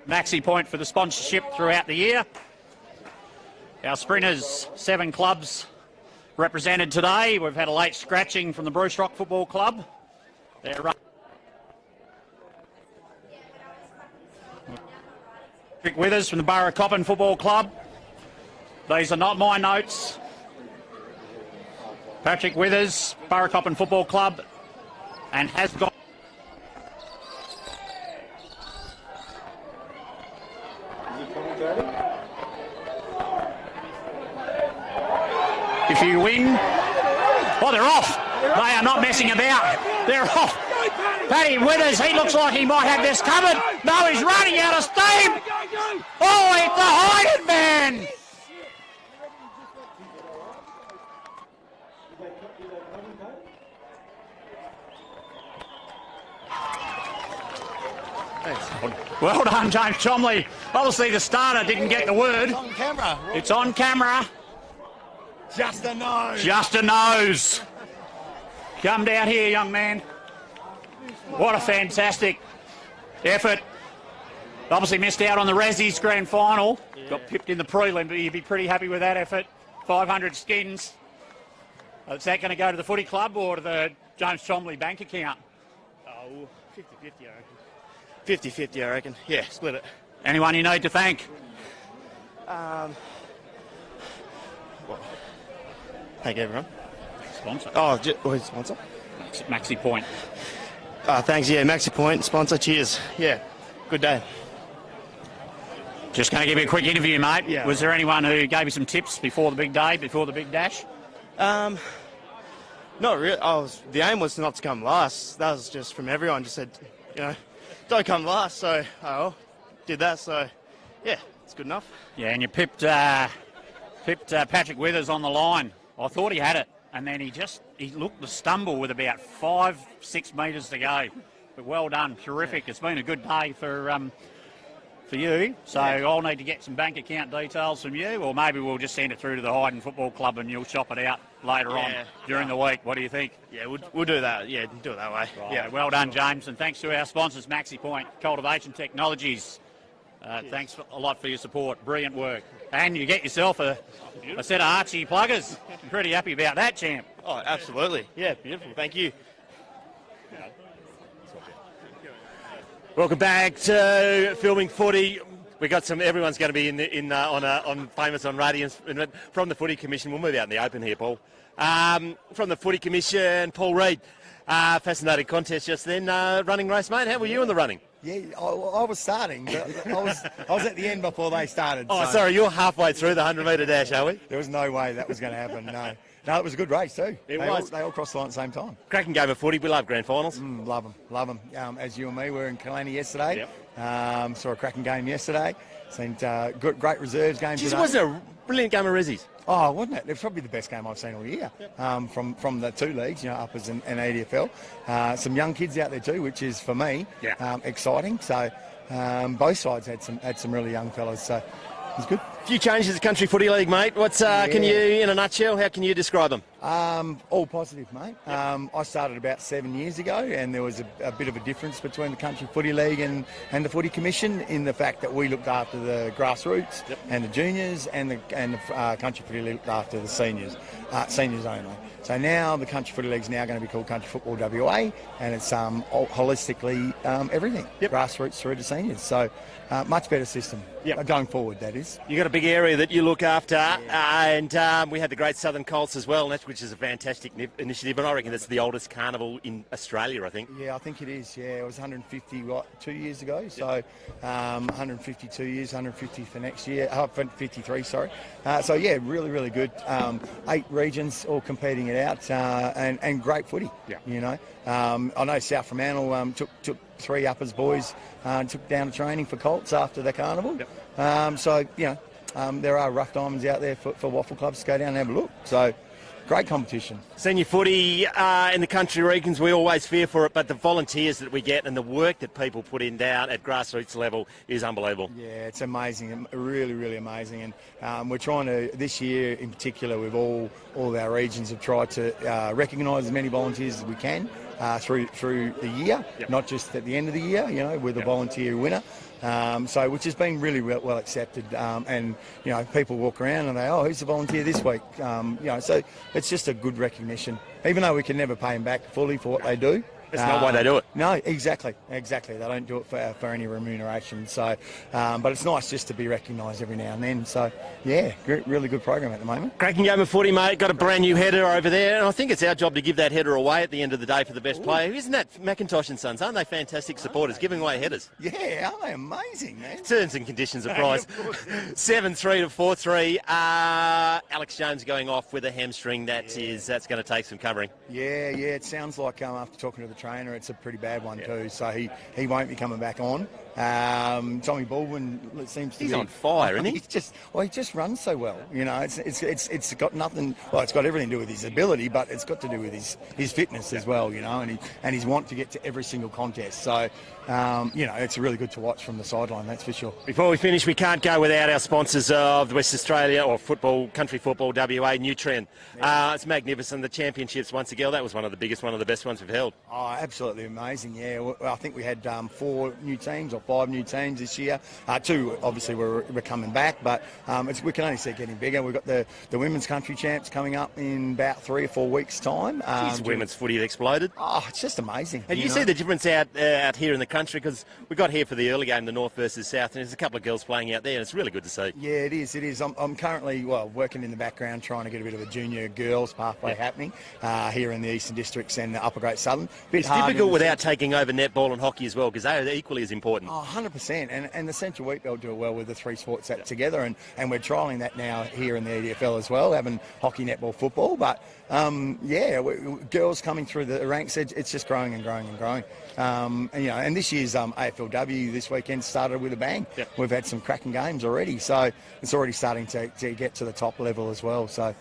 maxi point for the sponsorship throughout the year. Our sprinters, 7 clubs represented today. We've had a late scratching from the Bruce Rock Football Club. They're Patrick Withers from the Borough Coppin Football Club. These are not my notes. Patrick Withers, Borough Coppin Football Club, and has got. If you win, oh, they're off. They are not messing about. They're off. Paddy Withers, he looks like he might have this covered. No, he's running out of steam. Oh, it's the Hyden man. Well done, James Chomley. Obviously, the starter didn't get the word. It's on camera. It's on camera. Just a nose. Just a nose. Come down here, young man. What a fantastic effort. Obviously missed out on the Razzies grand final. Yeah. Got pipped in the prelim, but you'd be pretty happy with that effort. 500 skins. Is that going to go to the footy club or to the James Chomley bank account? Oh, 50-50, I reckon. 50-50, I reckon. Yeah, split it. Anyone you need to thank? Thank everyone. Sponsor. Oh, who's sponsor? Maxi Point. Thanks, yeah, Maxi Point, sponsor, cheers. Yeah, good day. Just going to give you a quick interview, mate. Yeah. Was there anyone who gave you some tips before the big day, before the big dash? Not really. The aim was not to come last. That was just from everyone. Just said, don't come last. So I did that. So yeah, it's good enough. Yeah, and you pipped Patrick Withers on the line. I thought he had it, and then he looked to stumble with about 5-6 metres to go. But well done, terrific. Yeah. It's been a good day for you. So yeah. I'll need to get some bank account details from you, or maybe we'll just send it through to the Hyden Football Club and you'll chop it out later on during the week. What do you think? Yeah, we'll do that. Yeah, do it that way. Right. Yeah, well done, James, and thanks to our sponsors, Maxi Point Cultivation Technologies. Thanks a lot for your support. Brilliant work. And you get yourself a set of Archie pluggers. I'm pretty happy about that, champ. Oh, absolutely. Yeah, beautiful. Thank you. Welcome back to Filming Footy. We got everyone's going to be on famous on radio from the Footy Commission. We'll move out in the open here, Paul. From the Footy Commission, Paul Reid. Fascinating contest just then. Running race, mate. How were you in the running? Yeah, I was starting, but I was at the end before they started. Oh, sorry, you're halfway through the 100-metre dash, are we? There was no way that was going to happen, no. No, it was a good race too. They all crossed the line at the same time. Cracking game of footy. We love grand finals. Love them. As you and me were in Kalani yesterday. Yep. Saw a cracking game yesterday. Seen great reserves games. It was a brilliant game of Rezzies. Oh, wasn't it? It was probably the best game I've seen all year. Yep. From the two leagues, uppers and ADFL. Some young kids out there too, which is for me exciting. So both sides had some really young fellas. So it was good. A few changes to Country Footy League, mate. Can you, in a nutshell, how can you describe them? All positive, mate. I started about 7 years ago, and there was a bit of a difference between the Country Footy League and the Footy Commission in the fact that we looked after the grassroots and the juniors, and the Country Footy League looked after the seniors only. So now the Country Footy League is now going to be called Country Football WA, and it's holistically everything, grassroots through to seniors. So much better system going forward, that is. You've got a big area that you look after, and we had the great Southern Colts as well, and that's which is a fantastic initiative, and I reckon it's the oldest carnival in Australia, I think. Yeah, I think it is. Yeah, it was 150, 2 years ago? So 152 years, 150 for next year. 53, sorry. So, yeah, really, really good. 8 regions all competing it out, and great footy, you know. I know South Fremantle took 3 uppers boys, took down to training for Colts after the carnival. So, you know, there are rough diamonds out there for waffle clubs to go down and have a look. So, great competition. Senior footy in the country regions, we always fear for it, but the volunteers that we get and the work that people put in down at grassroots level is unbelievable. Yeah, it's amazing, really, really amazing. And we're trying to, this year in particular, with all of our regions, have tried to recognise as many volunteers as we can through the year, not just at the end of the year, you know, with a volunteer winner. So, which has been really well accepted, and you know, people walk around and they, oh, who's the volunteer this week? You know, so it's just a good recognition, even though we can never pay them back fully for what they do. That's not why they do it. No, exactly. They don't do it for any remuneration. So, but it's nice just to be recognised every now and then. So, yeah, really good program at the moment. Cracking game of footy, mate. Got a brand new header over there, and I think it's our job to give that header away at the end of the day for the best player. Isn't that Macintosh and Sons? Aren't they fantastic supporters, giving away headers? Yeah, aren't they amazing, man? Terms and conditions apply. 7-3 to 4-3. Alex Jones going off with a hamstring. That's going to take some covering. Yeah. It sounds like after talking to the trainer, it's a pretty bad one too. So he won't be coming back on. Tommy Baldwin seems to be on fire, isn't he? He just runs so well. You know, it's got nothing. Well, it's got everything to do with his ability, but it's got to do with his fitness as well. You know, and his want to get to every single contest. So, you know, it's really good to watch from the sideline. That's for sure. Before we finish, we can't go without our sponsors of West Australia or country football, WA, Nutrien. It's magnificent. The championships once again. That was one of the biggest, one of the best ones we've held. Oh, absolutely amazing. Yeah, well, I think we had 4 new teams or 5 new teams this year. 2 obviously we're coming back, but we can only see it getting bigger. We've got the women's country champs coming up in about 3 or 4 weeks' time. Women's footy have exploded. Oh, it's just amazing. And you see the difference out here in the country, because we got here for the early game, the North versus South, and there's a couple of girls playing out there, and it's really good to see. Yeah, it is. I'm currently working in the background trying to get a bit of a junior girls pathway happening here in the Eastern Districts and the Upper Great Southern. It's difficult without taking over netball and hockey as well, because they are equally as important. Oh, 100%. And the Central Wheat Belt do it well with the 3 sports together, and we're trialling that now here in the EDFL as well, having hockey, netball, football. But girls coming through the ranks, it's just growing and growing and growing. And, you know, and this year's AFLW this weekend started with a bang. We've had some cracking games already, so it's already starting to get to the top level as well. So,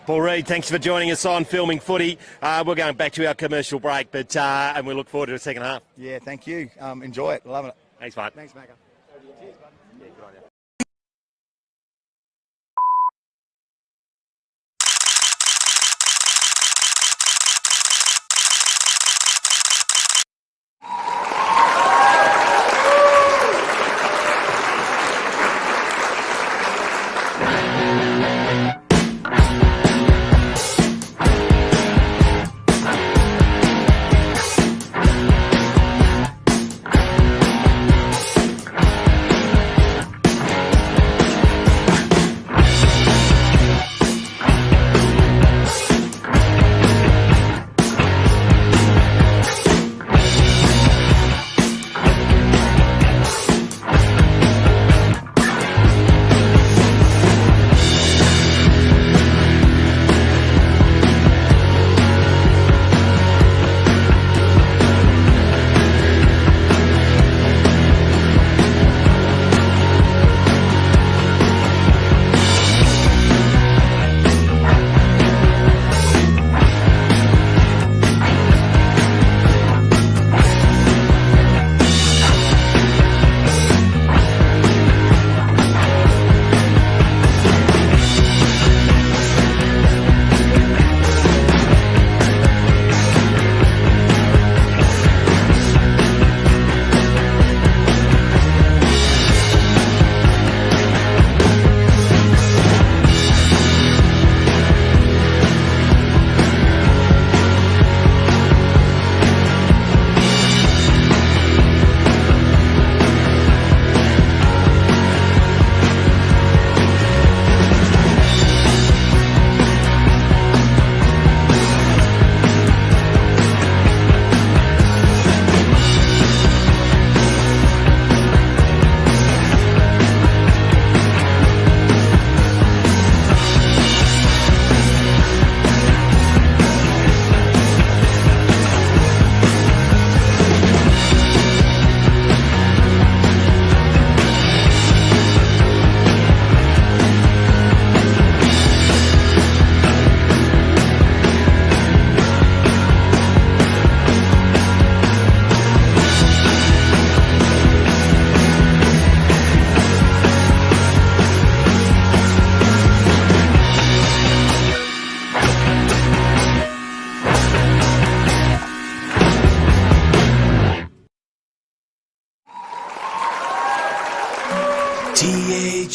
Paul Reid, thanks for joining us on Filming Footy. We're going back to our commercial break, but and we look forward to the second half. Yeah, thank you. Enjoy it. Loving it. Thanks, mate. Thanks, Macca. Cheers, bud. Yeah, good on you.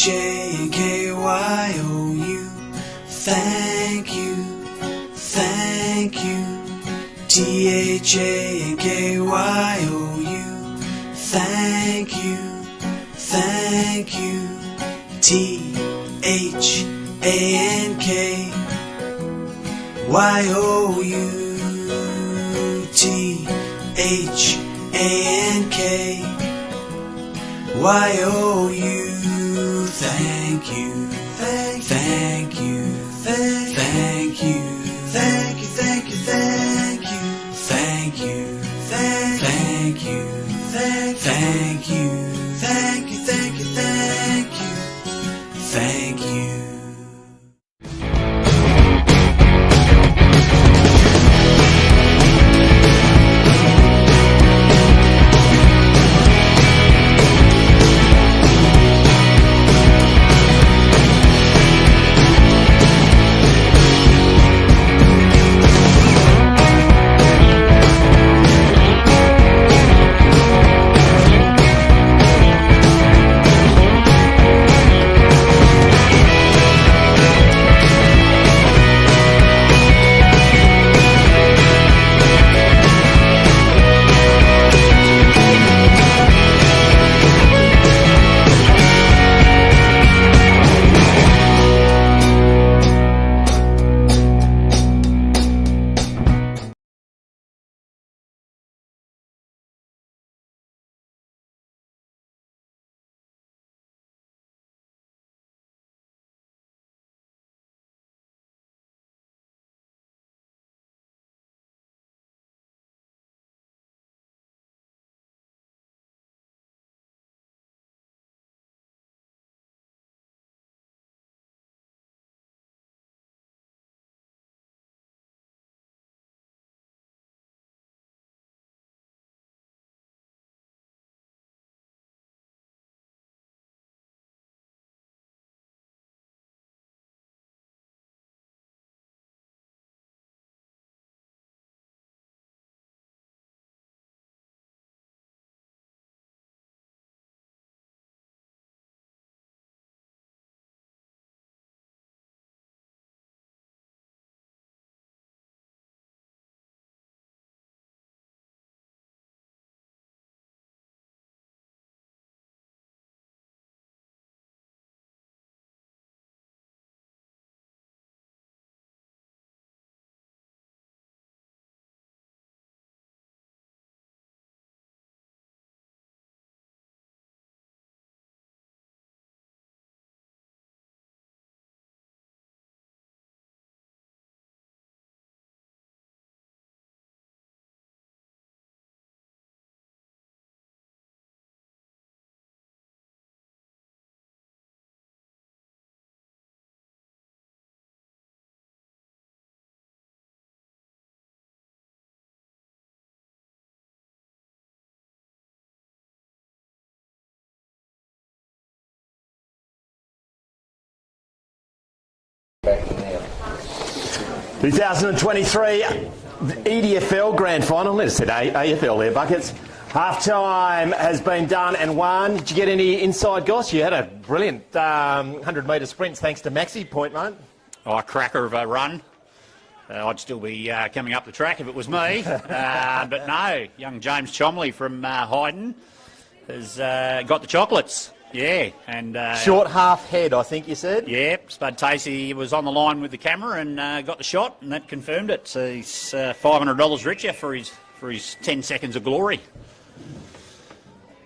T-H-A-N-K-Y-O-U. Thank you, thank you. T-H-A-N-K-Y-O-U. Thank you, thank you. T-H-A-N-K-Y-O-U. T-H-A-N-K-Y-O-U. Thank you, thank you, thank you, thank you, thank you, thank you, thank you, thank you, thank you, thank you, thank you, thank you, thank you. Back now. 2023 EDFL Grand Final. Let's say AFL there, Buckets. Half-time has been done and won. Did you get any inside goss? You had a brilliant 100-metre sprint thanks to Maxi, point mate. Oh, a cracker of a run. I'd still be coming up the track if it was me. But no, young James Chomley from Hyden has got the chocolates. Yeah, and short half head, I think you said. Yeah, Spud Tacey was on the line with the camera and got the shot, and that confirmed it. So he's $500 richer for his 10 seconds of glory.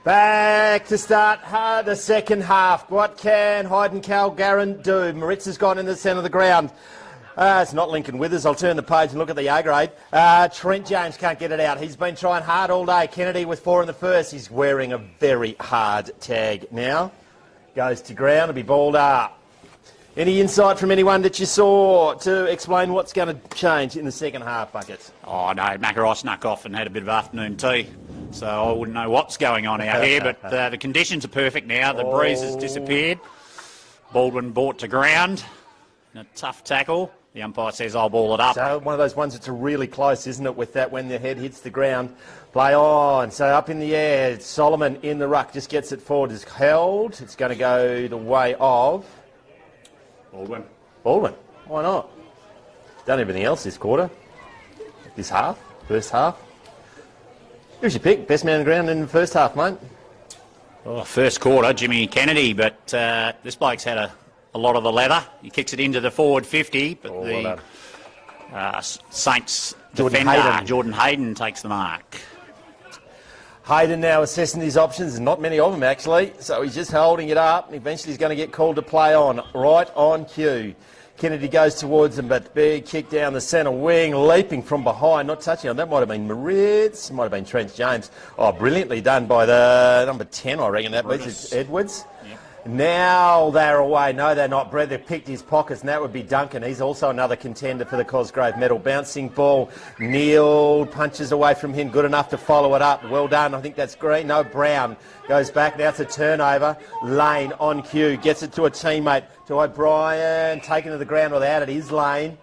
Back to start the second half. What can Hyden Calgarin do? Moritz has gone in the centre of the ground. It's not Lincoln Withers. I'll turn the page and look at the A grade. Trent James can't get it out. He's been trying hard all day. Kennedy with 4 in the first. He's wearing a very hard tag now. Goes to ground to be balled up. Any insight from anyone that you saw to explain what's going to change in the second half, Buckets? Oh, no, Mackay snuck off and had a bit of afternoon tea. So I wouldn't know what's going on out here, but the conditions are perfect now. The breeze has disappeared. Baldwin brought to ground. A tough tackle. The umpire says, I'll ball it up. So one of those ones that's really close, isn't it, with that when the head hits the ground. Play on. So up in the air. Solomon in the ruck just gets it forward. It's held. It's going to go the way of... Baldwin. Baldwin. Why not? Done everything else this quarter. This half. First half. Who's your pick? Best man on the ground in the first half, mate. Oh, first quarter, Jimmy Kennedy, but this bloke's had a lot of the leather. He kicks it into the forward 50, but the Saints defender, Jordan Hyden, takes the mark. Hyden now assessing his options. There's not many of them, actually. So he's just holding it up. Eventually he's going to get called to play on. Right on cue. Kennedy goes towards him, but big kick down the centre wing, leaping from behind, not touching on. That might have been Moritz, might have been Trent James. Oh, brilliantly done by the number 10, I reckon that was Edwards. Yep. Now they're away. No, they're not. Brother picked his pockets, and that would be Duncan. He's also another contender for the Cosgrave medal. Bouncing ball. Neil punches away from him. Good enough to follow it up. Well done. I think that's Green. No, Brown goes back. Now it's a turnover. Lane on cue. Gets it to a teammate. To O'Brien. Taken to the ground without it. Is Lane.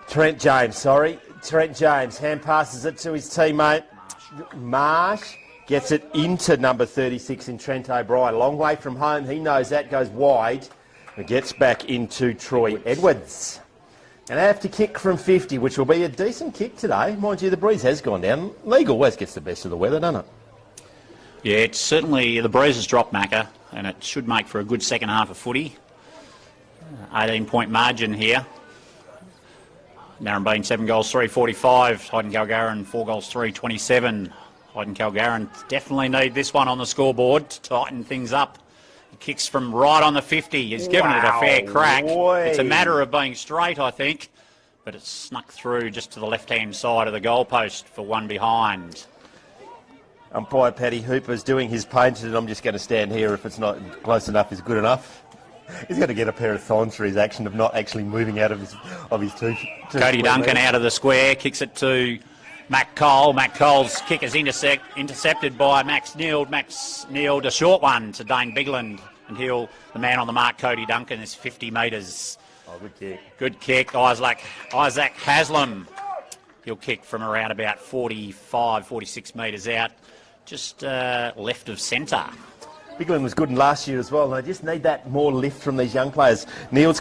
Trent James, Trent James. Hand passes it to his teammate. Marsh. Gets it into number 36 in Trent O'Brien. Long way from home. He knows that. Goes wide. And gets back into Troy Edwards. And they have to kick from 50, which will be a decent kick today. Mind you, the breeze has gone down. League always gets the best of the weather, doesn't it? Yeah, it's certainly, the breeze has dropped, Macca, and it should make for a good second half of footy. 18-point margin here. Narembeen 7 goals, 345. Hyden Calgaran 4 goals, 327. Hyden Calgaran definitely need this one on the scoreboard to tighten things up. He kicks from right on the 50. He's given it a fair crack. It's a matter of being straight, I think, but it's snuck through just to the left-hand side of the goalpost for one behind. Umpire Paddy Hooper's doing his painted, and I'm just going to stand here. If it's not close enough is good enough. He's going to get a pair of thorns for his action of not actually moving out of his two Cody Duncan out of the square, kicks it to Matt Cole. Matt Cole's kick is intercepted by Max Neal. Max Neal, a short one to Dane Bigland. And the man on the mark, Cody Duncan, is 50 metres. Oh, good kick. Good kick. Isaac Haslam. He'll kick from around about 45, 46 metres out, just left of centre. Bigland was good in last year as well, and they just need that more lift from these young players. Neal's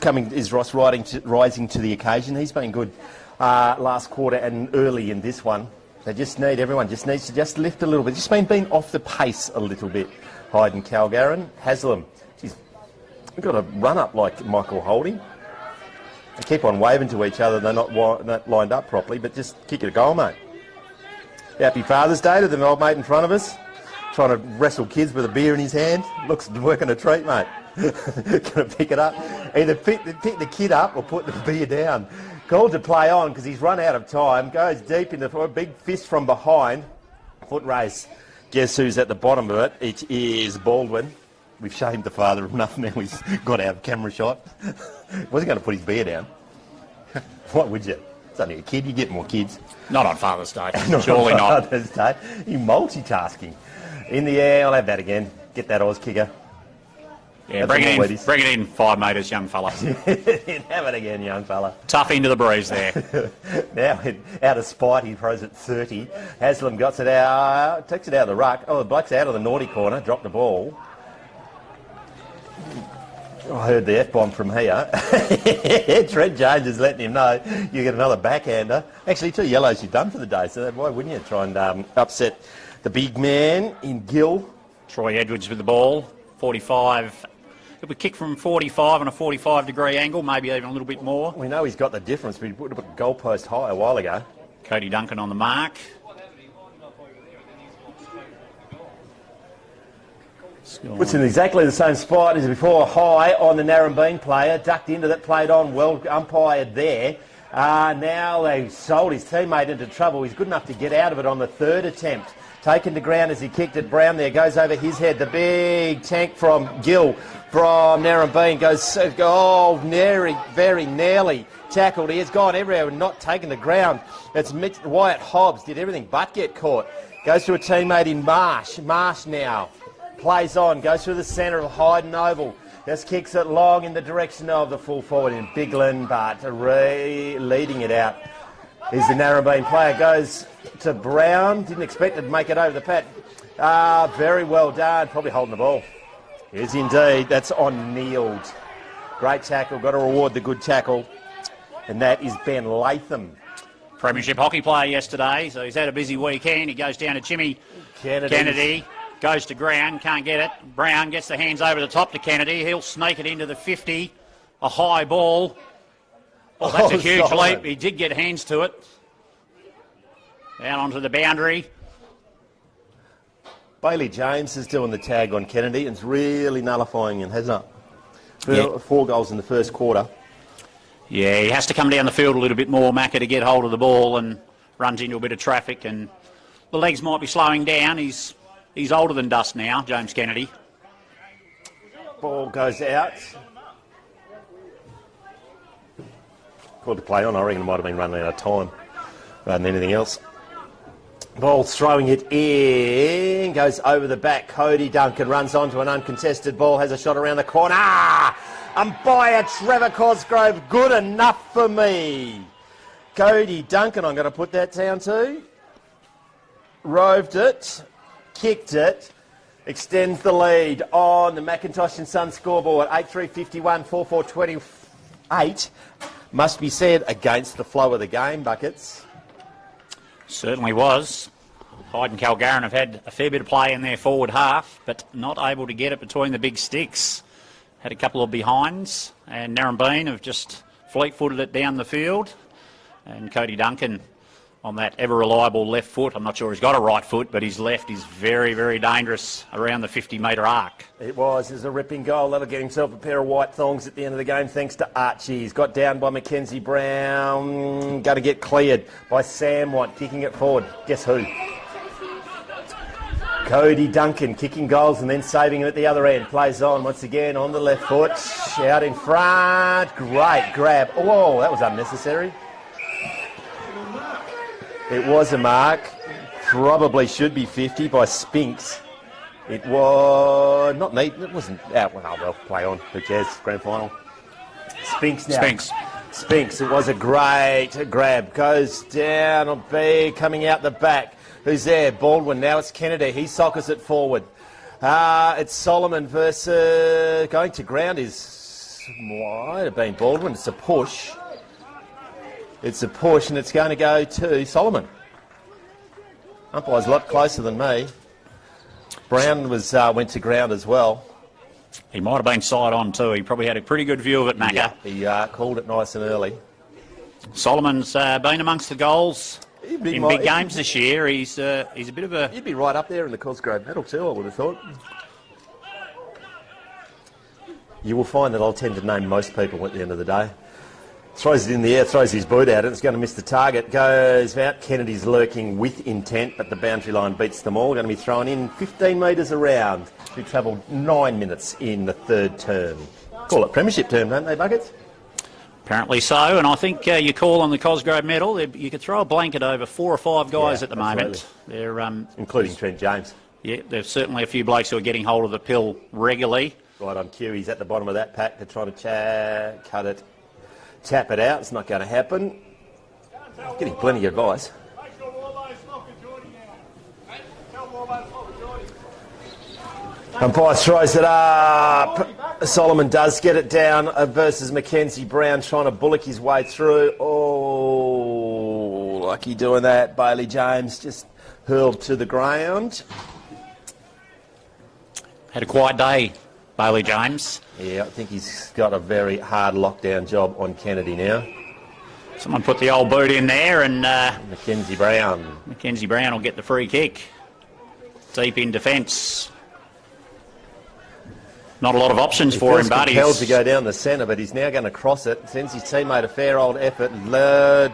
Ross rising to the occasion. He's been good last quarter and early in this one. Everyone just needs to just lift a little bit. Just been off the pace a little bit. Hyden Calgaran, Haslam. He's got a run up like Michael Holding. They keep on waving to each other. They're not lined up properly, but just kick it a goal, mate. Happy Father's Day to the old mate in front of us. Trying to wrestle kids with a beer in his hand. Looks working a treat, mate. Going to pick it up. Either pick the kid up or put the beer down. Called to play on because he's run out of time. Goes deep into a big fist from behind. Foot race. Guess who's at the bottom of it? It is Baldwin. We've shamed the father enough now. He's got out of camera shot. Wasn't going to put his beer down. What would you? It's only a kid. You get more kids. Not on Father's Day. Surely not. Father's Day. You're multitasking. In the air. I'll have that again. Get that Oz kicker. Yeah, bring it in 5 metres, young fella. Have it again, young fella. Tough into the breeze there. Now, out of spite, he throws it 30. Haslam got it out, takes it out of the ruck. Oh, the bloke's out of the naughty corner, dropped the ball. I heard the F-bomb from here. Trent James is letting him know you get another backhander. Actually, 2 yellows you've done for the day, so why wouldn't you try and upset the big man in Gill? Troy Edwards with the ball, 45. If we kick from 45 on a 45-degree angle, maybe even a little bit more. We know he's got the difference, but he put a goalpost high a while ago. Cody Duncan on the mark. Puts in exactly the same spot as before. High on the Narembeen player. Ducked into that, played on. Well umpired there. Now they sold his teammate into trouble. He's good enough to get out of it on the 3rd attempt. Taken to ground as he kicked it. Brown there goes over his head. The big tank from Gill from Narembeen goes, very nearly tackled. He has gone everywhere and not taken the ground. It's Wyatt Hobbs, did everything but get caught. Goes to a teammate in Marsh. Marsh now plays on, goes through the centre of Hyden Oval. Just kicks it long in the direction of the full forward in Bigland, but leading it out is the Narembeen player. Goes to Brown. Didn't expect to make it over the pad. Very well done. Probably holding the ball. Is indeed. That's on Kneeled. Great tackle. Got to reward the good tackle. And that is Ben Latham. Premiership hockey player yesterday, so he's had a busy weekend. He goes down to Jimmy Kennedy. Goes to ground, can't get it. Brown gets the hands over the top to Kennedy. He'll sneak it into the 50. A high ball. Oh, that's a huge leap. He did get hands to it. Down onto the boundary. Bailey James is doing the tag on Kennedy and it's really nullifying him, hasn't it? 4 goals in the first quarter. Yeah, he has to come down the field a little bit more, Macca, to get hold of the ball, and runs into a bit of traffic, and the legs might be slowing down. He's older than dust now, James Kennedy. Ball goes out. Called to play on. I reckon it might have been running out of time rather than anything else. Ball's throwing it in. Goes over the back. Cody Duncan runs onto an uncontested ball. Has a shot around the corner. Umpire Trevor Cosgrove. Good enough for me. Cody Duncan, I'm going to put that down to. Roved it. Kicked it, extends the lead on the Macintosh and Sons scoreboard. 8-3-51, 4-4-28. Must be said, against the flow of the game, Buckets. Certainly was. Hyden Calgarin have had a fair bit of play in their forward half, but not able to get it between the big sticks. Had a couple of behinds, and Narembeen have just fleet-footed it down the field. And Cody Duncan on that ever-reliable left foot. I'm not sure he's got a right foot, but his left is very, very dangerous around the 50-metre arc. It was. There's a ripping goal. That'll get himself a pair of white thongs at the end of the game, thanks to Archie. He's got down by Mackenzie Brown. Going to get cleared by Sam Watt, kicking it forward. Guess who? Cody Duncan kicking goals and then saving him at the other end. Plays on once again on the left foot. Out in front. Great grab. Whoa, that was unnecessary. It was a mark. Probably should be 50 by Spinks. It was not neat. It wasn't out. Well, play on. Who cares? Grand final. Spinks now. Spinks. It was a great grab. Goes down on B, coming out the back. Who's there? Baldwin. Now it's Kennedy. He sockers it forward. It's Solomon versus... Going to ground is... Might have been Baldwin. It's a push. It's a push and it's going to go to Solomon. Umpire's a lot closer than me. Brown went to ground as well. He might have been side on too. He probably had a pretty good view of it, Macca. Yeah, he called it nice and early. Solomon's been amongst the goals in big games this year. He's a bit of a... You'd be right up there in the Cosgrove medal too, I would have thought. You will find that I'll tend to name most people at the end of the day. Throws it in the air, throws his boot at it, it's going to miss the target, goes out. Kennedy's lurking with intent, but the boundary line beats them all. Going to be thrown in 15 metres around. We travelled 9 minutes in the third term. Call it premiership term, don't they, Buckets? Apparently so, and I think you call on the Cosgrove medal. You could throw a blanket over 4 or 5 guys at the moment. They're including Trent James. Yeah, there's certainly a few blokes who are getting hold of the pill regularly. Right on cue, he's at the bottom of that pack. They're trying to cut it. Tap it out, it's not going to happen. Getting plenty of advice. Umpire throws it up. Solomon does get it down versus Mackenzie Brown, trying to bullock his way through. Oh, lucky doing that. Bailey James just hurled to the ground. Had a quiet day, Bailey James. Yeah, I think he's got a very hard lockdown job on Kennedy now. Someone put the old boot in there and... Mackenzie Brown. Mackenzie Brown will get the free kick. Deep in defence. Not a lot of options for him, but he's... compelled to go down the centre, but he's now going to cross it. Sends his teammate a fair old effort,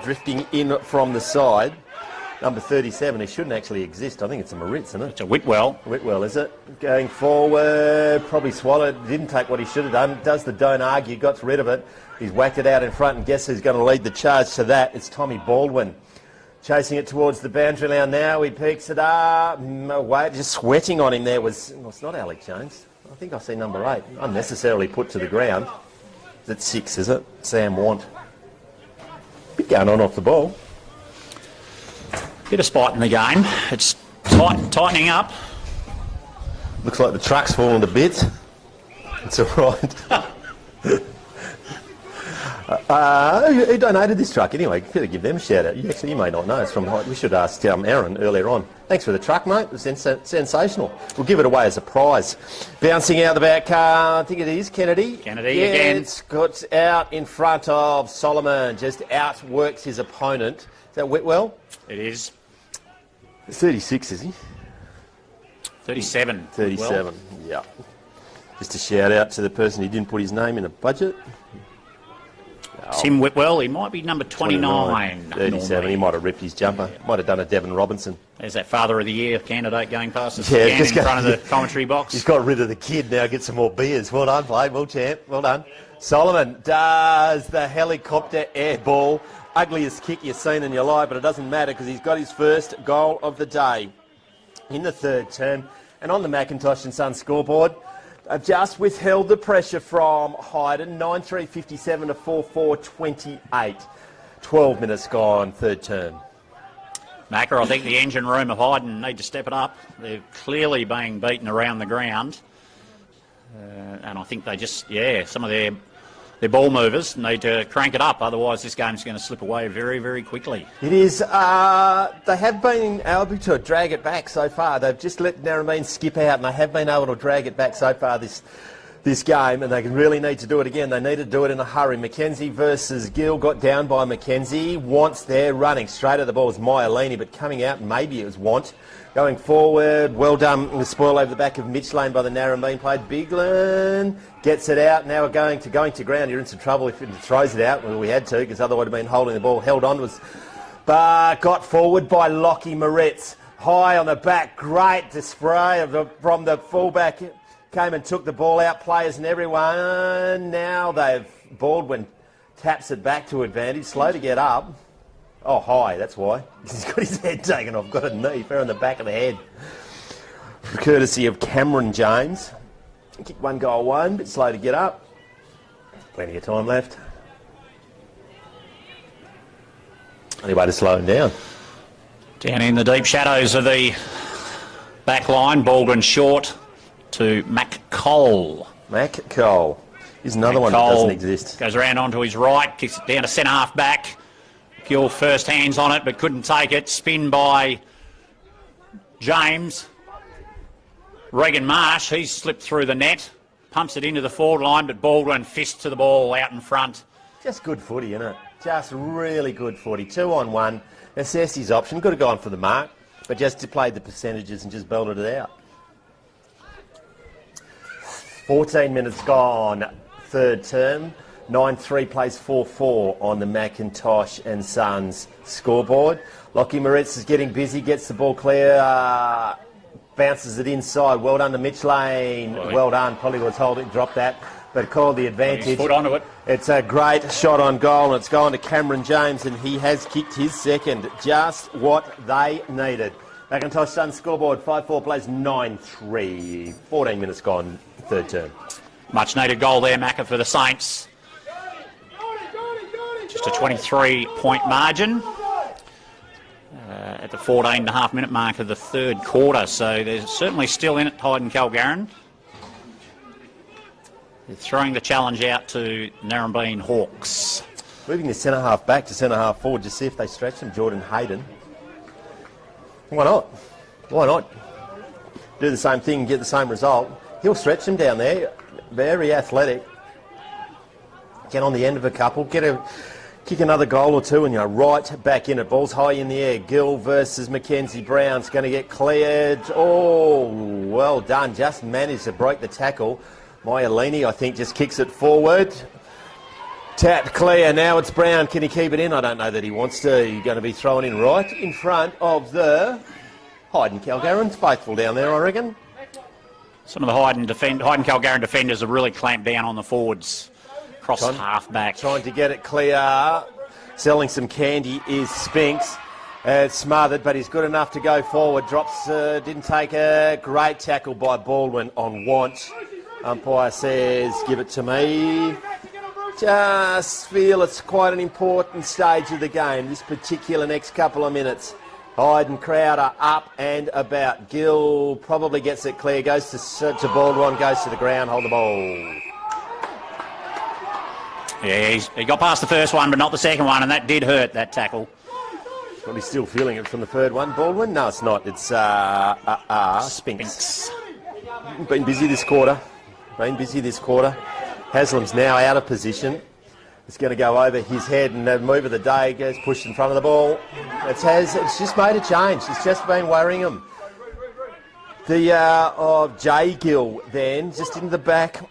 drifting in from the side. Number 37, he shouldn't actually exist. I think it's a Moritz, isn't it? It's a Whitwell. Whitwell, is it? Going forward, probably swallowed. Didn't take what he should have done. Does the don't argue, got rid of it. He's whacked it out in front, and guess who's going to lead the charge to that? It's Tommy Baldwin. Chasing it towards the boundary line now. He picks it up. Away, just sweating on him there was... Well, it's not Alec Jones. I think I see number 8. Unnecessarily put to the ground. It's 6, is it? Sam Want. Bit going on off the ball. Bit of spite in the game. It's tightening up. Looks like the truck's falling to bits. It's all right. Who donated this truck anyway? Better give them a shout out. You may not know. It's from Hyden. We should ask Aaron earlier on. Thanks for the truck, mate. It was sensational. We'll give it away as a prize. Bouncing out the back, I think it is Kennedy. Kennedy again. It's got out in front of Solomon. Just outworks his opponent. Is that Whitwell? It is. 36, is he? 37. 37, Well. yeah. Just a shout out to the person who didn't put his name in the budget. Tim Whitwell, he might be number 29. 37, normally. he might have ripped his jumper. Might have done a Devon Robinson. There's that Father of the Year candidate going past us Yeah, again just in front of the commentary box. He's got rid of the kid now, get some more beers. Well done, Blade, well champ, well done. Solomon does the helicopter air ball. Ugliest kick you've seen in your life, but it doesn't matter because he's got his first goal of the day in the third term. And on the Macintosh and Sons scoreboard, just withheld the pressure from Hyden, 9-3-57 to 4-4-28. 12 minutes gone, third term. Macca, I think the engine room of Hyden need to step it up. They're clearly being beaten around the ground. And I think they just, some of their ball movers need to crank it up. Otherwise, this game's going to slip away very, very quickly. It is. They have been able to drag it back so far. They've just let Narembeen skip out, and they have been able to drag it back so far this game, and they really need to do it again. They need to do it in a hurry. Mackenzie versus Gill got down by Mackenzie. Want's there, running straight at the ball was Myelini, but coming out, maybe it was Want. Going forward, well done. The spoil over the back of Mitch Lane by the Narembeen played. Bigland gets it out. Now we're going to ground. You're in some trouble if it throws it out. Well, we had to, because otherwise would have been holding the ball. Held on was, but got forward by Lockie Moretz. High on the back. Great display from the fullback. Came and took the ball out. Players and everyone. Now Baldwin taps it back to advantage. Slow to get up. Oh, high, that's why. He's got his head taken off, got a knee, fair on the back of the head. Courtesy of Cameron James. Kick 1-1, bit slow to get up. Plenty of time left. Only way to slow him down. Down in the deep shadows of the back line, Baldwin short to Mac Cole. Mac Cole. Here's another one that doesn't exist. Goes around onto his right, kicks it down to centre half back. Gill first hands on it, but couldn't take it. Spin by James. Regan Marsh, he's slipped through the net. Pumps it into the forward line, but Baldwin fists to the ball out in front. Just good footy, isn't it? Just really good footy. 2-on-1. Assessed his option. Could have gone for the mark, but just played the percentages and just belted it out. 14 minutes gone. Third term. 9-3 plays 4-4 on the Macintosh and Sons scoreboard. Lockie Moretz is getting busy, gets the ball clear, bounces it inside. Well done to Mitch Lane. Well done. Probably was holding, dropped that, but called the advantage. His foot onto it. It's a great shot on goal, and it's gone to Cameron James, and he has kicked his second. Just what they needed. Macintosh Sons scoreboard 5-4 plays 9-3. 14 minutes gone, third term. Much needed goal there, Macca, for the Saints. Just a 23-point margin at the 14.5-minute mark of the third quarter. So they're certainly still in it, Hyden Calgarin. They're throwing the challenge out to Narembeen Hawks. Moving the centre half back to centre half forward, just see if they stretch him. Jordan Hyden. Why not? Why not? Do the same thing and get the same result. He'll stretch them down there. Very athletic. Get on the end of a couple. Kick another goal or two and you're right back in it. Ball's high in the air. Gill versus Mackenzie Brown's going to get cleared. Oh, well done. Just managed to break the tackle. Myelini, I think, just kicks it forward. Tap clear. Now it's Brown. Can he keep it in? I don't know that he wants to. He's going to be thrown in right in front of the Hyden Calgarin's faithful down there, I reckon. Some of the Hyden Calgarin defenders have really clamped down on the forwards. Cross half back. Trying to get it clear. Selling some candy is Spinks. It's smothered, but he's good enough to go forward. Drops, didn't take a great tackle by Baldwin on Want. Umpire says, give it to me. Just feel it's quite an important stage of the game, this particular next couple of minutes. Hyden crowd are up and about. Gill probably gets it clear, goes to Baldwin, goes to the ground, hold the ball. Yeah, he got past the first one, but not the second one, and that did hurt, that tackle. Probably still feeling it from the third one. Baldwin? No, it's not. It's Spinks. Been busy this quarter. Haslam's now out of position. It's going to go over his head, and the move of the day goes pushed in front of the ball. It's just made a change. It's just been worrying him. The Jay Gill then, just in the back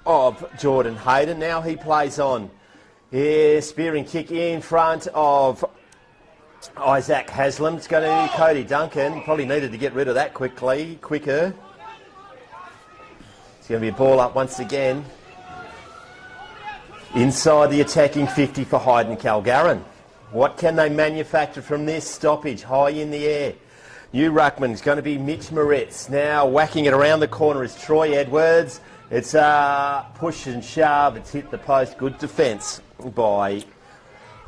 of Jordan Hyden. Now he plays on. Yeah, spearing kick in front of Isaac Haslam. It's going to be Cody Duncan. Probably needed to get rid of that quicker. It's going to be a ball up once again. Inside the attacking 50 for Hyden Calgaran. What can they manufacture from this stoppage? High in the air. New ruckman is going to be Mitch Moretz. Now whacking it around the corner is Troy Edwards. It's push and shove. It's hit the post. Good defence by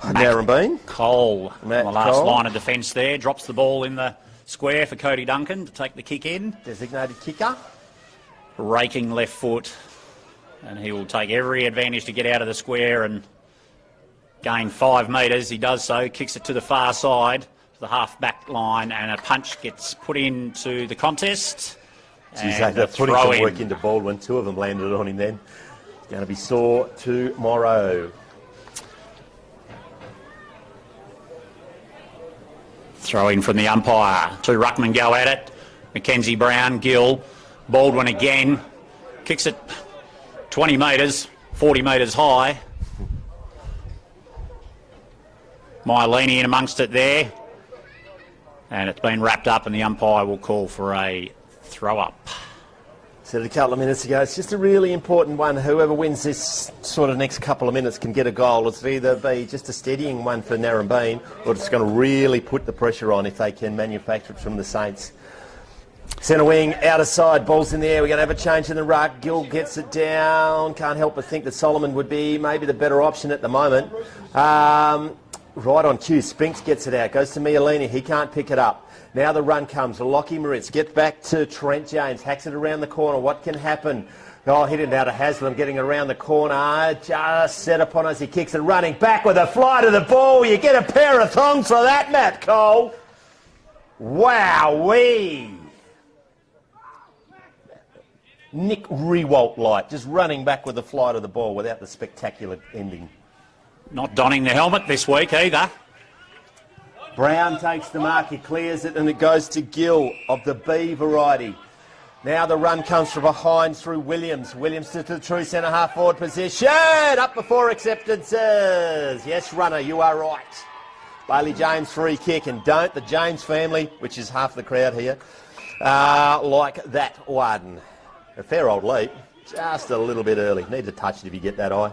Narembeen. Cole on the last line of defence there. Drops the ball in the square for Cody Duncan to take the kick in. Designated kicker. Raking left foot. And he will take every advantage to get out of the square and gain 5 metres. He does so, kicks it to the far side, to the half-back line, and a punch gets put into the contest. They're putting some work into Baldwin. 2 of them landed on him then. Going to be sore tomorrow. Throw in from the umpire. 2 ruckmen go at it. Mackenzie Brown, Gill, Baldwin again. Kicks it 20 metres, 40 metres high. Mylene in amongst it there. And it's been wrapped up, and the umpire will call for a throw-up. Said it a couple of minutes ago, it's just a really important one. Whoever wins this sort of next couple of minutes can get a goal. It's either be just a steadying one for Narembeen, or it's going to really put the pressure on if they can manufacture it from the Saints. Centre wing, outer side, ball's in the air. We're going to have a change in the ruck. Gill gets it down. Can't help but think that Solomon would be maybe the better option at the moment. Right on cue, Spinks gets it out. Goes to Mialini. He can't pick it up. Now the run comes. Lockie Moritz gets back to Trent James. Hacks it around the corner. What can happen? Oh, hit it out of Haslam, getting around the corner. Just set upon as he kicks it, running back with a fly to the ball. You get a pair of thongs for that, Matt Cole. Wowee. Nick Rewalt-like, just running back with the fly to the ball without the spectacular ending. Not donning the helmet this week either. Brown takes the mark, he clears it, and it goes to Gill of the B variety. Now the run comes from behind through Williams. Williams to the true centre half forward position. Up before acceptances. Yes, runner, you are right. Bailey James free kick, and don't the James family, which is half the crowd here, like that one. A fair old leap, just a little bit early. Need to touch it if you get that eye.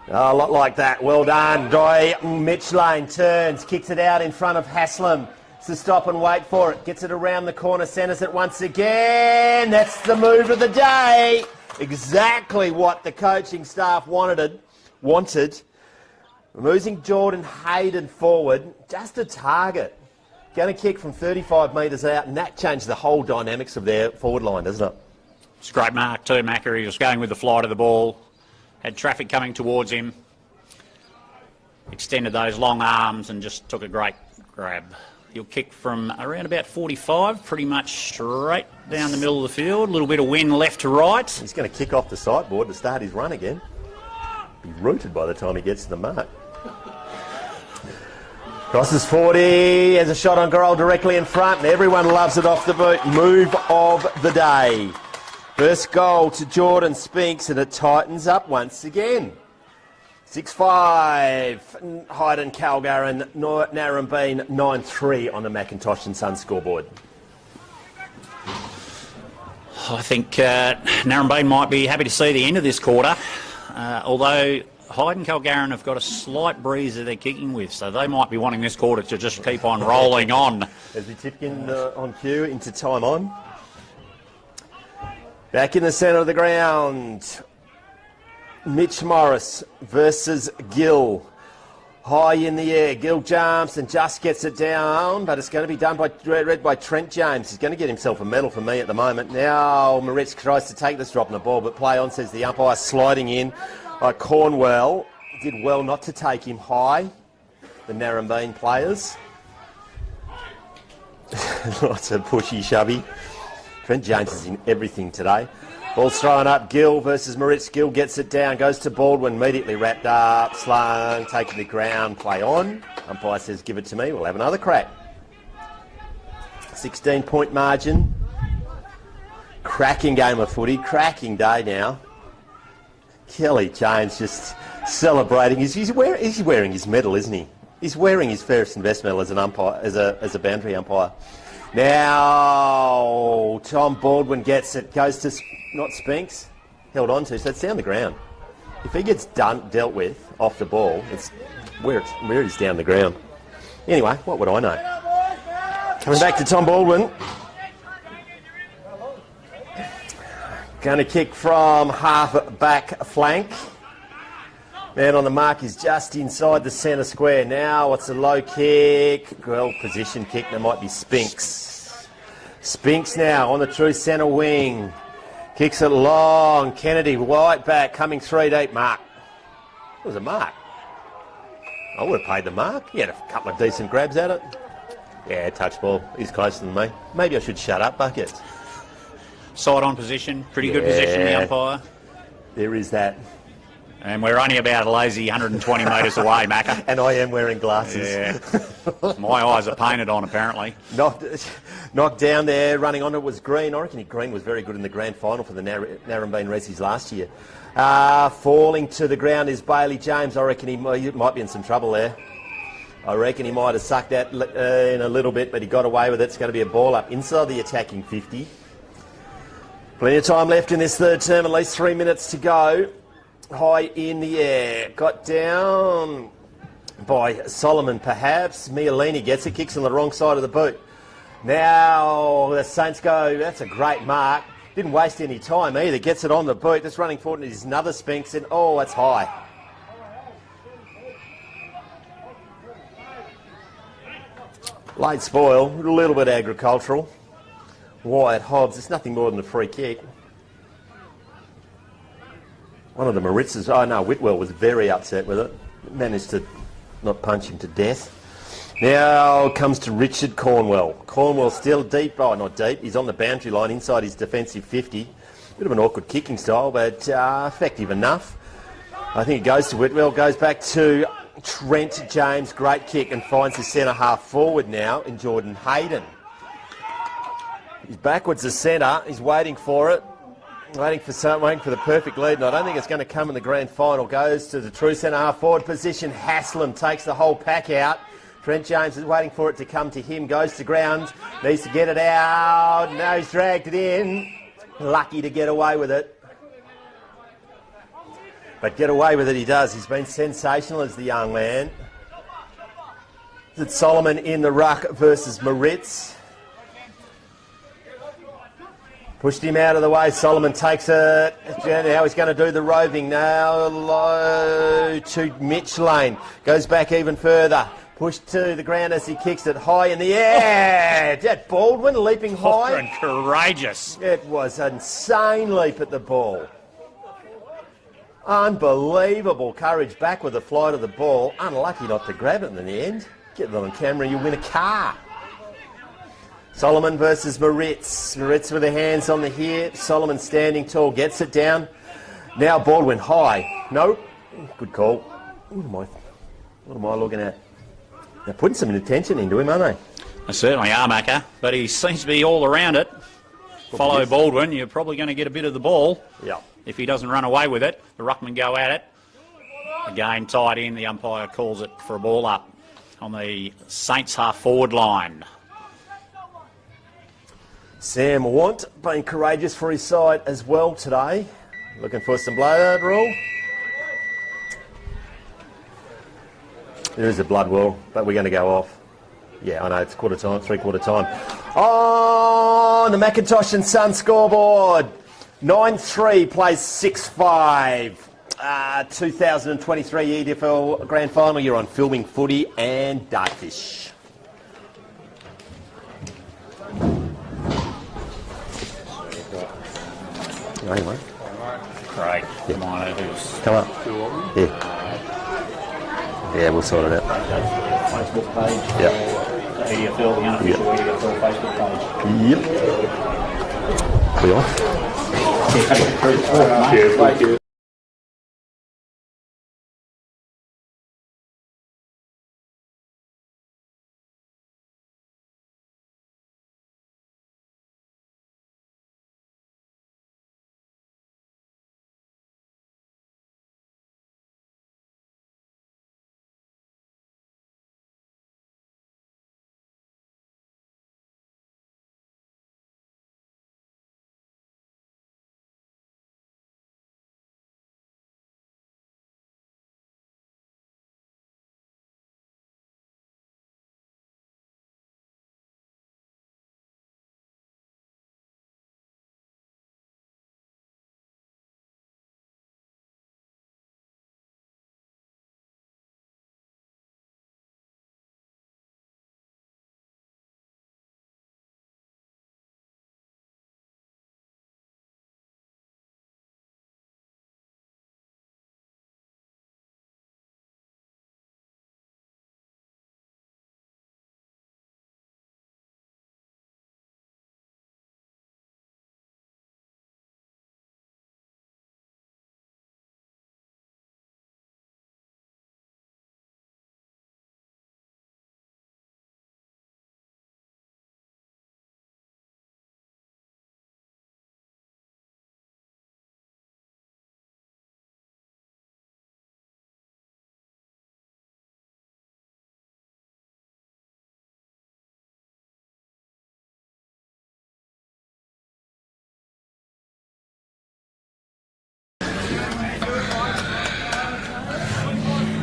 A lot like that. Well done. Mitch Lane turns, kicks it out in front of Haslam. To stop and wait for it. Gets it around the corner, centres it once again. That's the move of the day. Exactly what the coaching staff wanted. Moving Jordan Hyden forward. Just a target. Going to kick from 35 metres out, and that changed the whole dynamics of their forward line, doesn't it? It's a great mark too, Macca. He was going with the fly to the ball. Had traffic coming towards him. Extended those long arms and just took a great grab. He'll kick from around about 45, pretty much straight down the middle of the field. A little bit of wind left to right. He's going to kick off the sideboard to start his run again. Be rooted by the time he gets to the mark. Crosses 40, has a shot on goal directly in front, and everyone loves it off the boot. Move of the day. First goal to Jordan Spinks, and it tightens up once again. 6-5, Hyden Calgaran, Narembeen 9-3 on the Macintosh and Sons scoreboard. I think Narembeen might be happy to see the end of this quarter, although Hyden Calgaran have got a slight breeze that they're kicking with, so they might be wanting this quarter to just keep on rolling on. As we tip in on cue into time on. Back in the centre of the ground, Mitch Morris versus Gill. High in the air, Gill jumps and just gets it down, but it's going to be done by read by Trent James. He's going to get himself a medal for me at the moment. Now Moritz tries to take this drop in the ball, but play on, says the umpire, sliding in. Cornwell did well not to take him high, the Narembeen players. Lots of pushy, shovey. Trent James is in everything today. Ball's thrown up, Gill versus Moritz. Gill gets it down, goes to Baldwin, immediately wrapped up, slung, taken the ground, play on. Umpire says, give it to me, we'll have another crack. 16-point margin. Cracking game of footy, cracking day now. Kelly James just celebrating. He's wearing his medal, isn't he? He's wearing his Fairest Invest medal as an umpire, as a boundary umpire. Now Tom Baldwin gets it, goes to not Spinks, held on to, so it's down the ground. If he gets dealt with off the ball, it's where it is down the ground. Anyway, what would I know? Coming back to Tom Baldwin. Going to kick from half back flank. Man on the mark is just inside the centre square. Now what's a low kick? Well, position kick. There might be Spinks. Spinks now on the true centre wing. Kicks it long. Kennedy right back, coming 3 deep. Mark. It was a mark. I would have paid the mark. He had a couple of decent grabs at it. Yeah, touch ball. He's closer than me. Maybe I should shut up, Bucket. Side on position. Pretty good position, the umpire. There is that. And we're only about a lazy 120 metres away, Macca. And I am wearing glasses. Yeah. My eyes are painted on, apparently. Knocked down there, running on it was Green. I reckon Green was very good in the grand final for the Narembeen Rezzies last year. Falling to the ground is Bailey James. I reckon he might be in some trouble there. I reckon he might have sucked that in a little bit, but he got away with it. It's going to be a ball up inside the attacking 50. Plenty of time left in this third term, at least 3 minutes to go. High in the air, got down by Solomon perhaps. Mialini gets it, kicks on the wrong side of the boot. Now the Saints go, that's a great mark. Didn't waste any time either, gets it on the boot. That's running forward, and is another Spinks, and oh, that's high. Late spoil, a little bit agricultural. Wyatt Hobbs, it's nothing more than a free kick. One of the Maritzes, oh no, Whitwell was very upset with it. Managed to not punch him to death. Now comes to Richard Cornwell. Cornwell still deep, oh not deep, he's on the boundary line inside his defensive 50. Bit of an awkward kicking style, but effective enough. I think it goes to Whitwell, goes back to Trent James, great kick, and finds his centre half forward now in Jordan Hyden. He's backwards to centre, he's waiting for it. Waiting for the perfect lead, and I don't think it's going to come in the grand final. Goes to the true centre half forward position. Haslam takes the whole pack out. Trent James is waiting for it to come to him. Goes to ground. Needs to get it out. No, he's dragged it in. Lucky to get away with it. But get away with it he does. He's been sensational as the young man. It's Solomon in the ruck versus Moritz. Pushed him out of the way. Solomon takes it. Now he's going to do the roving. Now low to Mitch Lane. Goes back even further. Pushed to the ground as he kicks it high in the air. That Baldwin leaping high. And courageous. It was an insane leap at the ball. Unbelievable courage back with the flight of the ball. Unlucky not to grab it in the end. Get it on camera, you win a car. Solomon versus Moritz. Moritz with the hands on the hip. Solomon standing tall, gets it down. Now Baldwin high. No. Good call. What am I looking at? They're putting some attention into him, aren't they? They certainly are, Macca, but he seems to be all around it. Follow Baldwin, you're probably going to get a bit of the ball. Yeah. If he doesn't run away with it, the ruckman go at it. Again, tied in, the umpire calls it for a ball up on the Saints half-forward line. Sam Want being courageous for his side as well today. Looking for some blood rule. There is a blood rule, but we're going to go off. Yeah, I know, it's quarter time, 3/4 time. On the Macintosh and Son scoreboard. 9-3 plays 6-5. 2023 EDFL Grand Final. You're on Filming Footy and Darkfish. Anyway. Craig, Mino, who's... Come up. Yeah. Yeah, we'll sort it out. Facebook page. Yeah. The EDFL, the unofficial EDFL Facebook page. Yep. We on? Yeah, thank you.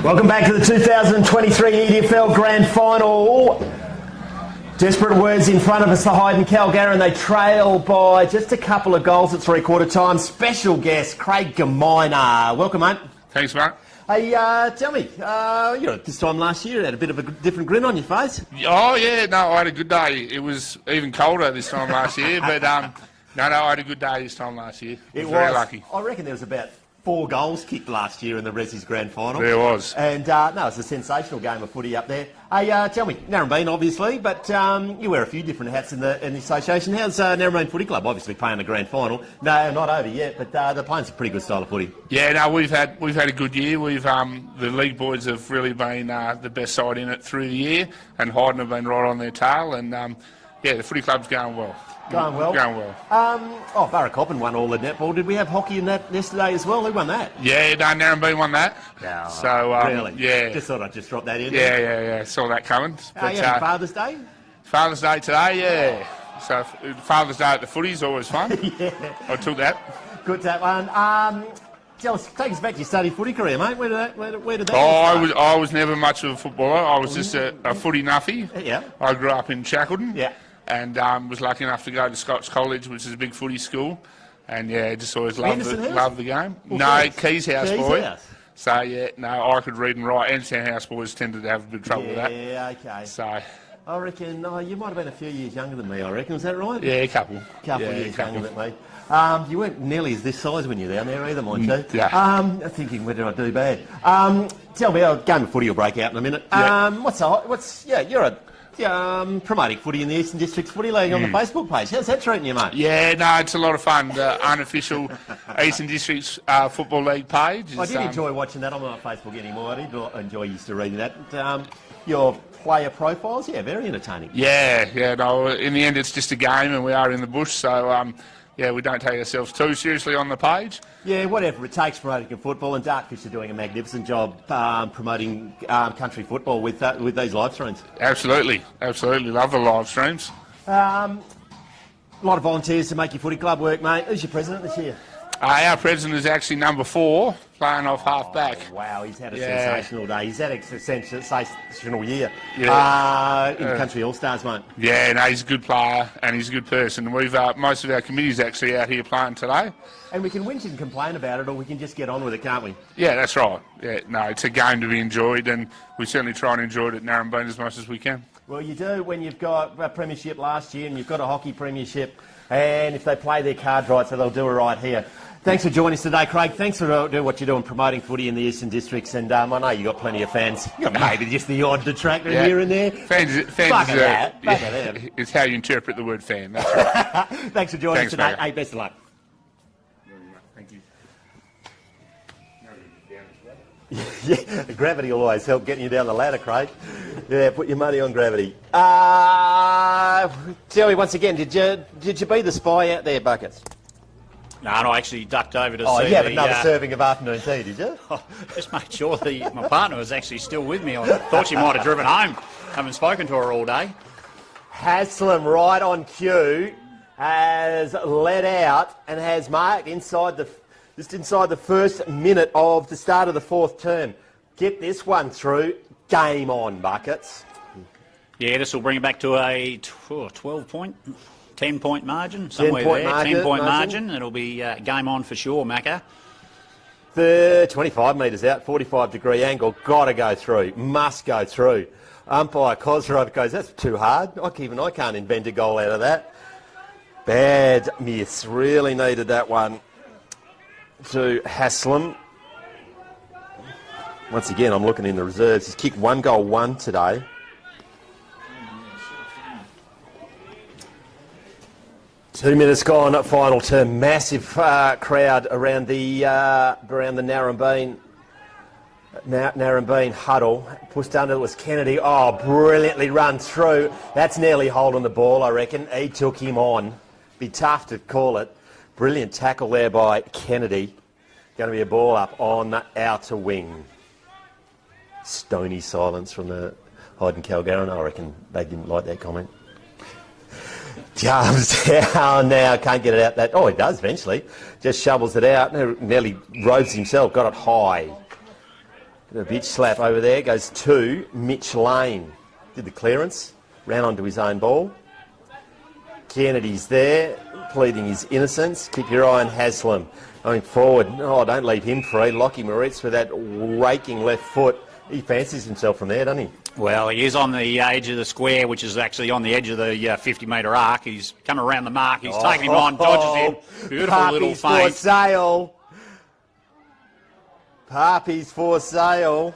Welcome back to the 2023 EDFL Grand Final. Desperate words in front of us, the Hyden Calgary, and they trail by just a couple of goals at three-quarter time. Special guest, Craig Gaminer. Welcome, mate. Thanks, mate. Hey, tell me, this time last year, you had a bit of a different grin on your face. Oh, yeah, no, I had a good day. It was even colder this time last year, but no, I had a good day this time last year. It was very lucky. I reckon there was about 4 goals kicked last year in the Resi's Grand Final. There was. And, no, it's a sensational game of footy up there. Hey, tell me, Narembeen, obviously, but you wear a few different hats in the association. How's Narembeen Footy Club? Obviously playing the Grand Final. No, not over yet, but they're playing some pretty good style of footy. Yeah, no, we've had a good year. We've the league boys have really been the best side in it through the year, and Hyden have been right on their tail, and yeah, the footy club's going well. Going well? Going well. Barracoppin won all the netball. Did we have hockey in that yesterday as well? Who won that? Yeah, no, Narembeen won that. No, so, really? Yeah. Just thought I'd just drop that in. Yeah. Saw that coming. But, Father's Day? Father's Day today, yeah. So Father's Day at the footy's always fun. Yeah. I took that. Good, that one. Tell us, take us back to your study footy career, mate. Where did that start? I was never much of a footballer. I was just a footy nuffy. Yeah. I grew up in Shackleton. Yeah. And was lucky enough to go to Scots College, which is a big footy school. And yeah, just always loved the game. Well, Keys House boy. So yeah, no, I could read and write, and Townhouse boys tended to have a bit of trouble with that. Yeah, okay. So I reckon you might have been a few years younger than me, I reckon. Was that right? Yeah, a couple. Couple of years younger than me. You weren't nearly as this size when you were down there either, mind you. Yeah. Thinking, where did I do bad? Tell me, a game of footy will break out in a minute. You're promoting footy in the Eastern Districts Footy League on the Facebook page. How's that treating you, mate? Yeah, no, it's a lot of fun. The unofficial Eastern Districts Football League page. I did enjoy watching that. I'm not on Facebook anymore. I did enjoy used to reading that. Your player profiles, very entertaining. Yeah, no, in the end it's just a game and we are in the bush, so we don't take ourselves too seriously on the page. Yeah, whatever it takes promoting football, and Darkfish are doing a magnificent job promoting country football with these live streams. Absolutely, love the live streams. A lot of volunteers to make your footy club work, mate. Who's your president this year? Our president is actually number 4, playing off half-back. Wow, he's had a sensational day. He's had a sensational year in Country All-Stars, mate. Yeah, no, he's a good player and he's a good person. We've most of our committee's actually out here playing today. And we can whinge and complain about it, or we can just get on with it, can't we? Yeah, that's right. Yeah, no, it's a game to be enjoyed, and we certainly try and enjoy it at Narembeen as much as we can. Well, you do when you've got a premiership last year and you've got a hockey premiership, and if they play their cards right, so they'll do it right here. Thanks for joining us today, Craig. Thanks for doing what you're doing, promoting footy in the Eastern Districts, and I know you've got plenty of fans. You've got maybe just the odd detractor here and there. Fans it's how you interpret the word fan. That's right. Thanks for joining us today. Hey, best of luck. Thank you. Yeah, gravity will always help getting you down the ladder, Craig. Yeah, put your money on gravity. Tell me once again, did you be the spy out there, Buckets? No, I actually ducked over to see. Oh, you have another serving of afternoon tea, did you? Just made sure my partner was actually still with me. I thought she might have driven home. Haven't spoken to her all day. Haslam, right on cue, has led out and has marked just inside the first minute of the start of the 4th term. Get this one through. Game on, Buckets. Yeah, this will bring it back to a 12-point, 10-point margin, somewhere 10-point margin. It'll be game on for sure, Macca. 25 metres out, 45-degree angle. Got to go through. Must go through. Umpire Cosgrove goes, that's too hard. Even I can't invent a goal out of that. Bad miss. Really needed that one to Haslam. Once again, I'm looking in the reserves. He's kicked 1 goal, 1 today. Two minutes gone at final term. Massive crowd around the Narembeen huddle. Pushed under, it was Kennedy. Oh, brilliantly run through. That's nearly holding the ball, I reckon. He took him on. Be tough to call it. Brilliant tackle there by Kennedy. Going to be a ball up on the outer wing. Stony silence from the Hyden Calgarin. I reckon they didn't like that comment. Jumps down now, can't get it out that. Oh, he does eventually. Just shovels it out. Nearly roves himself, got it high. A bitch slap over there, goes to Mitch Lane. Did the clearance, ran onto his own ball. Kennedy's there, pleading his innocence. Keep your eye on Haslam. Going forward, oh, don't leave him free. Lockie Moritz with that raking left foot. He fancies himself from there, doesn't he? Well, he is on the edge of the square, which is actually on the edge of the 50-metre arc. He's come around the mark. He's taken him on, dodges him. Beautiful little feint. For sale. Parpy's for sale.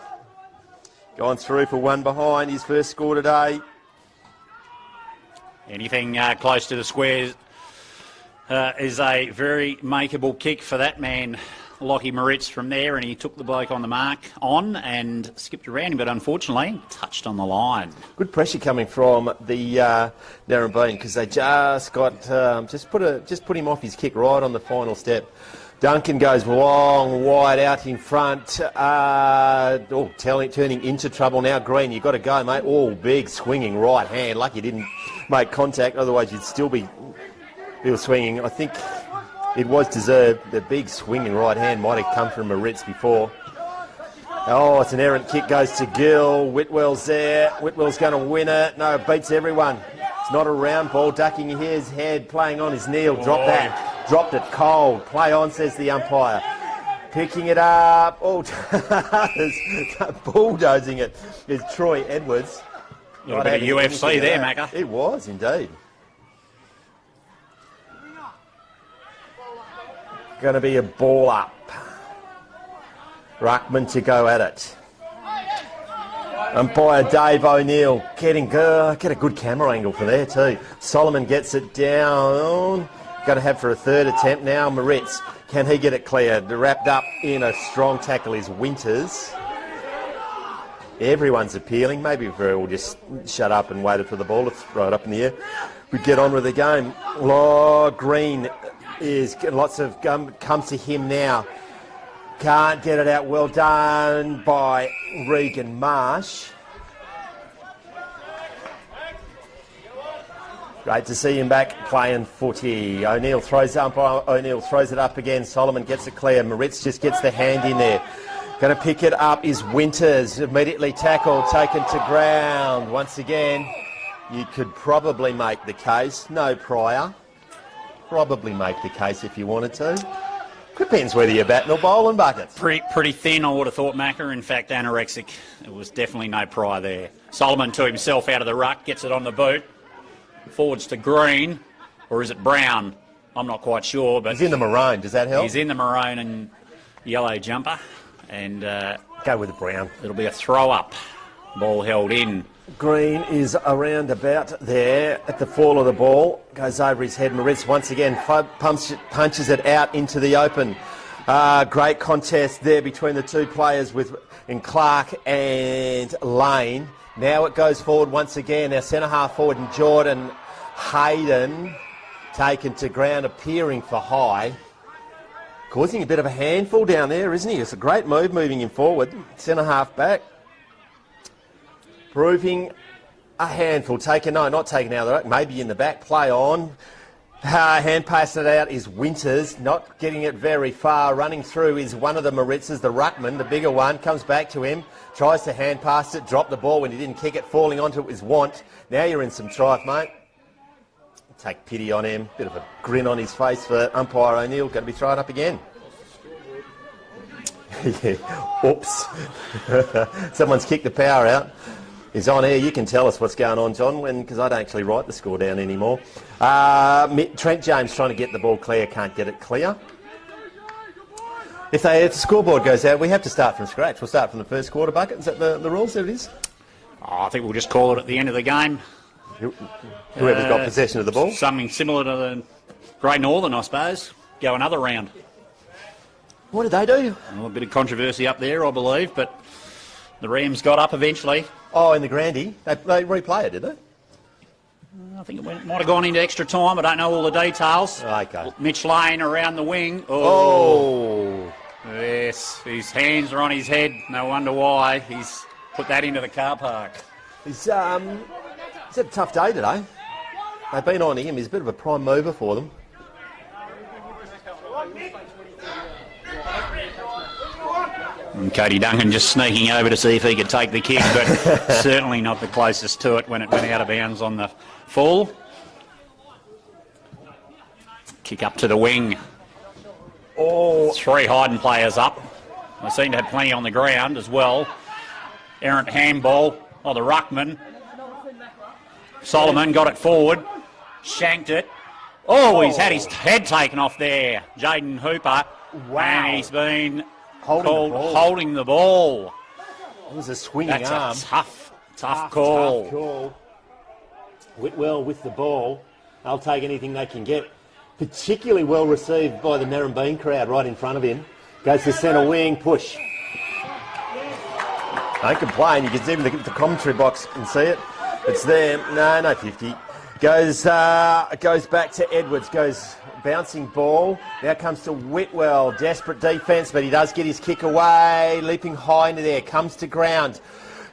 Gone through for one behind. His first score today. Anything close to the square is a very makeable kick for that man, Lockie Moritz, from there, and he took the bloke on the mark and skipped around him, but unfortunately touched on the line. Good pressure coming from the Narembeen, because they just got just put him off his kick right on the final step. Duncan goes long, wide out in front. Turning into trouble now. Green, you've got to go, mate. Oh, big swinging right hand. Lucky you didn't make contact, otherwise you'd still be swinging. I think it was deserved. The big swinging right hand might have come from Moritz before. Oh, it's an errant kick, goes to Gill. Whitwell's there. Whitwell's going to win it. No, beats everyone. It's not a round ball. Ducking his head, playing on his knee. Drop that. Dropped it cold. Play on, says the umpire. Picking it up. Oh, bulldozing it is Troy Edwards. A little bit of UFC there, Macca. It was, indeed. Going to be a ball up. Ruckman to go at it. Umpire Dave O'Neill get a good camera angle for there too. Solomon gets it down. Going to have for a third attempt now. Moritz, can he get it cleared? Wrapped up in a strong tackle is Winters. Everyone's appealing. Maybe if we all just shut up and waited for the ball to throw it up in the air, we'd get on with the game. Green is lots of comes to him now. Can't get it out. Well done by Regan Marsh. Great to see him back playing footy. O'Neill throws it up again. Solomon gets it clear. Moritz just gets the hand in there. Going to pick it up is Winters. Immediately tackled, taken to ground. Once again, you could probably make the case. No prior. Probably make the case if you wanted to. Depends whether you're batting or bowling buckets. Pretty thin, I would have thought, Macca. In fact, anorexic. It was definitely no prior there. Solomon to himself out of the ruck, gets it on the boot. Forwards to Green, or is it Brown? I'm not quite sure. But he's in the maroon. Does that help? He's in the maroon and yellow jumper. And go with the brown. It'll be a throw-up. Ball held in. Green is around about there at the fall of the ball. Goes over his head. Moritz once again punches it out into the open. Great contest there between the two players in Clark and Lane. Now it goes forward once again. Our centre half forward and Jordan Hyden taken to ground, appearing for high. Causing a bit of a handful down there, isn't he? It's a great move moving him forward. Centre half back. Proving a handful. Not taken out of the ruck, maybe in the back. Play on. Hand passing it out is Winters. Not getting it very far. Running through is one of the Moritzes, the ruckman, the bigger one. Comes back to him. Tries to hand pass it. Dropped the ball when he didn't kick it. Falling onto it was Want. Now you're in some strife, mate. Take pity on him. Bit of a grin on his face for umpire O'Neill. Going to be thrown up again. Yeah. Oops. Someone's kicked the power out. He's on air. You can tell us what's going on, John, because I don't actually write the score down anymore. Trent James trying to get the ball clear, can't get it clear. If the scoreboard goes out, we have to start from scratch. We'll start from the first quarter bucket. Is that the rules? There it is. I think we'll just call it at the end of the game. Whoever's got possession of the ball. Something similar to the Great Northern, I suppose. Go another round. What did they do? A bit of controversy up there, I believe, but the Rams got up eventually. Oh, in the Grandy? They replay it, did they? I think it might have gone into extra time. I don't know all the details. Okay. Mitch Lane around the wing. Oh. Yes, his hands are on his head. No wonder why. He's put that into the car park. He's had a tough day today. They've been on him. He's a bit of a prime mover for them. And Cody Duncan just sneaking over to see if he could take the kick, but certainly not the closest to it when it went out of bounds on the full. Kick up to the wing. Oh. 3 Hyden players up. They seem to have plenty on the ground as well. Errant handball. Oh, the ruckman. Solomon got it forward. Shanked it. Oh, he's had his head taken off there. Jaden Hooper. Wow. And he's been holding the ball. It was a swinging arm. That's a tough call. Tough call. Whitwell with the ball. They'll take anything they can get. Particularly well received by the Narembeen crowd right in front of him. Goes to centre wing, push. Don't complain, you can see the commentary box and see it. It's there. No 50. Goes back to Edwards, goes bouncing ball. Now comes to Whitwell, desperate defence, but he does get his kick away. Leaping high into there, comes to ground.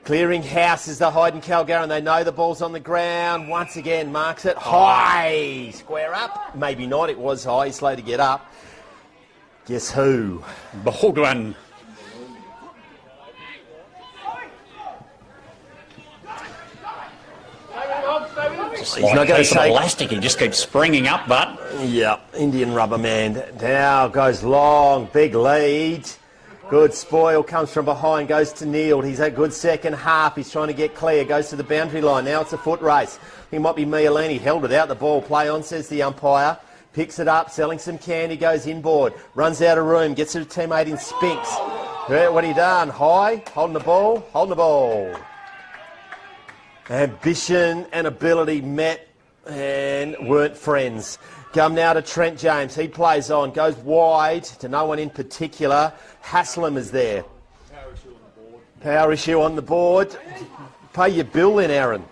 Clearing house is the Hyden Calgary, and they know the ball's on the ground. Once again, marks it high. Square up. Maybe not, it was high, slow to get up. Guess who? Baldwin. He's not going to take elastic. He just keeps springing up, but yeah, Indian rubber man. Now goes long, big lead. Good spoil, comes from behind, goes to Neil. He's a good second half. He's trying to get clear, goes to the boundary line. Now it's a foot race. He might be Mialini. Held without the ball. Play on, says the umpire. Picks it up, selling some candy, goes inboard. Runs out of room, gets a teammate in Spinks. What he done? High, holding the ball. Ambition and ability met and weren't friends. Come now to Trent James. He plays on, goes wide to no one in particular. Haslam is there. Power issue on the board. Pay your bill then, Aaron.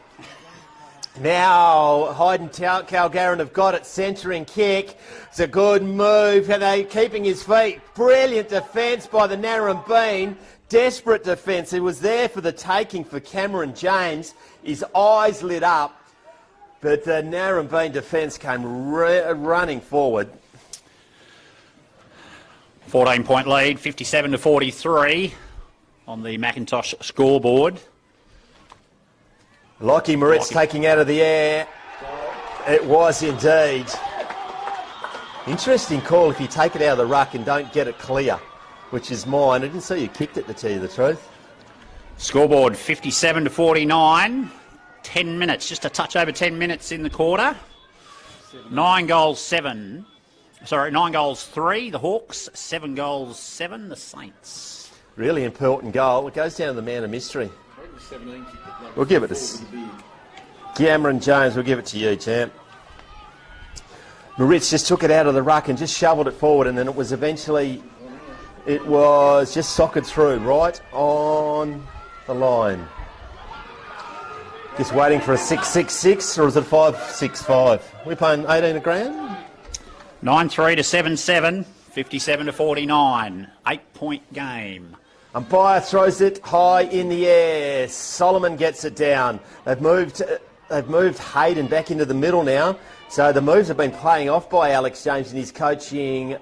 Now, Hyden Calgaren have got it, centering kick. It's a good move. They're keeping his feet. Brilliant defence by the Narembeen. Desperate defence. It was there for the taking for Cameron James. His eyes lit up. But the Narembeen defence came running forward. 14-point lead, 57-43 on the Macintosh scoreboard. Lockie Moritz taking out of the air. It was indeed. Interesting call if you take it out of the ruck and don't get it clear, which is mine. I didn't see you kicked it, to tell you the truth. Scoreboard 57-49. 10 minutes, just a touch over 10 minutes in the quarter. 9 goals 3, the Hawks. 7 goals 7, the Saints. Really important goal. It goes down to the man of mystery. We'll give it to Cameron James. We'll give it to you, champ. Moritz just took it out of the ruck and just shoveled it forward, and then it was just socked through right on the line. Just waiting for a 6-6-6, or is it 5-6-5? We're paying 18 a grand? 9-3 to 7-7, 57-49. 8-point game. Umpire throws it high in the air. Solomon gets it down. They've moved Hyden back into the middle now. So the moves have been playing off by Alex James and his coaching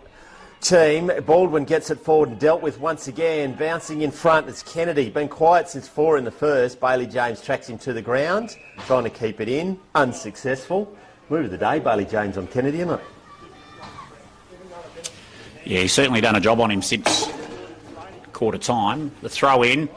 team. Baldwin gets it forward and dealt with once again. Bouncing in front, it's Kennedy. Been quiet since 4 in the first. Bailey James tracks him to the ground, trying to keep it in. Unsuccessful. Move of the day, Bailey James on Kennedy, isn't it? Yeah, he's certainly done a job on him since quarter time. The throw in.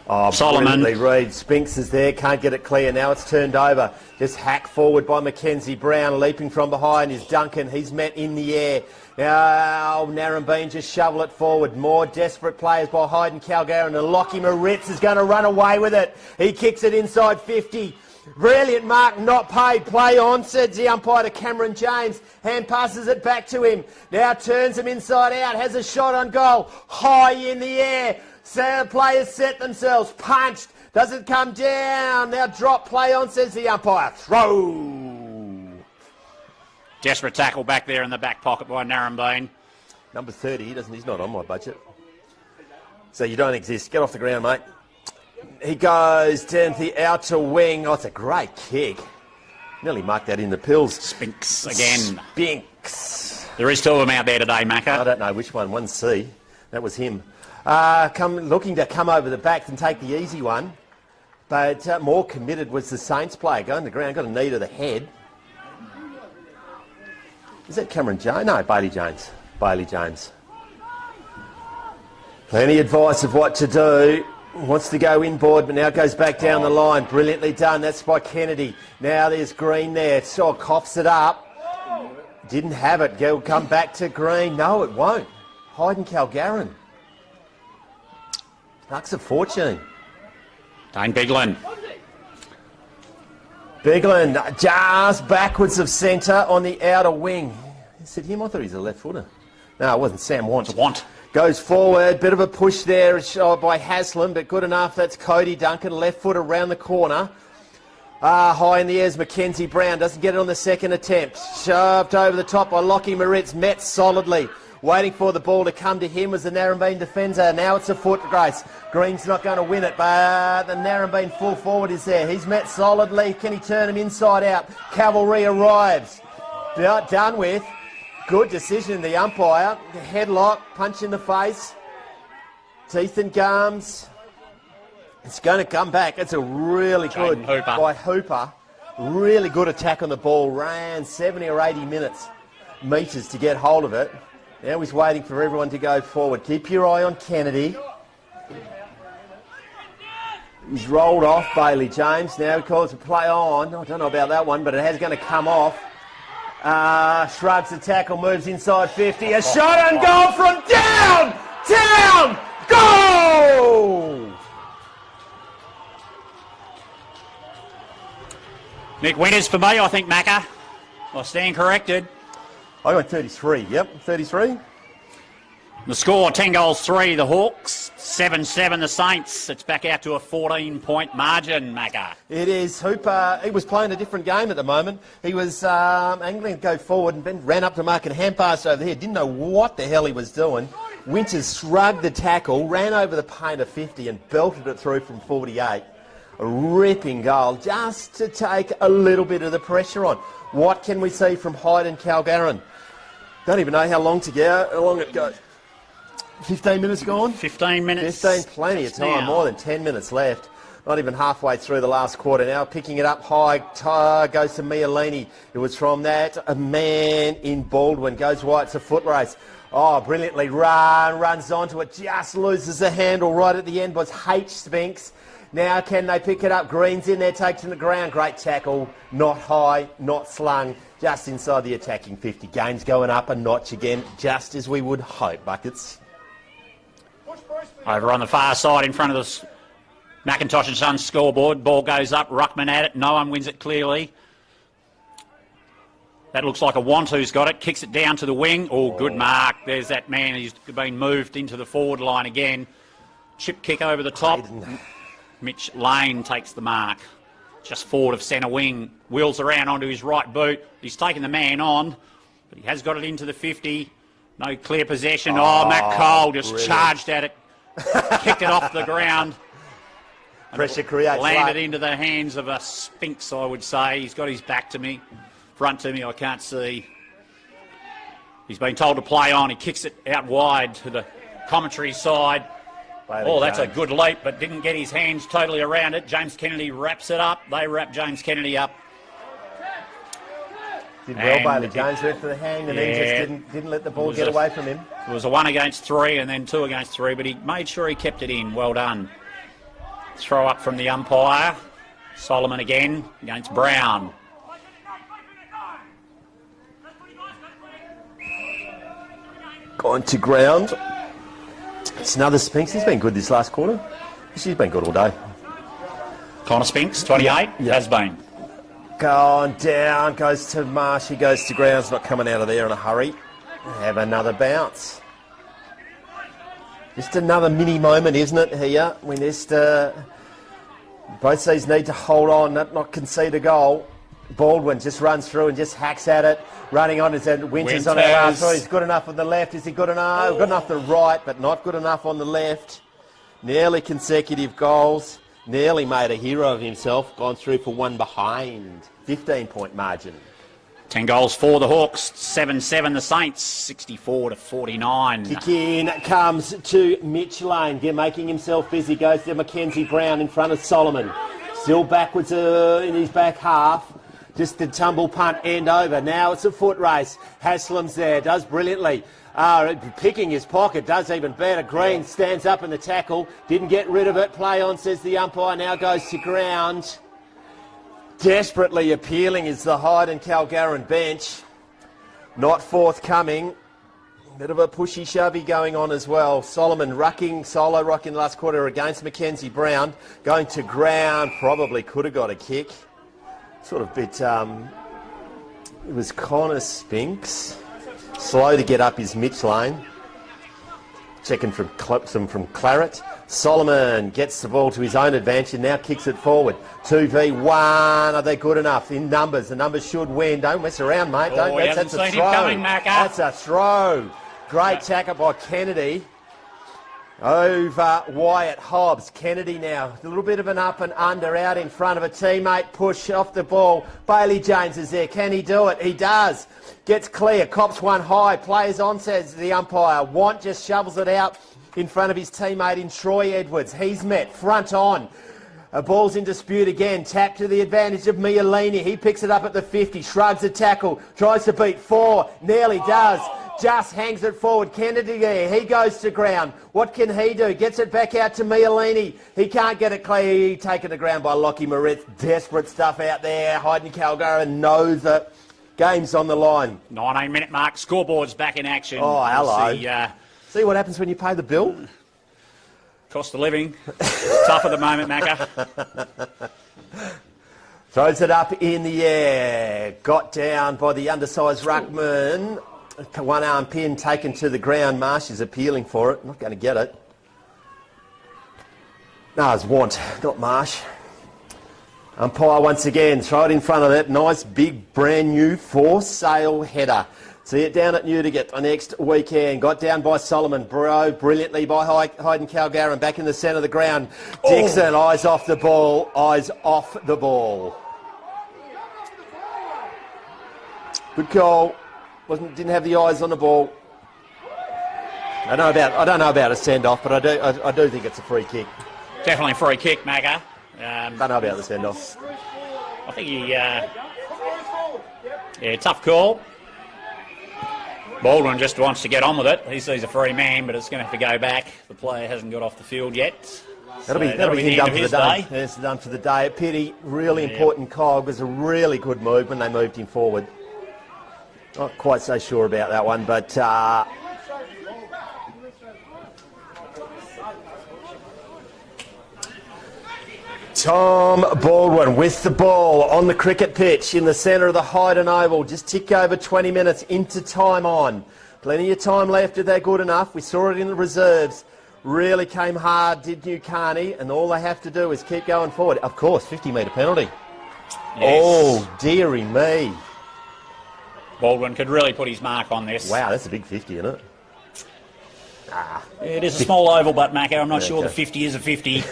Oh, Solomon. Reid Spinks is there, can't get it clear. Now it's turned over. Just hacked forward by Mackenzie Brown. Leaping from behind is Duncan. He's met in the air. Now Narembeen just shovel it forward. More desperate players by Hyden, Calgary, and Lockie Moritz is going to run away with it. He kicks it inside 50. Brilliant mark, not paid. Play on, says the umpire to Cameron James. Hand passes it back to him. Now turns him inside out. Has a shot on goal. High in the air. So the players set themselves. Punched. Doesn't come down. Now drop, play on, says the umpire. Throw. Desperate tackle back there in the back pocket by Narembeen. Number 30, he's not on my budget. So you don't exist. Get off the ground, mate. He goes down to the outer wing. Oh, it's a great kick. Nearly marked that in the pills. Spinks again. Spinks. There is 2 of them out there today, Macca. I don't know which one. One's C. That was him. Looking to come over the back and take the easy one. But more committed was the Saints player. Going to the ground, got a knee to the head. Is that Cameron James? No, Bailey James. Bailey James. Plenty of advice of what to do. Wants to go inboard, but now goes back down the line. Brilliantly done. That's by Kennedy. Now there's Green there. So coughs it up. Didn't have it. Go come back to Green. No, it won't. Hyden Calgarin. Bucks a fortune. Dane Biglin. Biglin just backwards of centre on the outer wing. Is it him? I thought he was a left footer. No, it wasn't. Sam Want. Goes forward, bit of a push there by Haslam, but good enough. That's Cody Duncan, left foot around the corner. High in the air is Mackenzie Brown, doesn't get it on the second attempt. Shoved over the top by Lockie Moritz, met solidly. Waiting for the ball to come to him was the Narembeen defender. Now it's a foot race. Green's not going to win it, but the Narembeen full forward is there. He's met solidly. Can he turn him inside out? Cavalry arrives. Done with. Good decision, the umpire. The headlock, punch in the face. Teeth and gums. It's going to come back. It's a really good by Hooper. Really good attack on the ball. Ran 70 or 80 metres to get hold of it. Now he's waiting for everyone to go forward. Keep your eye on Kennedy. He's rolled off Bailey James. Now he calls a play on. I don't know about that one, but it has going to come off. Shrugs the tackle, moves inside 50. A shot on goal from down! Goal! Nick Winters for me, I think, Macca. I stand corrected. I went 33, yep, 33. The score, 10 goals 3, the Hawks, 7-7, the Saints. It's back out to a 14-point margin, Macca. It is. Hooper, he was playing a different game at the moment. He was angling to go forward and then ran up to mark and hand pass over here. Didn't know what the hell he was doing. Winters shrugged the tackle, ran over the paint of 50 and belted it through from 48. A ripping goal just to take a little bit of the pressure on. What can we see from Hyden Calgarin? Don't even know how long it goes. 15 minutes gone? 15 minutes. 15, plenty of time, now. more than 10 minutes left. Not even halfway through the last quarter now. Picking it up high, goes to Mialini. It was from that. A man in Baldwin goes wide. It's a foot race. Oh, brilliantly runs onto it. Just loses the handle right at the end. Was H. Spinks. Now can they pick it up? Green's in there, takes to the ground. Great tackle. Not high, not slung. Just inside the attacking 50. Game's going up a notch again, just as we would hope, Buckets. Over on the far side in front of the McIntosh and Sons scoreboard. Ball goes up, Ruckman at it. No one wins it clearly. That looks like a Want who's got it. Kicks it down to the wing. Oh, good mark. There's that man. He's been moved into the forward line again. Chip kick over the top. Hyden. Mitch Lane takes the mark. Just forward of centre wing. Wheels around onto his right boot. He's taken the man on, but he has got it into the 50. No clear possession. Oh, Matt Cole just brilliant. charged at it. Kicked it off the ground. Pressure creates. Landed into the hands of a Spinks, I would say. He's got his back to me. Front to me, I can't see. He's been told to play on. He kicks it out wide to the commentary side. Oh, that's a good leap, but didn't get his hands totally around it. James Kennedy wraps it up. They wrap James Kennedy up. Did well, Bailey Jones went for the hang and then just didn't let the ball get away from him. It was a 1 against 3 and then 2 against 3, but he made sure he kept it in. Well done. Throw up from the umpire. Solomon again against Brown. Gone to ground. It's another Spinks. He's been good this last quarter. She's been good all day. Connor Spinks, 28, has been. Gone down, goes to Marsh. He goes to ground. He's not coming out of there in a hurry. Have another bounce. Just another mini moment, isn't it, here? When both sides need to hold on, not concede a goal. Baldwin just runs through and just hacks at it. Running on is Winters on the last side. He's good enough on the left. Is he good enough? Good enough on the right, but not good enough on the left. Nearly consecutive goals. Nearly made a hero of himself. Gone through for one behind. 15-point margin. 10 goals for the Hawks. 7-7 the Saints. 64-49. Kick in comes to Mitch Lane. Making himself busy. Goes to Mackenzie Brown in front of Solomon. Still backwards in his back half. Just the tumble punt end over. Now it's a foot race. Haslam's there. Does brilliantly. Picking his pocket. Does even better. Green stands up in the tackle. Didn't get rid of it. Play on, says the umpire. Now goes to ground. Desperately appealing is the Hyden Calgarin bench. Not forthcoming. Bit of a pushy shovey going on as well. Solomon solo rocking last quarter against Mackenzie Brown. Going to ground. Probably could have got a kick. Sort of bit, it was Connor Spinks. Slow to get up is Mitch Lane. Checking from Claret. Solomon gets the ball to his own advantage and now kicks it forward. 2v1. Are they good enough? In numbers. The numbers should win. Don't mess around, mate. That's a throw. That's a throw. Great tackle by Kennedy. Over Wyatt Hobbs. Kennedy now. A little bit of an up and under out in front of a teammate. Push off the ball. Bailey James is there. Can he do it? He does. Gets clear. Cops one high. Plays on, says the umpire. Want just shovels it out in front of his teammate in Troy Edwards. He's met. Front on. A ball's in dispute again. Tap to the advantage of Mialini. He picks it up at the 50. Shrugs the tackle. Tries to beat 4. Nearly does. Just hangs it forward. Kennedy there. He goes to ground. What can he do? Gets it back out to Mialini. He can't get it clear. Taken to ground by Lockie Moritz. Desperate stuff out there. Hyden Calgarin knows that game's on the line. 19-minute mark. Scoreboard's back in action. Oh, hello. See what happens when you pay the bill? Cost of living. Tough at the moment, Macca. Throws it up in the air. Got down by the undersized ruckman. One arm pin taken to the ground. Marsh is appealing for it. Not going to get it. No, it's Want, not Marsh. Umpire once again. Throw it in front of it. Nice big brand new for sale header. See it down at Newdigate the next weekend. Got down by Solomon. Brilliantly by Hyden Calgaran. Back in the centre of the ground. Dixon, eyes off the ball. Eyes off the ball. Good call. Didn't have the eyes on the ball. I don't know about a send-off, but I do think it's a free kick. Definitely a free kick, Macca. Don't know about the send-off. I think he... tough call. Baldwin just wants to get on with it. He sees a free man, but it's going to have to go back. The player hasn't got off the field yet. That'll be him done for the day. It's done for the day. A pity, really important call. It was a really good move when they moved him forward. Not quite so sure about that one, but... Tom Baldwin with the ball on the cricket pitch in the centre of the Hyden Oval. Just tick over 20 minutes into time on. Plenty of time left if they're good enough. We saw it in the reserves. Really came hard, did New Carney, and all they have to do is keep going forward. Of course, 50-metre penalty. Yes. Oh, dearie me. Baldwin could really put his mark on this. Wow, that's a big 50, isn't it? It is a small oval, but Macca, I'm not sure the 50 is a 50.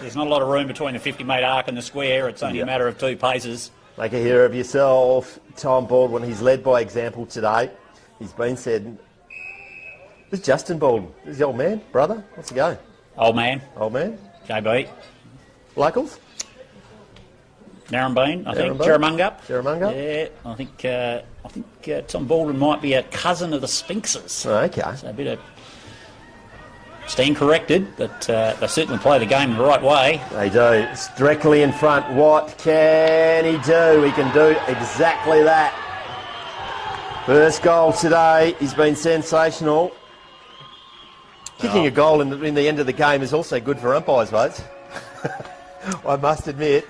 There's not a lot of room between the 50-metre arc and the square. It's only a matter of 2 paces. Make a hero of yourself, Tom Baldwin. He's led by example today. He's been said... This is Justin Baldwin. This is the old man, brother. What's he go? Old man. Old man. JB. Locals? Narembeen, I think. Jerramungup. Yeah, I think Tom Baldwin might be a cousin of the Spinxes. Okay. So a bit of... Stand corrected, but they certainly play the game the right way. They do. It's directly in front. What can he do? He can do exactly that. First goal today. He's been sensational. Kicking a goal in the end of the game is also good for umpires' votes. I must admit.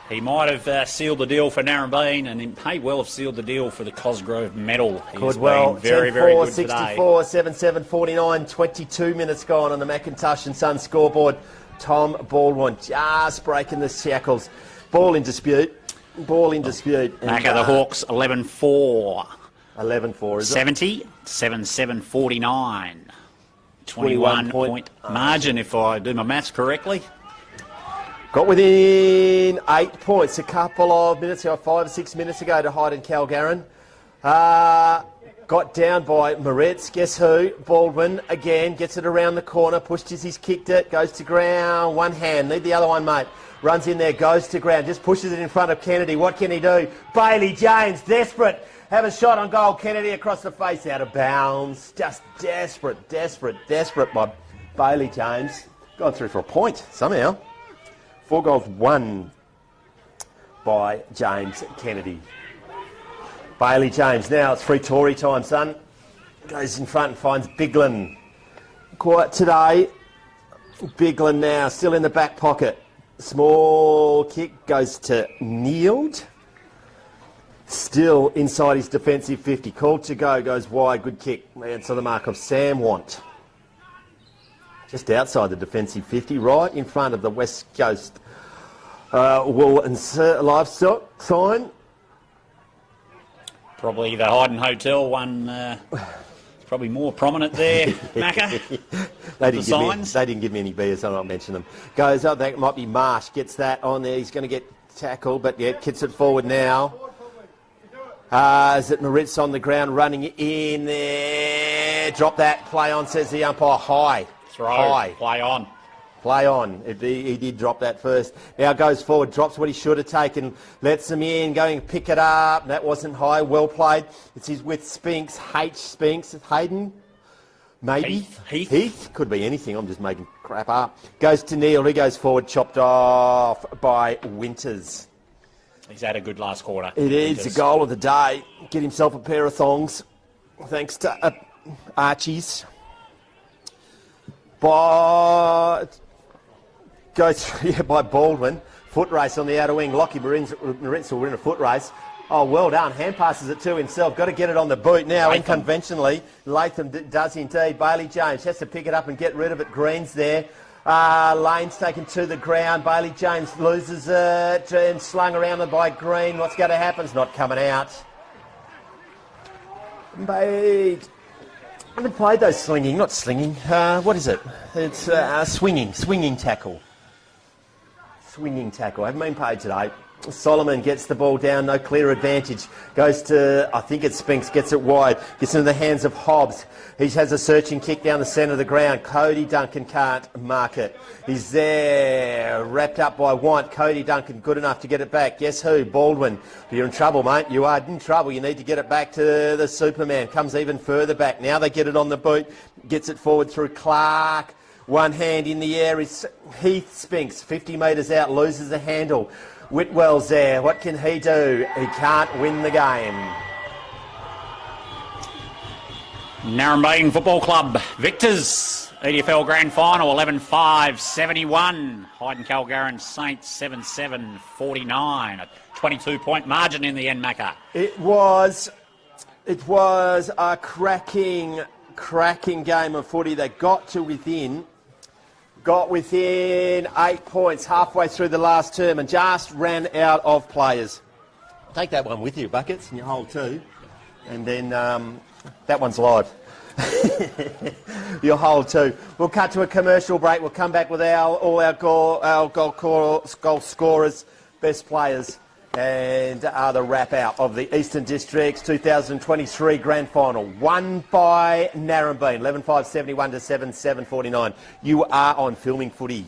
He might have sealed the deal for Narembeen, and he may well have sealed the deal for the Cosgrove medal. He's been very, very good 64, 7-7, 49, 22 minutes gone on the Macintosh and Sons scoreboard. Tom Baldwin just breaking the shackles. Ball in dispute. Ball in dispute. Back of the Hawks, 11-4. 11-4, is it? 70, 7-7, 49. 21-point margin, if I do my maths correctly. Got within 8 points a couple of minutes ago, 5 or 6 minutes ago to Hyden Calgaran. Got down by Moretz. Guess who? Baldwin again gets it around the corner. Pushed as he's kicked it. Goes to ground. One hand. Need the other one, mate. Runs in there. Goes to ground. Just pushes it in front of Kennedy. What can he do? Bailey James. Desperate. Have a shot on goal. Kennedy across the face. Out of bounds. Just desperate by Bailey James. Gone through for a point somehow. 4 goals won by James Kennedy. Bailey James. Now it's free Tory time, son. Goes in front and finds Biglin. Quiet today. Biglin now still in the back pocket. Small kick goes to Neild. Still inside his defensive 50. Called to go. Goes wide. Good kick. Answer the mark of Sam Want. Just outside the defensive 50, right in front of the West Coast wool and livestock sign. Probably the Hyden Hotel one, probably more prominent there, Macca. They didn't give me any beers, so I'll not mention them. Goes up, that might be Marsh, gets that on there. He's going to get tackled, but yeah, kicks it forward now. Is it Moritz on the ground running in there? Drop that, play on, says the umpire. High. High. Play on. Play on. He did drop that first. Now goes forward, drops what he should have taken, lets him in, going to pick it up. That wasn't high, well played. It's his with Spinks, Spinks, Hyden, maybe? Heath. Could be anything, I'm just making crap up. Goes to Neil, he goes forward, chopped off by Winters. He's had a good last quarter. It is the goal of the day. Get himself a pair of thongs, thanks to Archie's. Goes by Baldwin. Foot race on the outer wing. Lockie Moritz will win a foot race. Oh, well done. Hand passes it to himself. Got to get it on the boot now. Unconventionally, Latham does indeed. Bailey James has to pick it up and get rid of it. Green's there. Lane's taken to the ground. Bailey James loses it and slung around by Green. What's going to happen? It's not coming out. Mate, I haven't played those slinging, not slinging. What is it? It's swinging tackle. Swinging tackle. I haven't been paid today. Solomon gets the ball down, no clear advantage. Goes to, I think it's Spinks, gets it wide. Gets into the hands of Hobbs. He has a searching kick down the centre of the ground. Cody Duncan can't mark it. He's there, wrapped up by Want. Cody Duncan good enough to get it back. Guess who? Baldwin. You're in trouble, mate. You are in trouble. You need to get it back to the Superman. Comes even further back. Now they get it on the boot. Gets it forward through Clark. One hand in the air is Heath Spinks. 50 metres out, loses the handle. Whitwell's there. What can he do? He can't win the game. Narembeen Football Club victors. EDFL Grand Final 11-5-71. Hyden Calgaran Saints 7-7-49. A 22-point margin in the end, Macca. It was a cracking game of footy. They got within 8 points halfway through the last term and just ran out of players. Take that one with you, Buckets, and you hold two. And then that one's live. You'll hold two. We'll cut to a commercial break. We'll come back with all our goal scorers, best players, and the wrap out of the Eastern District's 2023 Grand Final. Won by Narembeen, 11-5-71 to 7-7-49. You are on Filming Footy.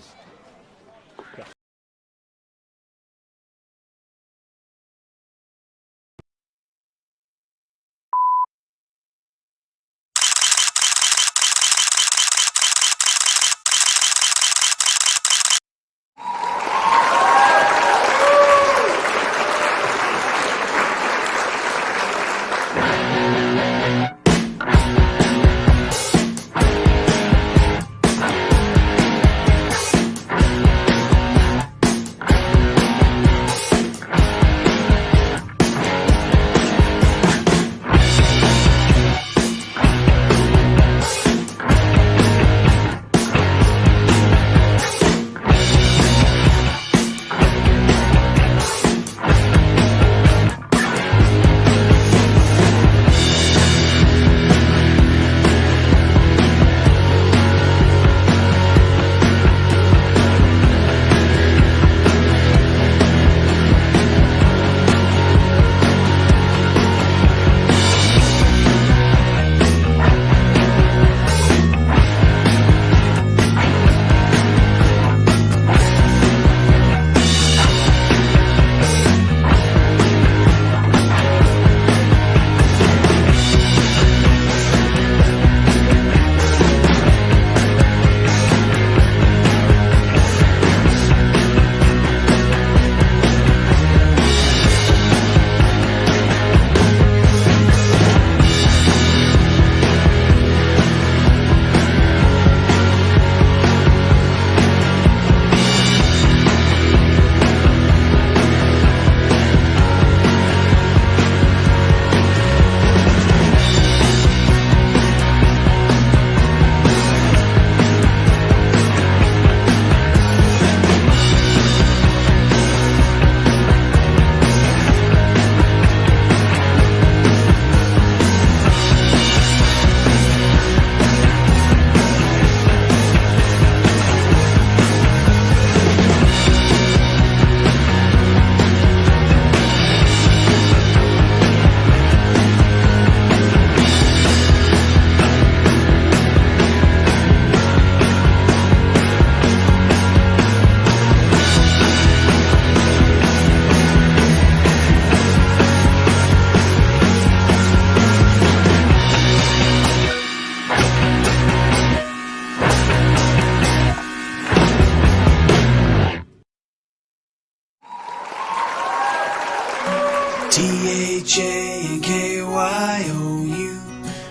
T-H-A-N-K-Y-O-U.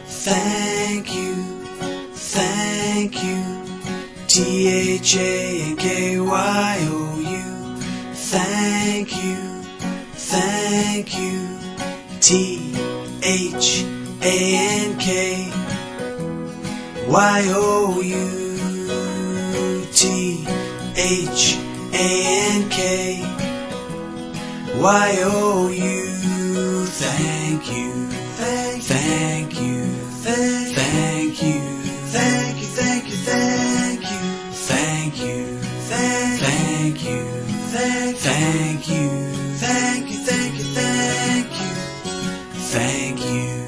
Thank you, thank you. T-H-A-N-K-Y-O-U. Thank you, thank you. T-H-A-N-K-Y-O-U. T-H-A-N-K-Y-O-U. Thank you, thank thank you, thank you, thank you, thank you, thank you, thank you, thank you, thank you, thank you, thank you, thank you, thank you.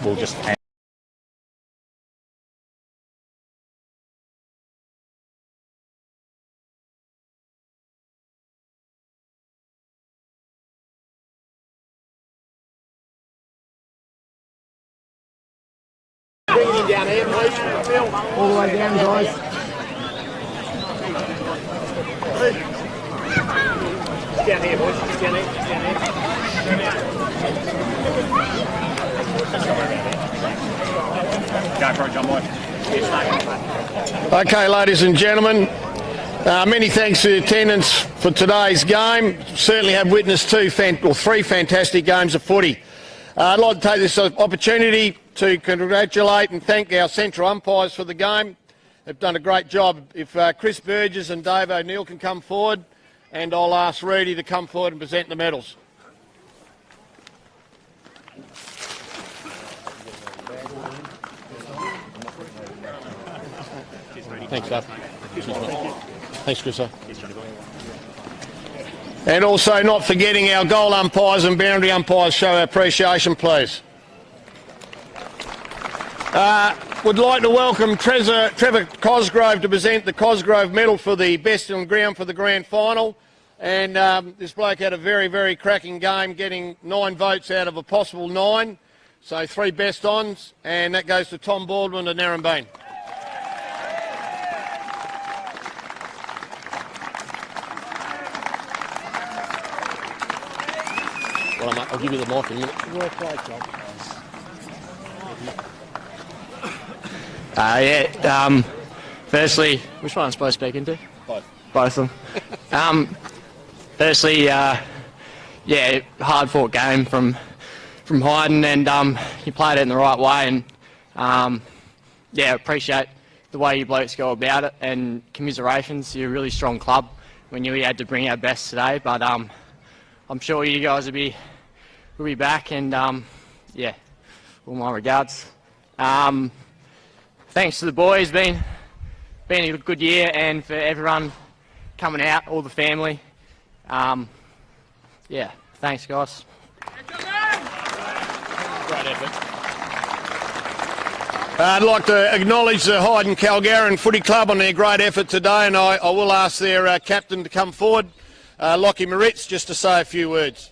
We'll just All the way down, guys. Down here, boys. Down here. Go for it, John Boy. Okay, ladies and gentlemen, many thanks for the attendance for today's game. Certainly have witnessed three fantastic games of footy. I'd like to take this opportunity to congratulate and thank our central umpires for the game. They've done a great job. If Chris Burgess and Dave O'Neill can come forward, and I'll ask Rudy to come forward and present the medals. Thanks, Dave. Thanks, Chris. And also not forgetting our goal umpires and boundary umpires, show our appreciation, please. Would like to welcome Trevor Cosgrove to present the Cosgrove Medal for the best on ground for the grand final. And this bloke had a very, very cracking game, getting 9 votes out of a possible 9. So 3 best ons, and that goes to Tom Baldwin and Narembeen. Well, mate, I'll give you the mic in a minute. Well played, Tom. Firstly, which one am I supposed to speak into? Both. Both of them. Firstly, hard fought game from Hyden, and you played it in the right way, and appreciate the way you blokes go about it, and commiserations. You're a really strong club. We knew we had to bring our best today, but I'm sure you guys will be back, and all my regards. Thanks to the boys, been a good year, and for everyone coming out, all the family. Thanks, guys. Great effort. I'd like to acknowledge the Hyden Calgaran Footy Club on their great effort today, and I will ask their captain to come forward, Lockie Moritz, just to say a few words.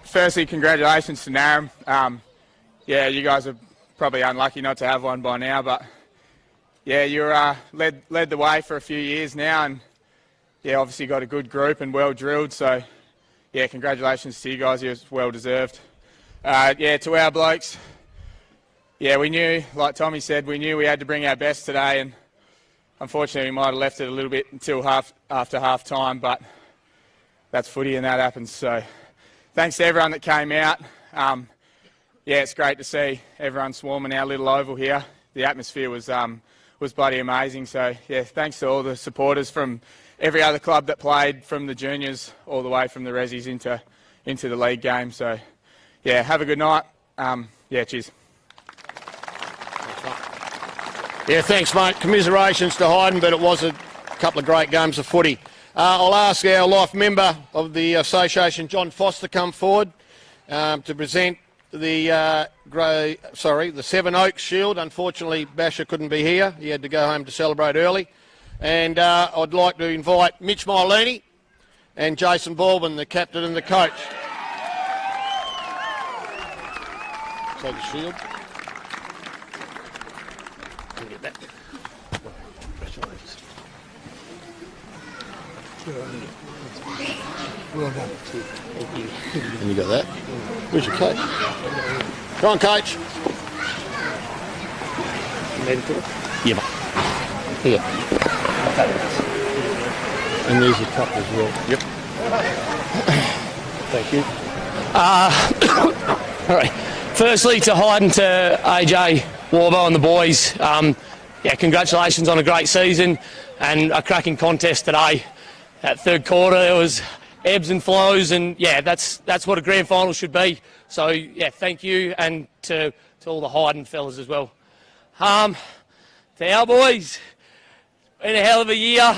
Firstly, congratulations to Narum. You guys are probably unlucky not to have one by now, but you're led the way for a few years now, and obviously got a good group and well drilled. So congratulations to you guys. You're well deserved. To our blokes, we knew, like Tommy said, we knew we had to bring our best today, and unfortunately we might have left it a little bit until after half time, but that's footy and that happens. So thanks to everyone that came out. It's great to see everyone swarming our little oval here. The atmosphere was bloody amazing. So thanks to all the supporters from every other club that played, from the juniors all the way from the Rezzies into the league game. So have a good night. Cheers. Thanks, mate. Commiserations to Hyden, but it was a couple of great games of footy. I'll ask our life member of the association, John Foster, come forward to present the Seven Oaks Shield. Unfortunately, Basher couldn't be here. He had to go home to celebrate early. And I'd like to invite Mitch Milini and Jason Baldwin, the captain and the coach. So the shield. Can get that. Congratulations. Well done. Thank you. And you got that? Where's your coach? Come on, coach. Yeah. Here. And there's your cup as well. Yep. Thank you. All right. Firstly, to Hyden, to AJ, Warbo and the boys, congratulations on a great season and a cracking contest today. That third quarter, there was ebbs and flows, and that's what a grand final should be. So thank you, and to all the Hyden fellas as well. To our boys, been a hell of a year.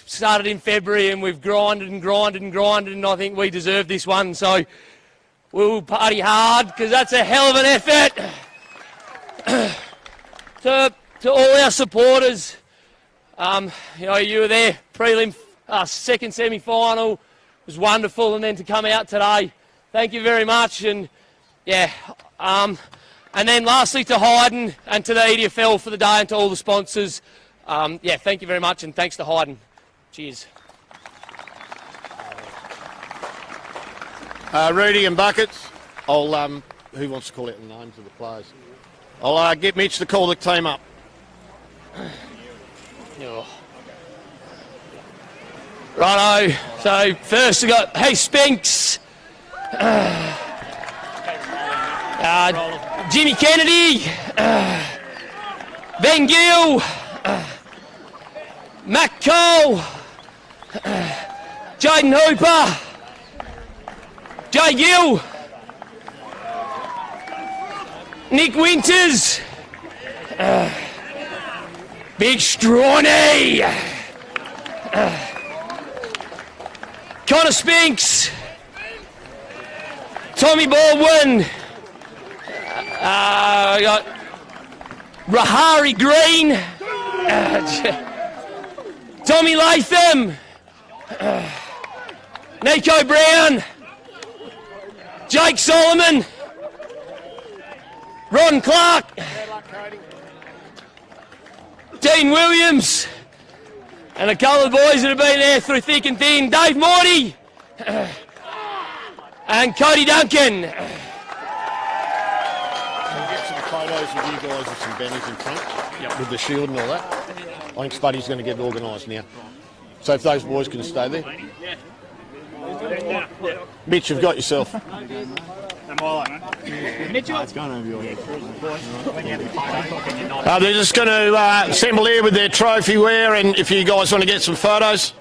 Started in February and we've grinded, and I think we deserve this one. So we'll party hard because that's a hell of an effort. To all our supporters, you were there, prelim, second semi-final. was wonderful, and then to come out today, thank you very much. And yeah, and then lastly to Hyden and to the EDFL for the day and to all the sponsors. Yeah, thank you very much, and thanks to Hyden. Cheers. Rudy and Buckets. I'll who wants to call out the names of the players? I'll get Mitch to call the team up. Righto, so first we got Spinks, Jimmy Kennedy, Ben Gill, Matt Cole, Jaden Hooper, Jay Gill, Nick Winters, Big Strawny, Connor Spinks, Tommy Baldwin, we got Rahari Green, Tommy Latham, Nico Brown, Jake Solomon, Ron Clark, Dean Williams, and a couple of boys that have been there through thick and thin, Dave Morty, and Cody Duncan. Can we get some photos of you guys with some bennies in front? With the shield and all that? I think Spuddy's going to get it organised now. So if those boys can stay there. Mitch, you've got yourself. It's going over your head. They're just going to assemble here with their trophy wear, and if you guys want to get some photos.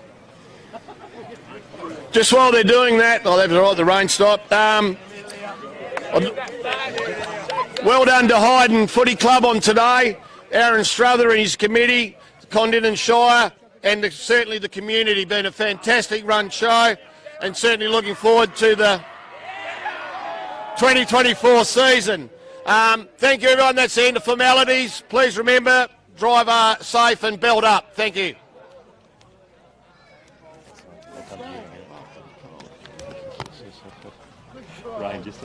Just while they're doing that, oh, that was all right, the rain stopped. Well done to Hyden Footy Club on today. Aaron Struther and his committee, Condon Shire, and certainly the community. Been a fantastic run show, and certainly looking forward to the 2024 season. Thank you, everyone. That's the end of formalities. Please remember, drive safe and belt up. Thank you.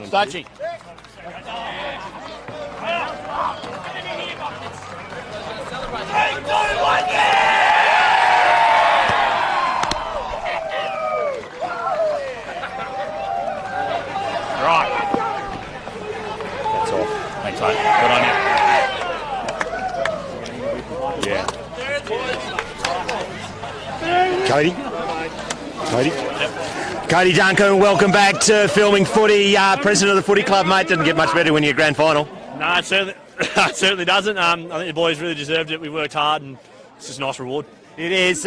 Stacey. Right. That's all. Thanks, mate. Good on you. Yeah. Cody? Cody Duncan, welcome back to Filming Footy. President of the Footy Club, mate. Doesn't get much better when you're grand final. No, it certainly doesn't. I think the boys really deserved it. We worked hard, and it's just a nice reward. It is,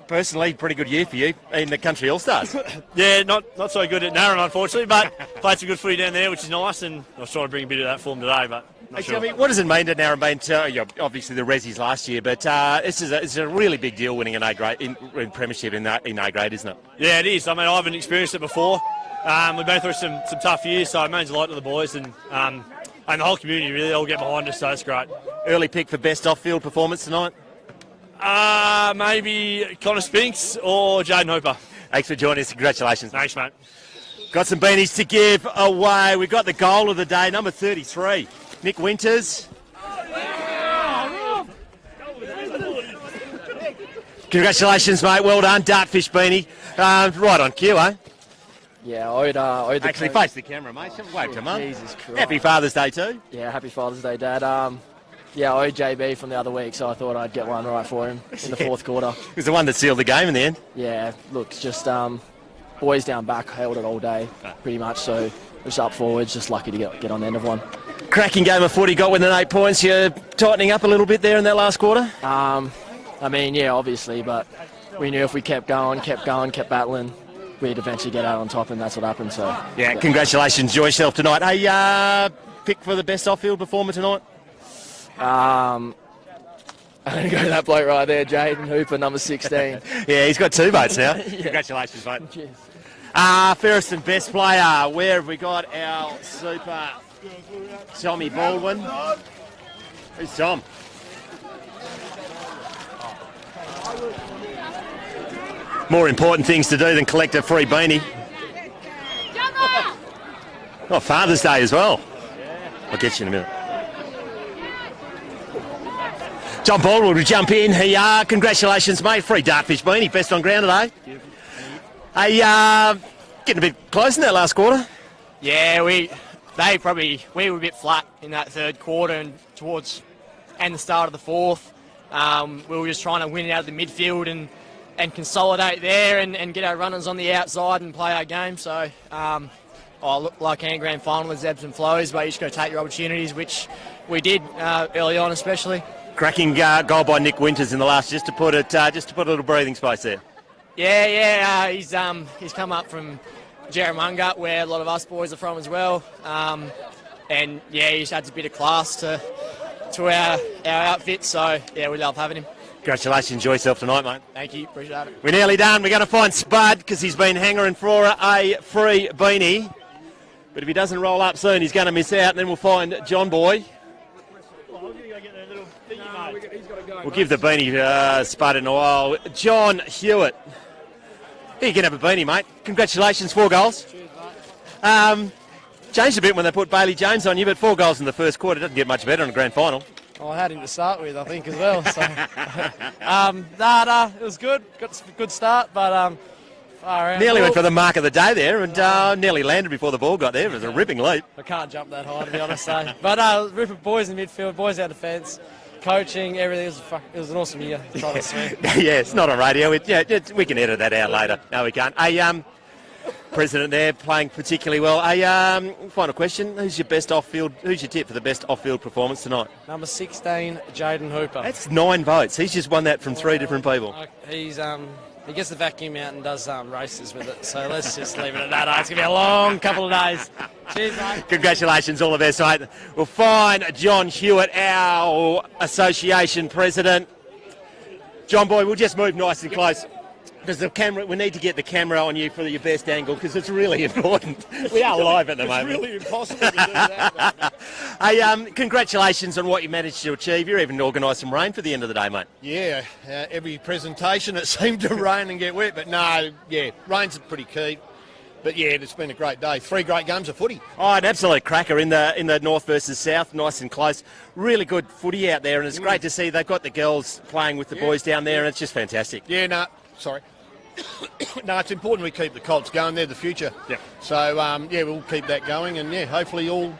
personally, pretty good year for you in the Country All-Stars. Yeah, not so good at Narembeen, unfortunately, but played some good footy down there, which is nice, and I was trying to bring a bit of that form today, but not sure. I mean, what does it mean to Narembeen? Obviously the Rezzies last year, but it's a really big deal winning an A grade in premiership in A grade, isn't it? Yeah, it is. I mean, I haven't experienced it before. We've been through some tough years, so it means a lot to the boys, and the whole community really all get behind us, so it's great. Early pick for best off-field performance tonight? Maybe Connor Spinks or Jaden Hooper. Thanks for joining us. Congratulations. Thanks, mate. Got some beanies to give away. We've got the goal of the day, number 33, Nick Winters. Congratulations, mate. Well done. Dartfish beanie. Right on cue, eh? Yeah, I owed the Actually, team. face the camera, mate. Wave to mum. Jesus Christ. Happy Father's Day too. Yeah, happy Father's Day, Dad. Yeah, I owed JB from the other week, so I thought I'd get one right for him in the fourth quarter. It was the one that sealed the game in the end. Yeah, look, just boys down back held it all day, pretty much, so just up forwards, just lucky to get on the end of one. Cracking game of footy, got within 8 points. You're tightening up a little bit there in that last quarter? I mean, yeah, obviously, but we knew if we kept kept battling, we'd eventually get out on top, and that's what happened, so... Yeah, congratulations. Enjoy yourself tonight. Hey, pick for the best off-field performer tonight? I'm going to go to that bloke right there, Jaden Hooper, number 16. Yeah, he's got 2 votes now. Yeah. Congratulations, mate. Cheers. Fairest and best player. Where have we got our super Tommy Baldwin? Who's Tom? more important things to do than collect a free beanie. Oh, Father's Day as well. I'll get you in a minute. John Baldwin will jump in. Congratulations, mate. Free dartfish beanie. Best on ground today. Hey, getting a bit close in that last quarter. Yeah, we were a bit flat in that third quarter and the start of the fourth. We were just trying to win out of the midfield and consolidate there and get our runners on the outside and play our game. So, like any grand final, there's ebbs and flows, but you just got to take your opportunities, which we did early on, especially. Cracking goal by Nick Winters in the last, just to put a little breathing space there. Yeah, he's come up from Jerramunga, where a lot of us boys are from as well, and yeah, he just adds a bit of class to our outfit. So yeah, we love having him. Congratulations, enjoy yourself tonight, mate. Thank you, appreciate it. We're nearly done. We're going to find Spud because he's been hangering for a free beanie, but if he doesn't roll up soon, he's going to miss out. And then we'll find John Boy. We'll give the beanie Spud in a while. John Hewitt. Here, you can have a beanie, mate. Congratulations, 4 goals. Cheers, mate. Changed a bit when they put Bailey Jones on you, but 4 goals in the first quarter doesn't get much better in a grand final. I had him to start with, I think, as well. So, it was good. Got a good start, but nearly went for the mark of the day there, and nearly landed before the ball got there. It was a ripping leap. I can't jump that high, to be honest. But ripping boys in midfield, boys out defence, coaching, everything. It was an awesome year. Yeah, it's not on radio. We can edit that out later. No, we can't. President there playing particularly well. Final question: Who's your tip for the best off-field performance tonight? Number 16, Jaden Hooper. That's 9 votes. He's just won that from 3 different people. He gets the vacuum out and does races with it. So let's just leave it at that. It's going to be a long couple of days. Cheers, mate. Congratulations, all the best, mate. We'll find John Hewitt, our association president. John Boy, we'll just move nice and close. Because the camera, we need to get the camera on you for your best angle because it's really important. We are live at the moment. It's really impossible to do that. Hey, congratulations on what you managed to achieve. You're even organised some rain for the end of the day, mate. Yeah, every presentation it seemed to rain and get wet, but no, yeah, rain's pretty key. But yeah, it's been a great day. 3 great games of footy. Oh, an absolute cracker in the north versus south, nice and close. Really good footy out there, and it's great to see they've got the girls playing with the boys down there, and it's just fantastic. Yeah, sorry. No, it's important we keep the Colts going. They're the future. Yeah. So, we'll keep that going, and hopefully all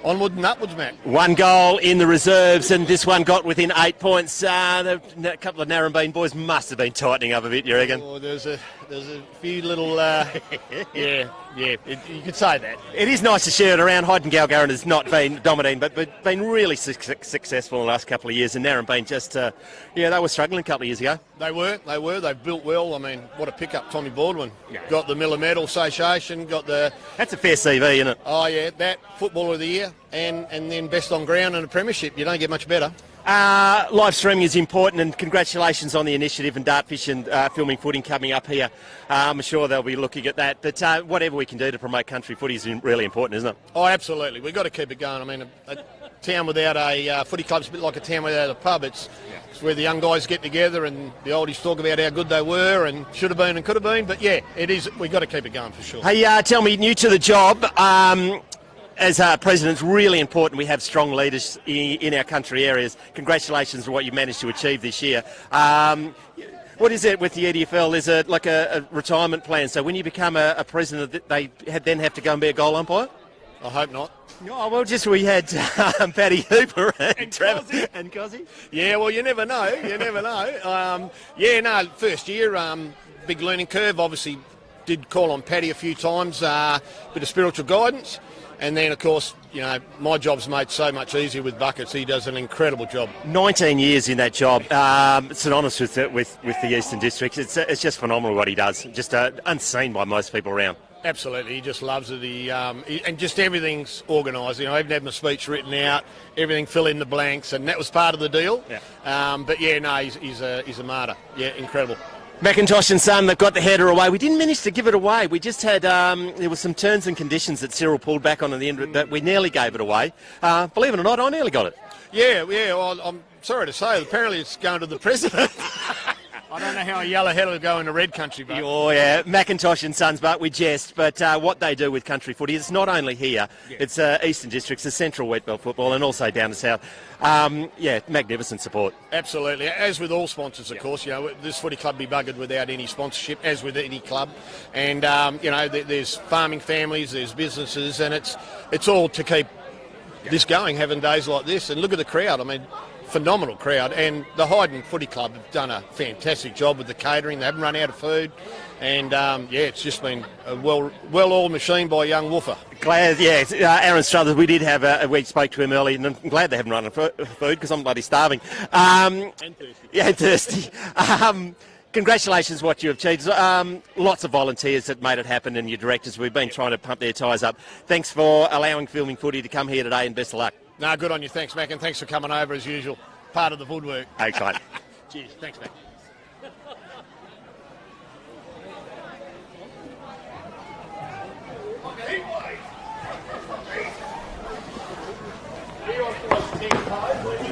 onward and upwards, Matt. 1 goal in the reserves, and this one got within 8 points. A couple of Narembeen boys must have been tightening up a bit, you reckon? Oh, there's a few little, you could say that. It is nice to share it around. Hyden has not been dominating, but been really successful in the last couple of years, and Narembeen just, they were struggling a couple of years ago. They were. They've built well. I mean, what a pickup, Tommy Baldwin. Yeah. Got the Miller Medal Association, got the... That's a fair CV, isn't it? Oh, yeah, that, Footballer of the Year, and then best on ground and a premiership. You don't get much better. Live streaming is important, and congratulations on the initiative and Dartfish and filming footing coming up here. I'm sure they'll be looking at that, but whatever we can do to promote country footy is really important, isn't it? Oh, absolutely. We've got to keep it going. I mean, a town without a footy club's a bit like a town without a pub. It's where the young guys get together and the oldies talk about how good they were and should have been and could have been. But yeah, it is. We've got to keep it going for sure. Hey, tell me, new to the job, as president, it's really important we have strong leaders in our country areas. Congratulations on what you've managed to achieve this year. What is it with the EDFL? Is it like a retirement plan? So when you become a president, they then have to go and be a goal umpire? I hope not. Oh, well, we had Paddy Hooper and Trevor and Cozzy. Yeah, well, you never know. First year, big learning curve. Obviously, did call on Paddy a few times, bit of spiritual guidance. And then, of course, my job's made so much easier with Buckets. He does an incredible job. 19 years in that job, synonymous with the Eastern District. It's just phenomenal what he does. Just unseen by most people around. Absolutely, he just loves it. And just everything's organised. I even had my speech written out, everything fill in the blanks, and that was part of the deal. Yeah. He's a martyr. Yeah, incredible. McIntosh and Son, they've got the header away. We didn't manage to give it away. We just had, there were some terms and conditions that Cyril pulled back on at the end, but we nearly gave it away. Believe it or not, I nearly got it. Yeah, well, I'm sorry to say, apparently it's going to the president. I don't know how a yellowhead will go into red country, but Oh, yeah, Macintosh and Sons, but we jest. But what they do with country footy, it's not only here, it's Eastern Districts, the Central Wet Belt football, and also down the south. Magnificent support. absolutely. As with all sponsors, of course, this footy club be buggered without any sponsorship, as with any club. And there's farming families, there's businesses, and it's all to keep this going, having days like this. And look at the crowd. I mean, phenomenal crowd. And the Hyden Footy Club have done a fantastic job with the catering. They haven't run out of food. And, it's just been a well-oiled machine by a young woofer. Glad, Aaron Struthers, we spoke to him early, and I'm glad they haven't run out of food because I'm bloody starving. And thirsty. Yeah, and thirsty. Congratulations what you have achieved. Lots of volunteers that made it happen, and your directors. We've been trying to pump their tyres up. Thanks for allowing Filming Footy to come here today, and best of luck. No, good on you. Thanks, Mac, and thanks for coming over as usual. Part of the woodwork. Thanks, mate. Cheers. Thanks, Mac. He